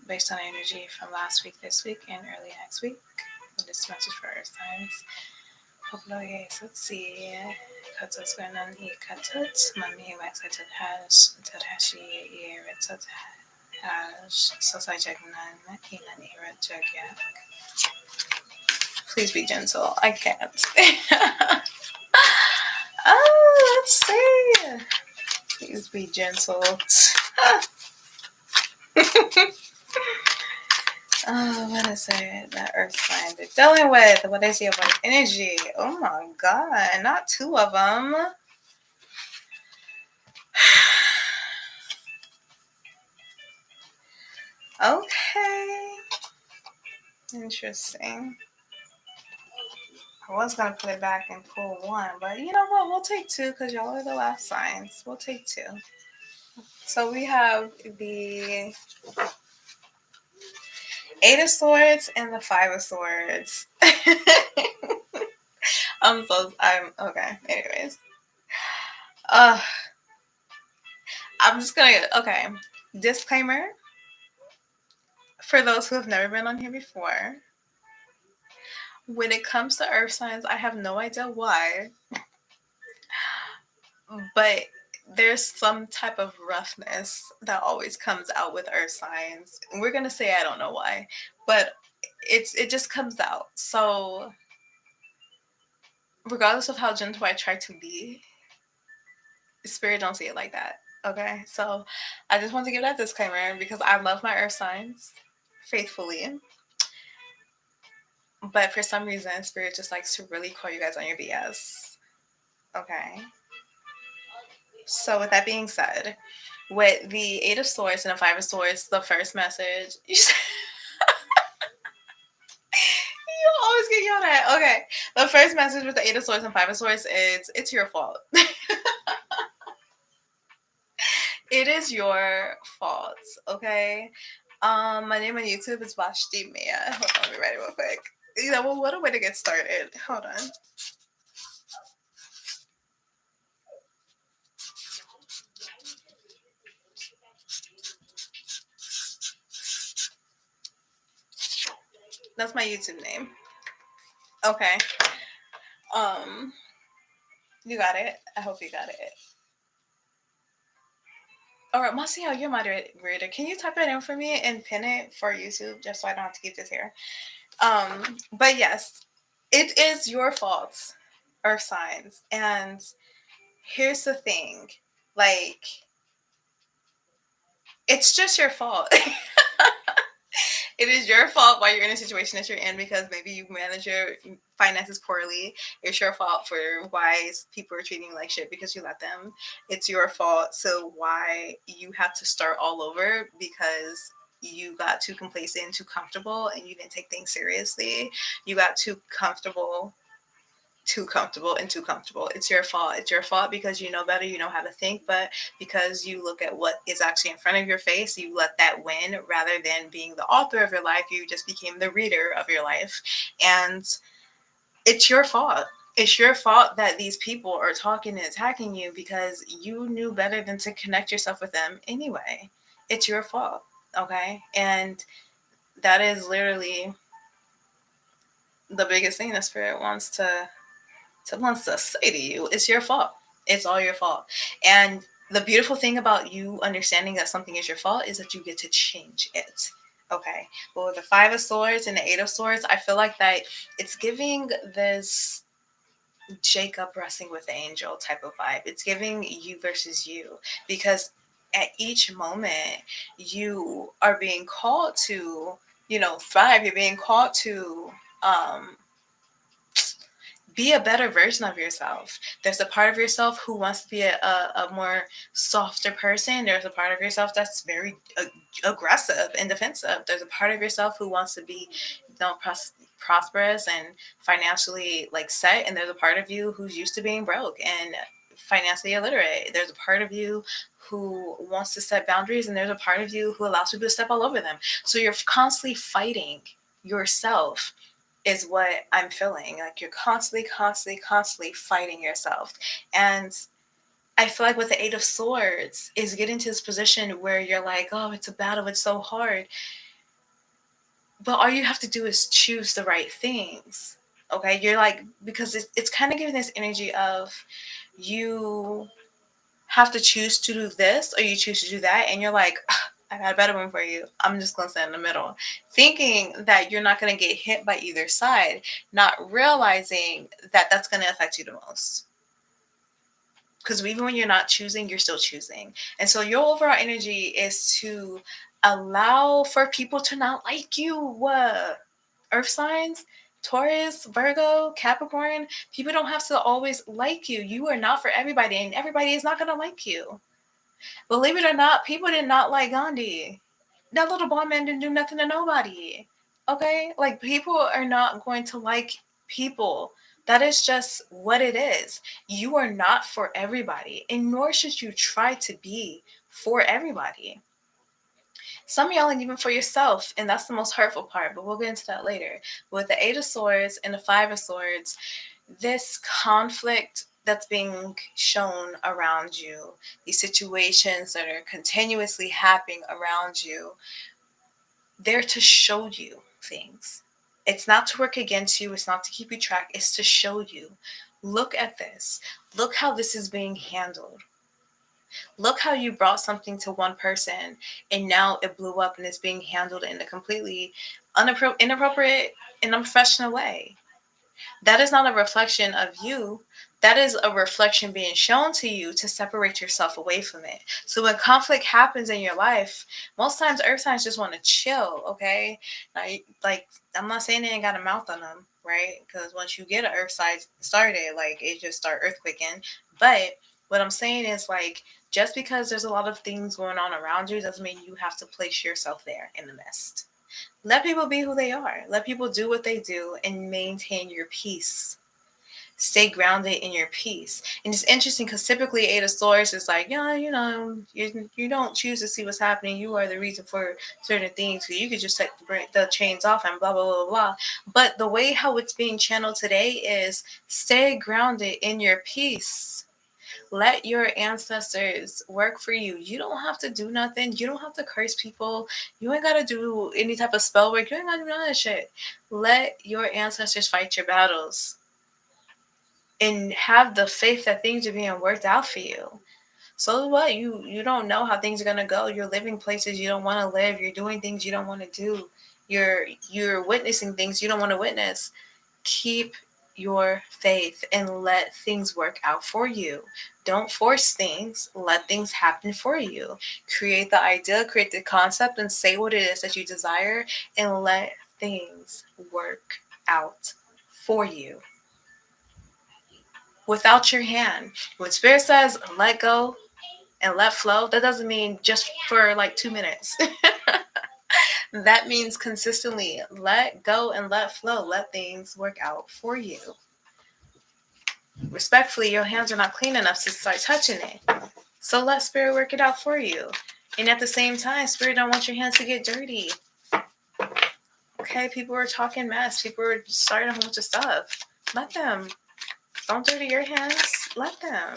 based on energy from last week, this week, and early next week. This message for earth signs. Let's see. Katot Gwanan I Katot, Mami Waxatot Hash, Tadashi Retot Hash, Sosai Jagnan, Inan Ira Jagyak. Please be gentle. I can't. Oh, let's see. Please be gentle. Oh, what is it that earth sign they're dealing with? What is the about energy? Oh my god, not two of them. Okay. Interesting. I was going to put it back and pull one, but you know what? We'll take two because y'all are the last signs. We'll take two. So we have the Eight of Swords and the Five of Swords. I'm okay. Anyways. I'm just going to, okay. Disclaimer. For those who have never been on here before, when it comes to earth signs, I have no idea why, but there's some type of roughness that always comes out with earth signs. And we're gonna say I don't know why, but it just comes out. So regardless of how gentle I try to be, spirit don't see it like that. Okay, so I just want to give that disclaimer because I love my earth signs faithfully, but for some reason, spirit just likes to really call you guys on your BS. Okay, so with that being said, with the Eight of Swords and the Five of Swords, the first message you always get yelled at. Okay, the first message with the Eight of Swords and Five of Swords is it's your fault. It is your fault. Okay. My name on YouTube is Vashti Mia. Hold on, let me write it real quick. You know, well, what a way to get started. Hold on. That's my YouTube name. Okay. Um, you got it. I hope you got it. All right, Marcia, you're moderator. Can you type it in for me and pin it for YouTube just so I don't have to keep this here? But yes, it is your fault, Earth signs. And here's the thing, like, it's just your fault. It is your fault why you're in a situation that you're in because maybe you manage your finances poorly. It's your fault for why people are treating you like shit because you let them. It's your fault. So why you have to start all over because you got too complacent and too comfortable and you didn't take things seriously. You got too comfortable and too comfortable. It's your fault. It's your fault because you know better, you know how to think, but because you look at what is actually in front of your face, you let that win rather than being the author of your life. You just became the reader of your life. And it's your fault. It's your fault that these people are talking and attacking you because you knew better than to connect yourself with them anyway. It's your fault. Okay. And that is literally the biggest thing the spirit wants to say to you, it's your fault. It's all your fault. And the beautiful thing about you understanding that something is your fault is that you get to change it. Okay. But with the Five of Swords and the Eight of Swords, I feel like that it's giving this Jacob wrestling with the angel type of vibe. It's giving you versus you because at each moment you are being called to, thrive. You're being called to um be a better version of yourself. There's a part of yourself who wants to be a more softer person. There's a part of yourself that's very aggressive and defensive. There's a part of yourself who wants to be, prosperous and financially like set. And there's a part of you who's used to being broke and financially illiterate. There's a part of you who wants to set boundaries, and there's a part of you who allows people to step all over them. So you're constantly fighting yourself is what I'm feeling. Like you're constantly fighting yourself. And I feel like with the Eight of Swords is getting to this position where you're like, oh, it's a battle, it's so hard. But all you have to do is choose the right things. Okay, you're like, because it's kind of giving this energy of you have to choose to do this or you choose to do that. And you're like, I got a better one for you. I'm just going to stand in the middle. Thinking that you're not going to get hit by either side, not realizing that that's going to affect you the most. Because even when you're not choosing, you're still choosing. And so your overall energy is to allow for people to not like you. Earth signs, Taurus, Virgo, Capricorn, people don't have to always like you. You are not for everybody, and everybody is not going to like you. Believe it or not, people did not like Gandhi. That little blonde man didn't do nothing to nobody. Okay? Like, people are not going to like people. That is just what it is. You are not for everybody, and nor should you try to be for everybody. Some y'all ain't even for yourself, and that's the most hurtful part, but we'll get into that later. With the Eight of Swords and the Five of Swords, this conflict that's being shown around you, these situations that are continuously happening around you, they're to show you things. It's not to work against you, it's not to keep you track, it's to show you. Look at this. Look how this is being handled. Look how you brought something to one person and now it blew up and is being handled in a completely inappropriate and unprofessional way. That is not a reflection of you. That is a reflection being shown to you to separate yourself away from it. So when conflict happens in your life, most times earth signs just want to chill, okay? Like, I'm not saying they ain't got a mouth on them, right? Because once you get an earth sign started, like, it just start earthquaking. But what I'm saying is, like, just because there's a lot of things going on around you doesn't mean you have to place yourself there in the midst. Let people be who they are. Let people do what they do and maintain your peace. Stay grounded in your peace. And it's interesting because typically Eight of Swords is like, yeah, you don't choose to see what's happening. You are the reason for certain things. So you could just set the chains off and blah, blah, blah, blah. But the way how it's being channeled today is stay grounded in your peace. Let your ancestors work for you. You don't have to do nothing. You don't have to curse people. You ain't got to do any type of spell work. You ain't got to do none of that shit. Let your ancestors fight your battles and have the faith that things are being worked out for you. So what? You don't know how things are gonna go. You're living places you don't want to live. You're doing things you don't want to do. You're witnessing things you don't want to witness. Keep your faith and let things work out for you. Don't force things. Let things happen for you. Create the idea, create the concept, and say what it is that you desire, and let things work out for you without your hand. When spirit says let go and let flow, that doesn't mean just for like 2 minutes. That means consistently let go and let flow. Let things work out for you. Respectfully, your hands are not clean enough to start touching it. So let spirit work it out for you. And at the same time, spirit don't want your hands to get dirty. Okay, people are talking mess. People are starting a whole bunch of stuff. Let them. Don't dirty your hands. Let them.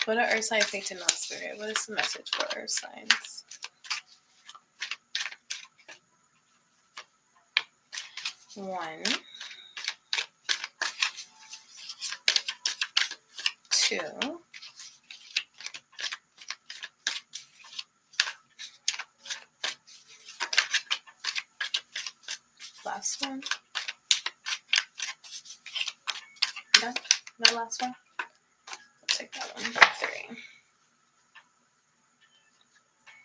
What are earth signs need to know, spirit? What is the message for earth signs? One, two, last one. Done? No last one? I'll take that one. Three.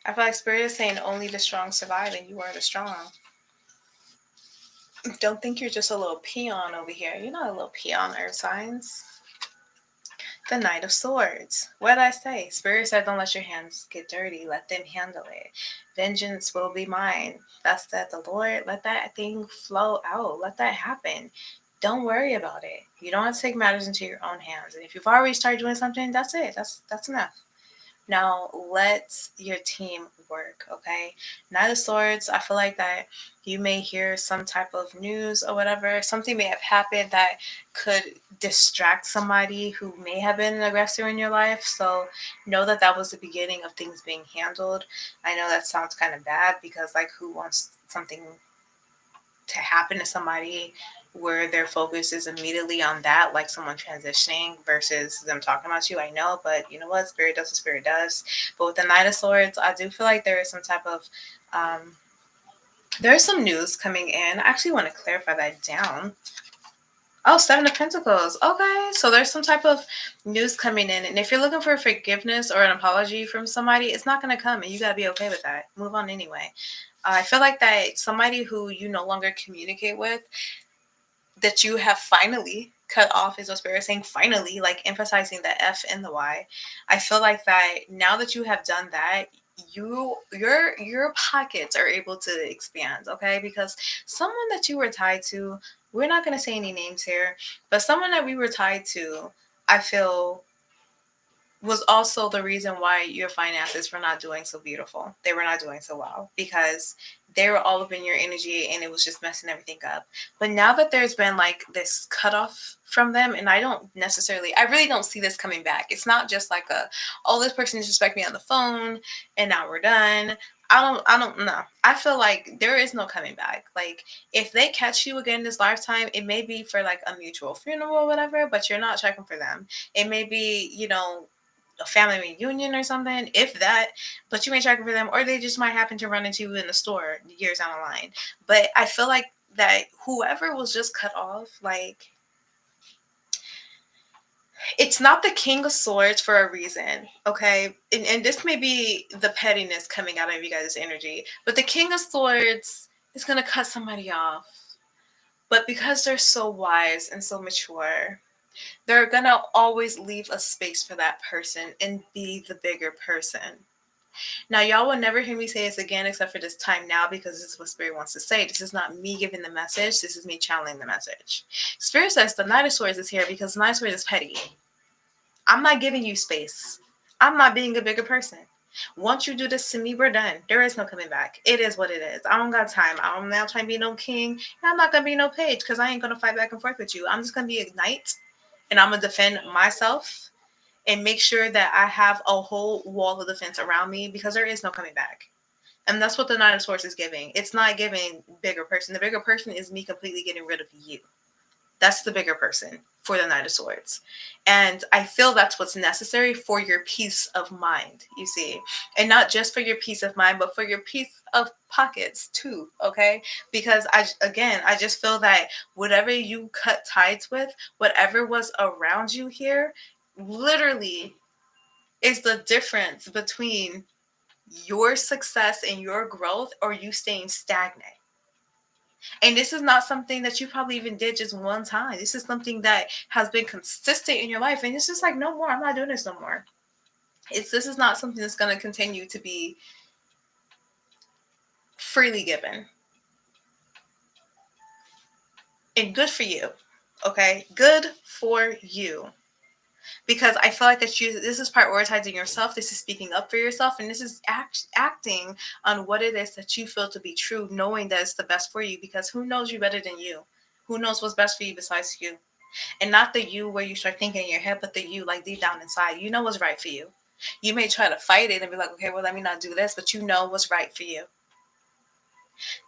I feel like spirit is saying only the strong survive and you are the strong. Don't think you're just a little peon over here. You're not a little peon, earth signs. The Knight of Swords. What did I say? Spirit said, don't let your hands get dirty. Let them handle it. Vengeance will be mine. Thus said the Lord. Let that thing flow out. Let that happen. Don't worry about it. You don't have to take matters into your own hands. And if you've already started doing something, that's it. That's enough. Now let your team work, okay? Knight of Swords, I feel like that you may hear some type of news or whatever. Something may have happened that could distract somebody who may have been an aggressor in your life. So know that that was the beginning of things being handled. I know that sounds kind of bad because, like, who wants something to happen to somebody where their focus is immediately on that, like someone transitioning versus them talking about you? I know, but you know what? Spirit does what spirit does. But with the Knight of Swords, I do feel like there is some type of there is some news coming in. I actually want to clarify that down. Oh, Seven of Pentacles. Okay, so there's some type of news coming in, and if you're looking for forgiveness or an apology from somebody, it's not going to come, and you got to be okay with that. Move on anyway. I feel like that somebody who you no longer communicate with, that you have finally cut off, is what spirit is saying, finally, like emphasizing the F and the Y. I feel like that now that you have done that, your pockets are able to expand, okay? Because someone that you were tied to, we're not going to say any names here, but someone that we were tied to, I feel, was also the reason why your finances were not doing so beautiful. They were not doing so well because they were all up in your energy and it was just messing everything up. But now that there's been like this cutoff from them, and I really don't see this coming back. It's not just like oh, this person disrespected me on the phone and now we're done. I don't know. I feel like there is no coming back. Like, if they catch you again this lifetime, it may be for like a mutual funeral or whatever, but you're not checking for them. It may be, a family reunion or something, if that, but you ain't checking for them, or they just might happen to run into you in the store years down the line. But I feel like that whoever was just cut off, like, it's not the King of Swords for a reason, okay? And this may be the pettiness coming out of you guys' energy, but the King of Swords is going to cut somebody off. But because they're so wise and so mature, they're going to always leave a space for that person and be the bigger person. Now, y'all will never hear me say this again except for this time now, because this is what Spirit wants to say. This is not me giving the message. This is me channeling the message. Spirit says the Knight of Swords is here because the Knight of Swords is petty. I'm not giving you space. I'm not being a bigger person. Once you do this to me, we're done. There is no coming back. It is what it is. I don't got time. I'm not trying to be no king. And I'm not going to be no page because I ain't going to fight back and forth with you. I'm just going to be a knight, and I'm going to defend myself and make sure that I have a whole wall of defense around me, because there is no coming back. And that's what the Knight of Swords is giving. It's not giving bigger person. The bigger person is me completely getting rid of you. That's the bigger person for the Knight of Swords. And I feel that's what's necessary for your peace of mind, you see. And not just for your peace of mind, but for your peace of pockets too, okay? Because I just feel that whatever you cut ties with, whatever was around you here, literally is the difference between your success and your growth or you staying stagnant. And this is not something that you probably even did just one time. This is something that has been consistent in your life. And it's just like, no more. I'm not doing this no more. This is not something that's going to continue to be freely given. And good for you. Okay? Good for you. Because I feel like this is prioritizing yourself. This is speaking up for yourself. And this is acting on what it is that you feel to be true, knowing that it's the best for you. Because who knows you better than you? Who knows what's best for you besides you? And not the you where you start thinking in your head, but the you like deep down inside. You know what's right for you. You may try to fight it and be like, okay, well, let me not do this, but you know what's right for you.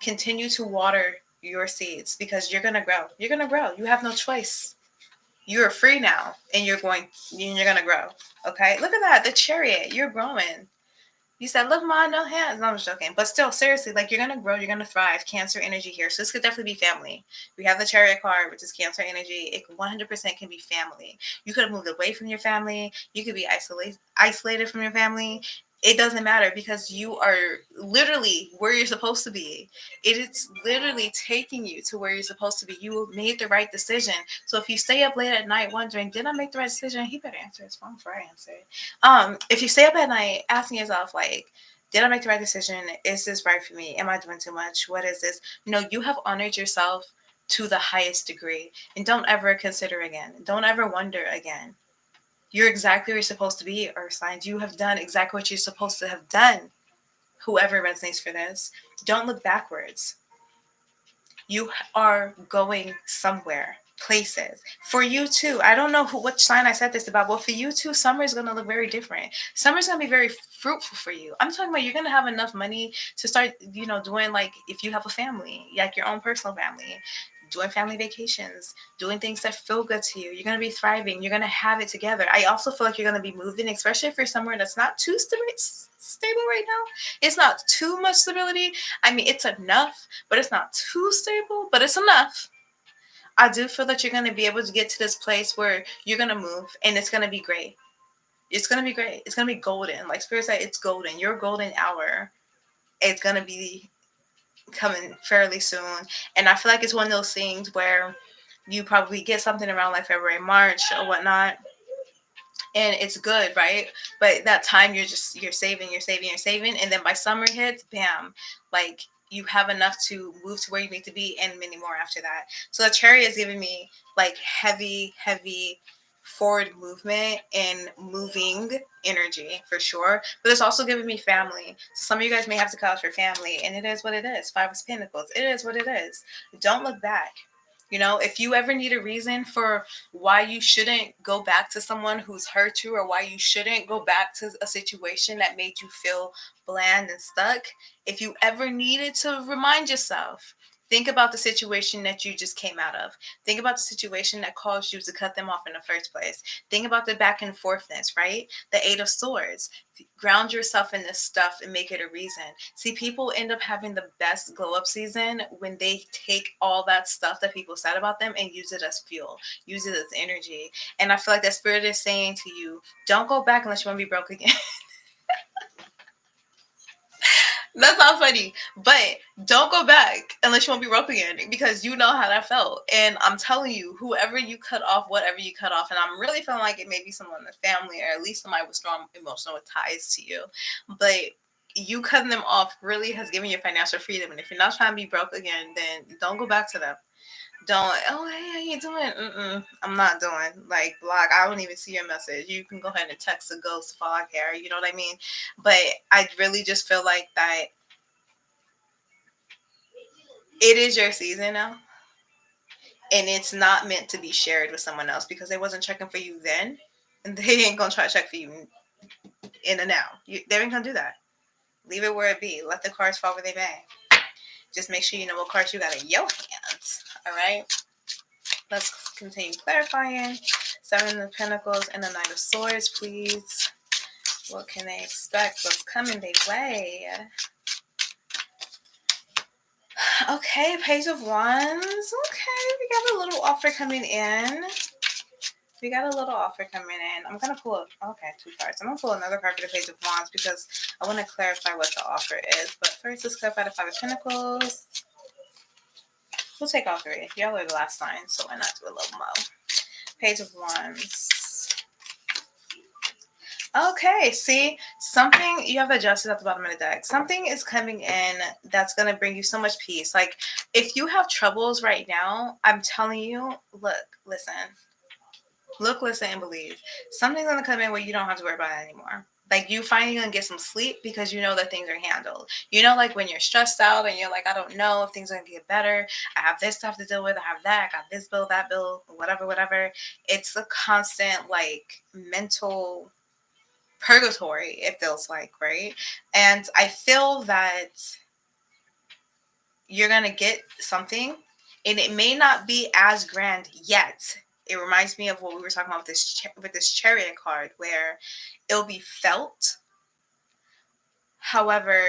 Continue to water your seeds because you're gonna grow. You're gonna grow. You have no choice. You're free now, and you're gonna grow. Okay, look at that, the Chariot. You're growing. You said, look, Ma, no hands. No, I'm just joking. But still, seriously, like, you're going to grow. You're going to thrive. Cancer energy here. So this could definitely be family. We have the Chariot card, which is Cancer energy. It 100% can be family. You could have moved away from your family. You could be isolated from your family. It doesn't matter because you are literally where you're supposed to be. It is literally taking you to where you're supposed to be. You made the right decision. So if you stay up late at night wondering, did I make the right decision? He better answer his phone before I answer it. If you stay up at night asking yourself, like, did I make the right decision? Is this right for me? Am I doing too much? What is this? No, you have honored yourself to the highest degree. And don't ever consider again. Don't ever wonder again. You're exactly where you're supposed to be, Earth signs. You have done exactly what you're supposed to have done. Whoever resonates for this, don't look backwards. You are going somewhere, places. For you too, I don't know which sign I said this about, but for you too, summer is going to look very different. Summer's going to be very fruitful for you. I'm talking about you're going to have enough money to start, doing, like, if you have a family, like your own personal family, doing family vacations, doing things that feel good to you. You're going to be thriving. You're going to have it together. I also feel like you're going to be moving, especially if you're somewhere that's not too stable right now. It's not too much stability. I mean, it's enough, but it's not too stable, but it's enough. I do feel that you're going to be able to get to this place where you're going to move and it's going to be great. It's going to be great. It's going to be golden. Like Spirit said, it's golden. Your golden hour. It's going to be coming fairly soon. And I feel like it's one of those things where you probably get something around like February, March or whatnot. And it's good, right? But that time you're saving, and then by summer hits, bam, like you have enough to move to where you need to be and many more after that. So the Chariot is giving me like heavy forward movement and moving energy for sure, but it's also giving me family. So some of you guys may have to cut out your family, and it is what it is. Five of Pentacles, it is what it is. Don't look back. If you ever need a reason for why you shouldn't go back to someone who's hurt you, or why you shouldn't go back to a situation that made you feel bland and stuck, if you ever needed to remind yourself, Think about the situation that you just came out of. Think about the situation that caused you to cut them off in the first place. Think about the back and forthness, right? The Eight of Swords. Ground yourself in this stuff and make it a reason. See, people end up having the best glow up season when they take all that stuff that people said about them and use it as fuel, use it as energy. And I feel like that spirit is saying to you, don't go back unless you want to be broke again. That's not funny. But don't go back unless you want to be broke again because you know how that felt. And I'm telling you, whoever you cut off, whatever you cut off, and I'm really feeling like it may be someone in the family or at least somebody with strong emotional ties to you. But you cutting them off really has given you financial freedom. And if you're not trying to be broke again, then don't go back to them. Don't, oh, hey, how you doing? I'm not doing. Like, block, I don't even see your message. You can go ahead and text a ghost for all I care. You know what I mean? But I really just feel like that it is your season now. And it's not meant to be shared with someone else because they wasn't checking for you then. And they ain't going to try to check for you in the now. They ain't going to do that. Leave it where it be. Let the cards fall where they bang. Just make sure you know what cards you got in your hands. All right? Let's continue clarifying. Seven of Pentacles and the Knight of Swords, please. What can they expect? What's coming their way? Okay, Page of Wands. Okay, we got a little offer coming in. I'm going to pull, two cards. I'm going to pull another card for the Page of Wands because I want to clarify what the offer is. But first, let's clarify the Five of Pentacles. We'll take all three. Y'all are the last sign, so why not do a little more? Page of Wands. Okay, see, something, you have the Justice at the bottom of the deck. Something is coming in that's going to bring you so much peace. Like, if you have troubles right now, I'm telling you, look, listen, and believe. Something's going to come in where you don't have to worry about it anymore. Like, you finally going to get some sleep because you know that things are handled. You know, like when you're stressed out and you're like, I don't know if things are going to get better. I have this stuff to deal with. I have that. I got this bill, that bill, whatever. It's a constant, like, mental purgatory, it feels like, right? And I feel that you're going to get something, and it may not be as grand yet. It reminds me of what we were talking about with this Chariot card, where it'll be felt. However,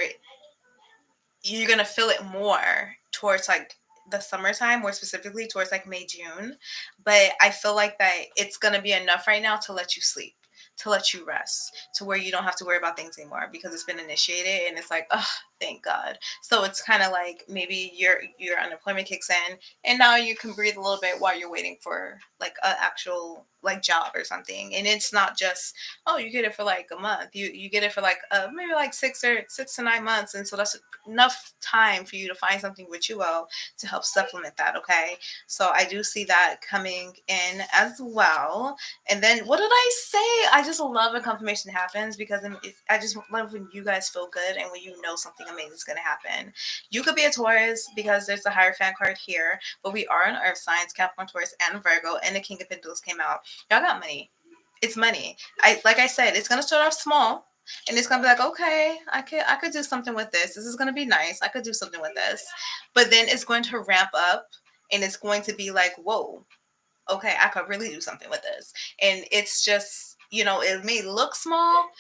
you're going to feel it more towards like the summertime, more specifically towards like May, June. But I feel like that it's going to be enough right now to let you sleep, to let you rest, to where you don't have to worry about things anymore because it's been initiated and it's like, oh, thank God. So it's kind of like maybe your unemployment kicks in and now you can breathe a little bit while you're waiting for like an actual like job or something. And it's not just, oh, you get it for like a month. You get it for like maybe like 6 to 9 months. And so that's enough time for you to find something with you all to help supplement that. Okay. So I do see that coming in as well. And then what did I say? I just love when confirmation happens because I just love when you guys feel good and when you know something amazing is going to happen. You could be a Taurus because there's a Hierophant card here, but we are in Earth signs, Capricorn, Taurus, and Virgo, and the King of Pentacles came out. Y'all got money. It's money. Like I said, it's going to start off small. And it's gonna be like, okay, I could do something with this. This is gonna be nice. I could do something with this. But then it's going to ramp up and it's going to be like, whoa, okay, I could really do something with this. And it's just, it may look small.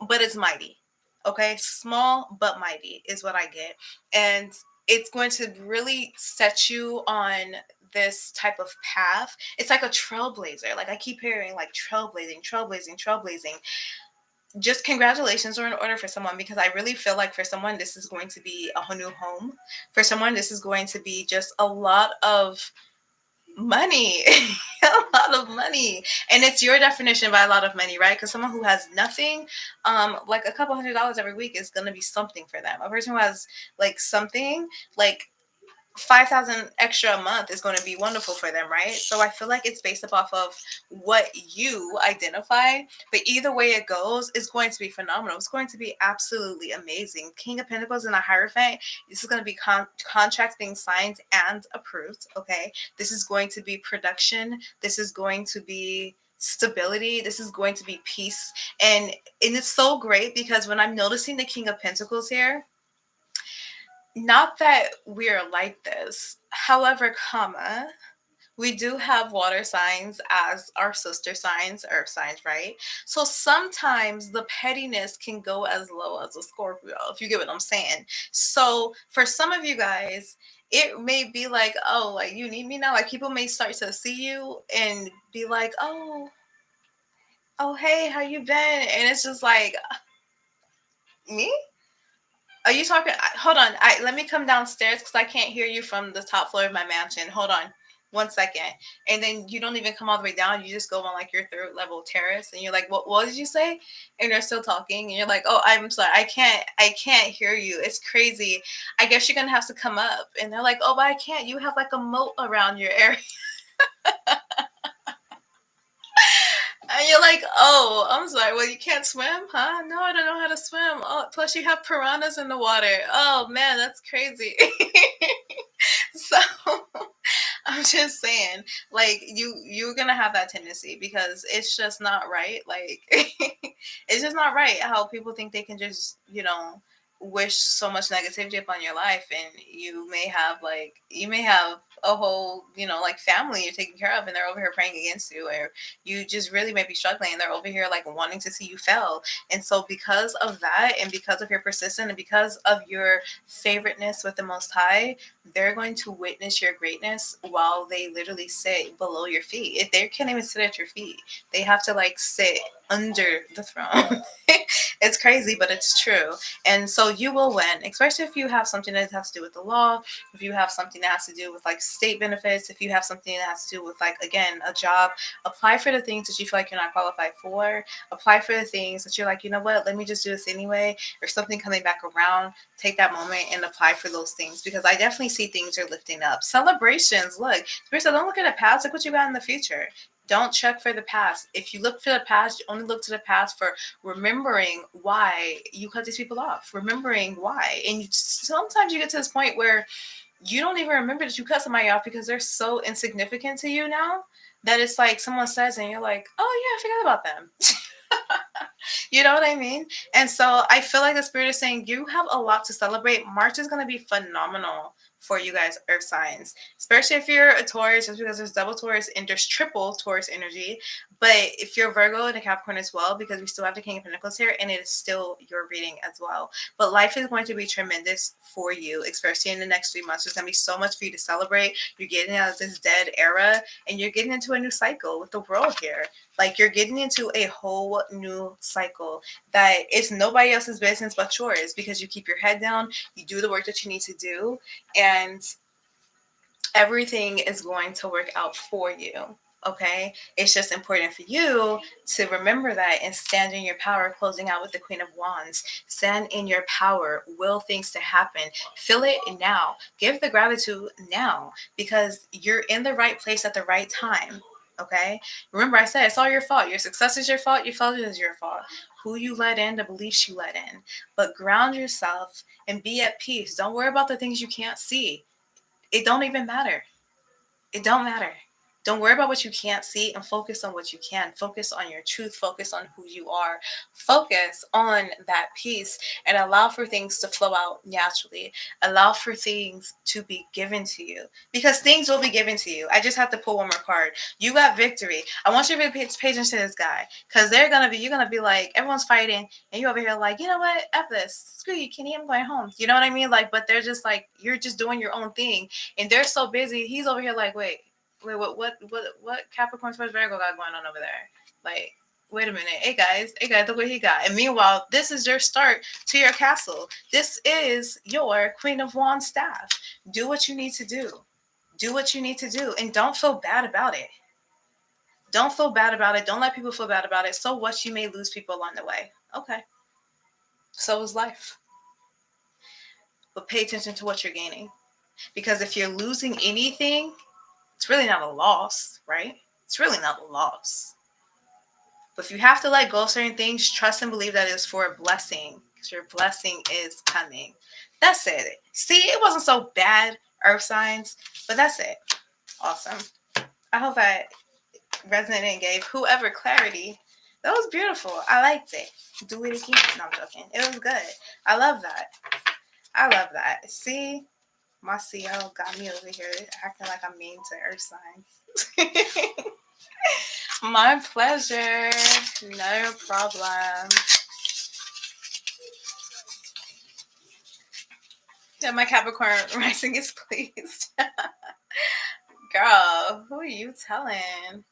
But it's mighty. Okay, small but mighty is what I get. And it's going to really set you on this type of path. It's like a trailblazer. Like I keep hearing like trailblazing. Just congratulations are in order for someone because I really feel like for someone this is going to be a whole new home. For someone this is going to be just a lot of money. A lot of money. And it's your definition by a lot of money, right? Because someone who has nothing, like a couple $100s every week is going to be something for them. A person who has like something like 5,000 extra a month is going to be wonderful for them, right? So I feel like it's based off of what you identify, but either way it goes, it's going to be phenomenal. It's going to be absolutely amazing. King of Pentacles and a Hierophant. This is going to be contracts being signed and approved. Okay, this is going to be production. This is going to be stability. This is going to be peace, and it's so great because when I'm noticing the King of Pentacles here, Not that we're like this. However, comma, we do have water signs as our sister signs, earth signs, right? So sometimes the pettiness can go as low as a Scorpio, if you get what I'm saying. So for some of you guys, it may be like, oh, like you need me now. Like people may start to see you and be like, oh, hey, how you been? And it's just like, me? Are you talking? Hold on. Let me come downstairs because I can't hear you from the top floor of my mansion. Hold on, 1 second. And then you don't even come all the way down. You just go on like your third level terrace, and you're like, What did you say?" And they're still talking, and you're like, "Oh, I'm sorry. I can't hear you. It's crazy. I guess you're gonna have to come up." And they're like, "Oh, but I can't. You have like a moat around your area." And you're like, "Oh, I'm sorry. Well, you can't swim, huh?" "No, I don't know how to swim." "Oh, plus you have piranhas in the water." "Oh man, that's crazy." So I'm just saying, like you're gonna have that tendency because it's just not right. Like it's just not right how people think they can just, wish so much negativity upon your life, and you may have a whole, like family you're taking care of, and they're over here praying against you, or you just really may be struggling and they're over here like wanting to see you fail. And so because of that, and because of your persistence, and because of your favoriteness with the Most High, they're going to witness your greatness while they literally sit below your feet. If they can't even sit at your feet, they have to like sit under the throne. It's crazy, but it's true. And so you will win, especially if you have something that has to do with the law, if you have something that has to do with like state benefits, if you have something that has to do with like, again, a job. Apply for the things that you feel like you're not qualified for. Apply for the things that you're like, you know what, let me just do this anyway. Or something coming back around, take that moment and apply for those things, because I definitely see things are lifting up. Celebrations, look, Spirit said, don't look at the past, look what you got in the future. Don't check for the past. If you look for the past, you only look to the past for remembering why you cut these people off, remembering why. And sometimes you get to this point where you don't even remember that you cut somebody off because they're so insignificant to you now that it's like someone says and you're like, oh yeah, I forgot about them. You know what I mean? And so I feel like the Spirit is saying you have a lot to celebrate. March is going to be phenomenal for you guys, earth signs, especially if you're a Taurus, just because there's double Taurus and there's triple Taurus energy. But if you're Virgo and a Capricorn as well, because we still have the King of Pentacles here, and it is still your reading as well. But life is going to be tremendous for you, especially in the next 3 months. There's going to be so much for you to celebrate. You're getting out of this dead era, and you're getting into a new cycle with the world here. Like you're getting into a whole new cycle that it's nobody else's business but yours, because you keep your head down, you do the work that you need to do, and everything is going to work out for you. Okay, it's just important for you to remember that and stand in your power. Closing out with the Queen of Wands, stand in your power, will things to happen, feel it now, give the gratitude now, because you're in the right place at the right time. Okay, remember I said it's all your fault. Your success is your fault, your failure is your fault, who you let in, the beliefs you let in. But ground yourself and be at peace. Don't worry about the things you can't see. It don't even matter. It don't matter. Don't worry about what you can't see and focus on what you can. Focus on your truth. Focus on who you are. Focus on that peace and allow for things to flow out naturally. Allow for things to be given to you, because things will be given to you. I just have to pull one more card. You got victory. I want you to pay attention to this guy, because you're going to be like, everyone's fighting and you over here like, you know what? F this. Screw you, Kenny. I'm going home. You know what I mean? Like, but they're just like, you're just doing your own thing. And they're so busy. He's over here like, wait, what Capricorn Taurus Virgo got going on over there? Like, wait a minute. Hey guys, look what he got. And meanwhile, this is your start to your castle. This is your Queen of Wands staff. Do what you need to do. Do what you need to do. And don't feel bad about it. Don't feel bad about it. Don't let people feel bad about it. So what, you may lose people along the way. Okay. So is life. But pay attention to what you're gaining. Because if you're losing anything, it's really not a loss, right? It's really not a loss. But if you have to let go of certain things, trust and believe that it's for a blessing, because your blessing is coming. That's it. See, it wasn't so bad, earth signs, but that's it. Awesome. I hope that resonated and gave whoever clarity. That was beautiful. I liked it. Do it again. No, I'm joking. It was good. I love that. I love that. See, my CO got me over here acting like I'm mean to earth signs. My pleasure. No problem. Yeah, my Capricorn rising is pleased. Girl, who are you telling?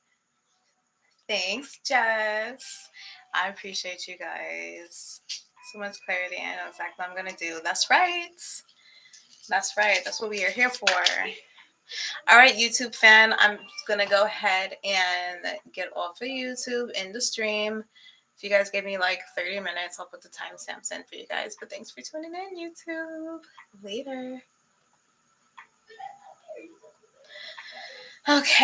Thanks, Jess. I appreciate you guys. So much clarity and I know exactly what I'm going to do. That's right. That's right. That's what we are here for. All right, YouTube fan, I'm going to go ahead and get off of YouTube in the stream. If you guys give me like 30 minutes, I'll put the timestamps in for you guys. But thanks for tuning in, YouTube. Later. Okay.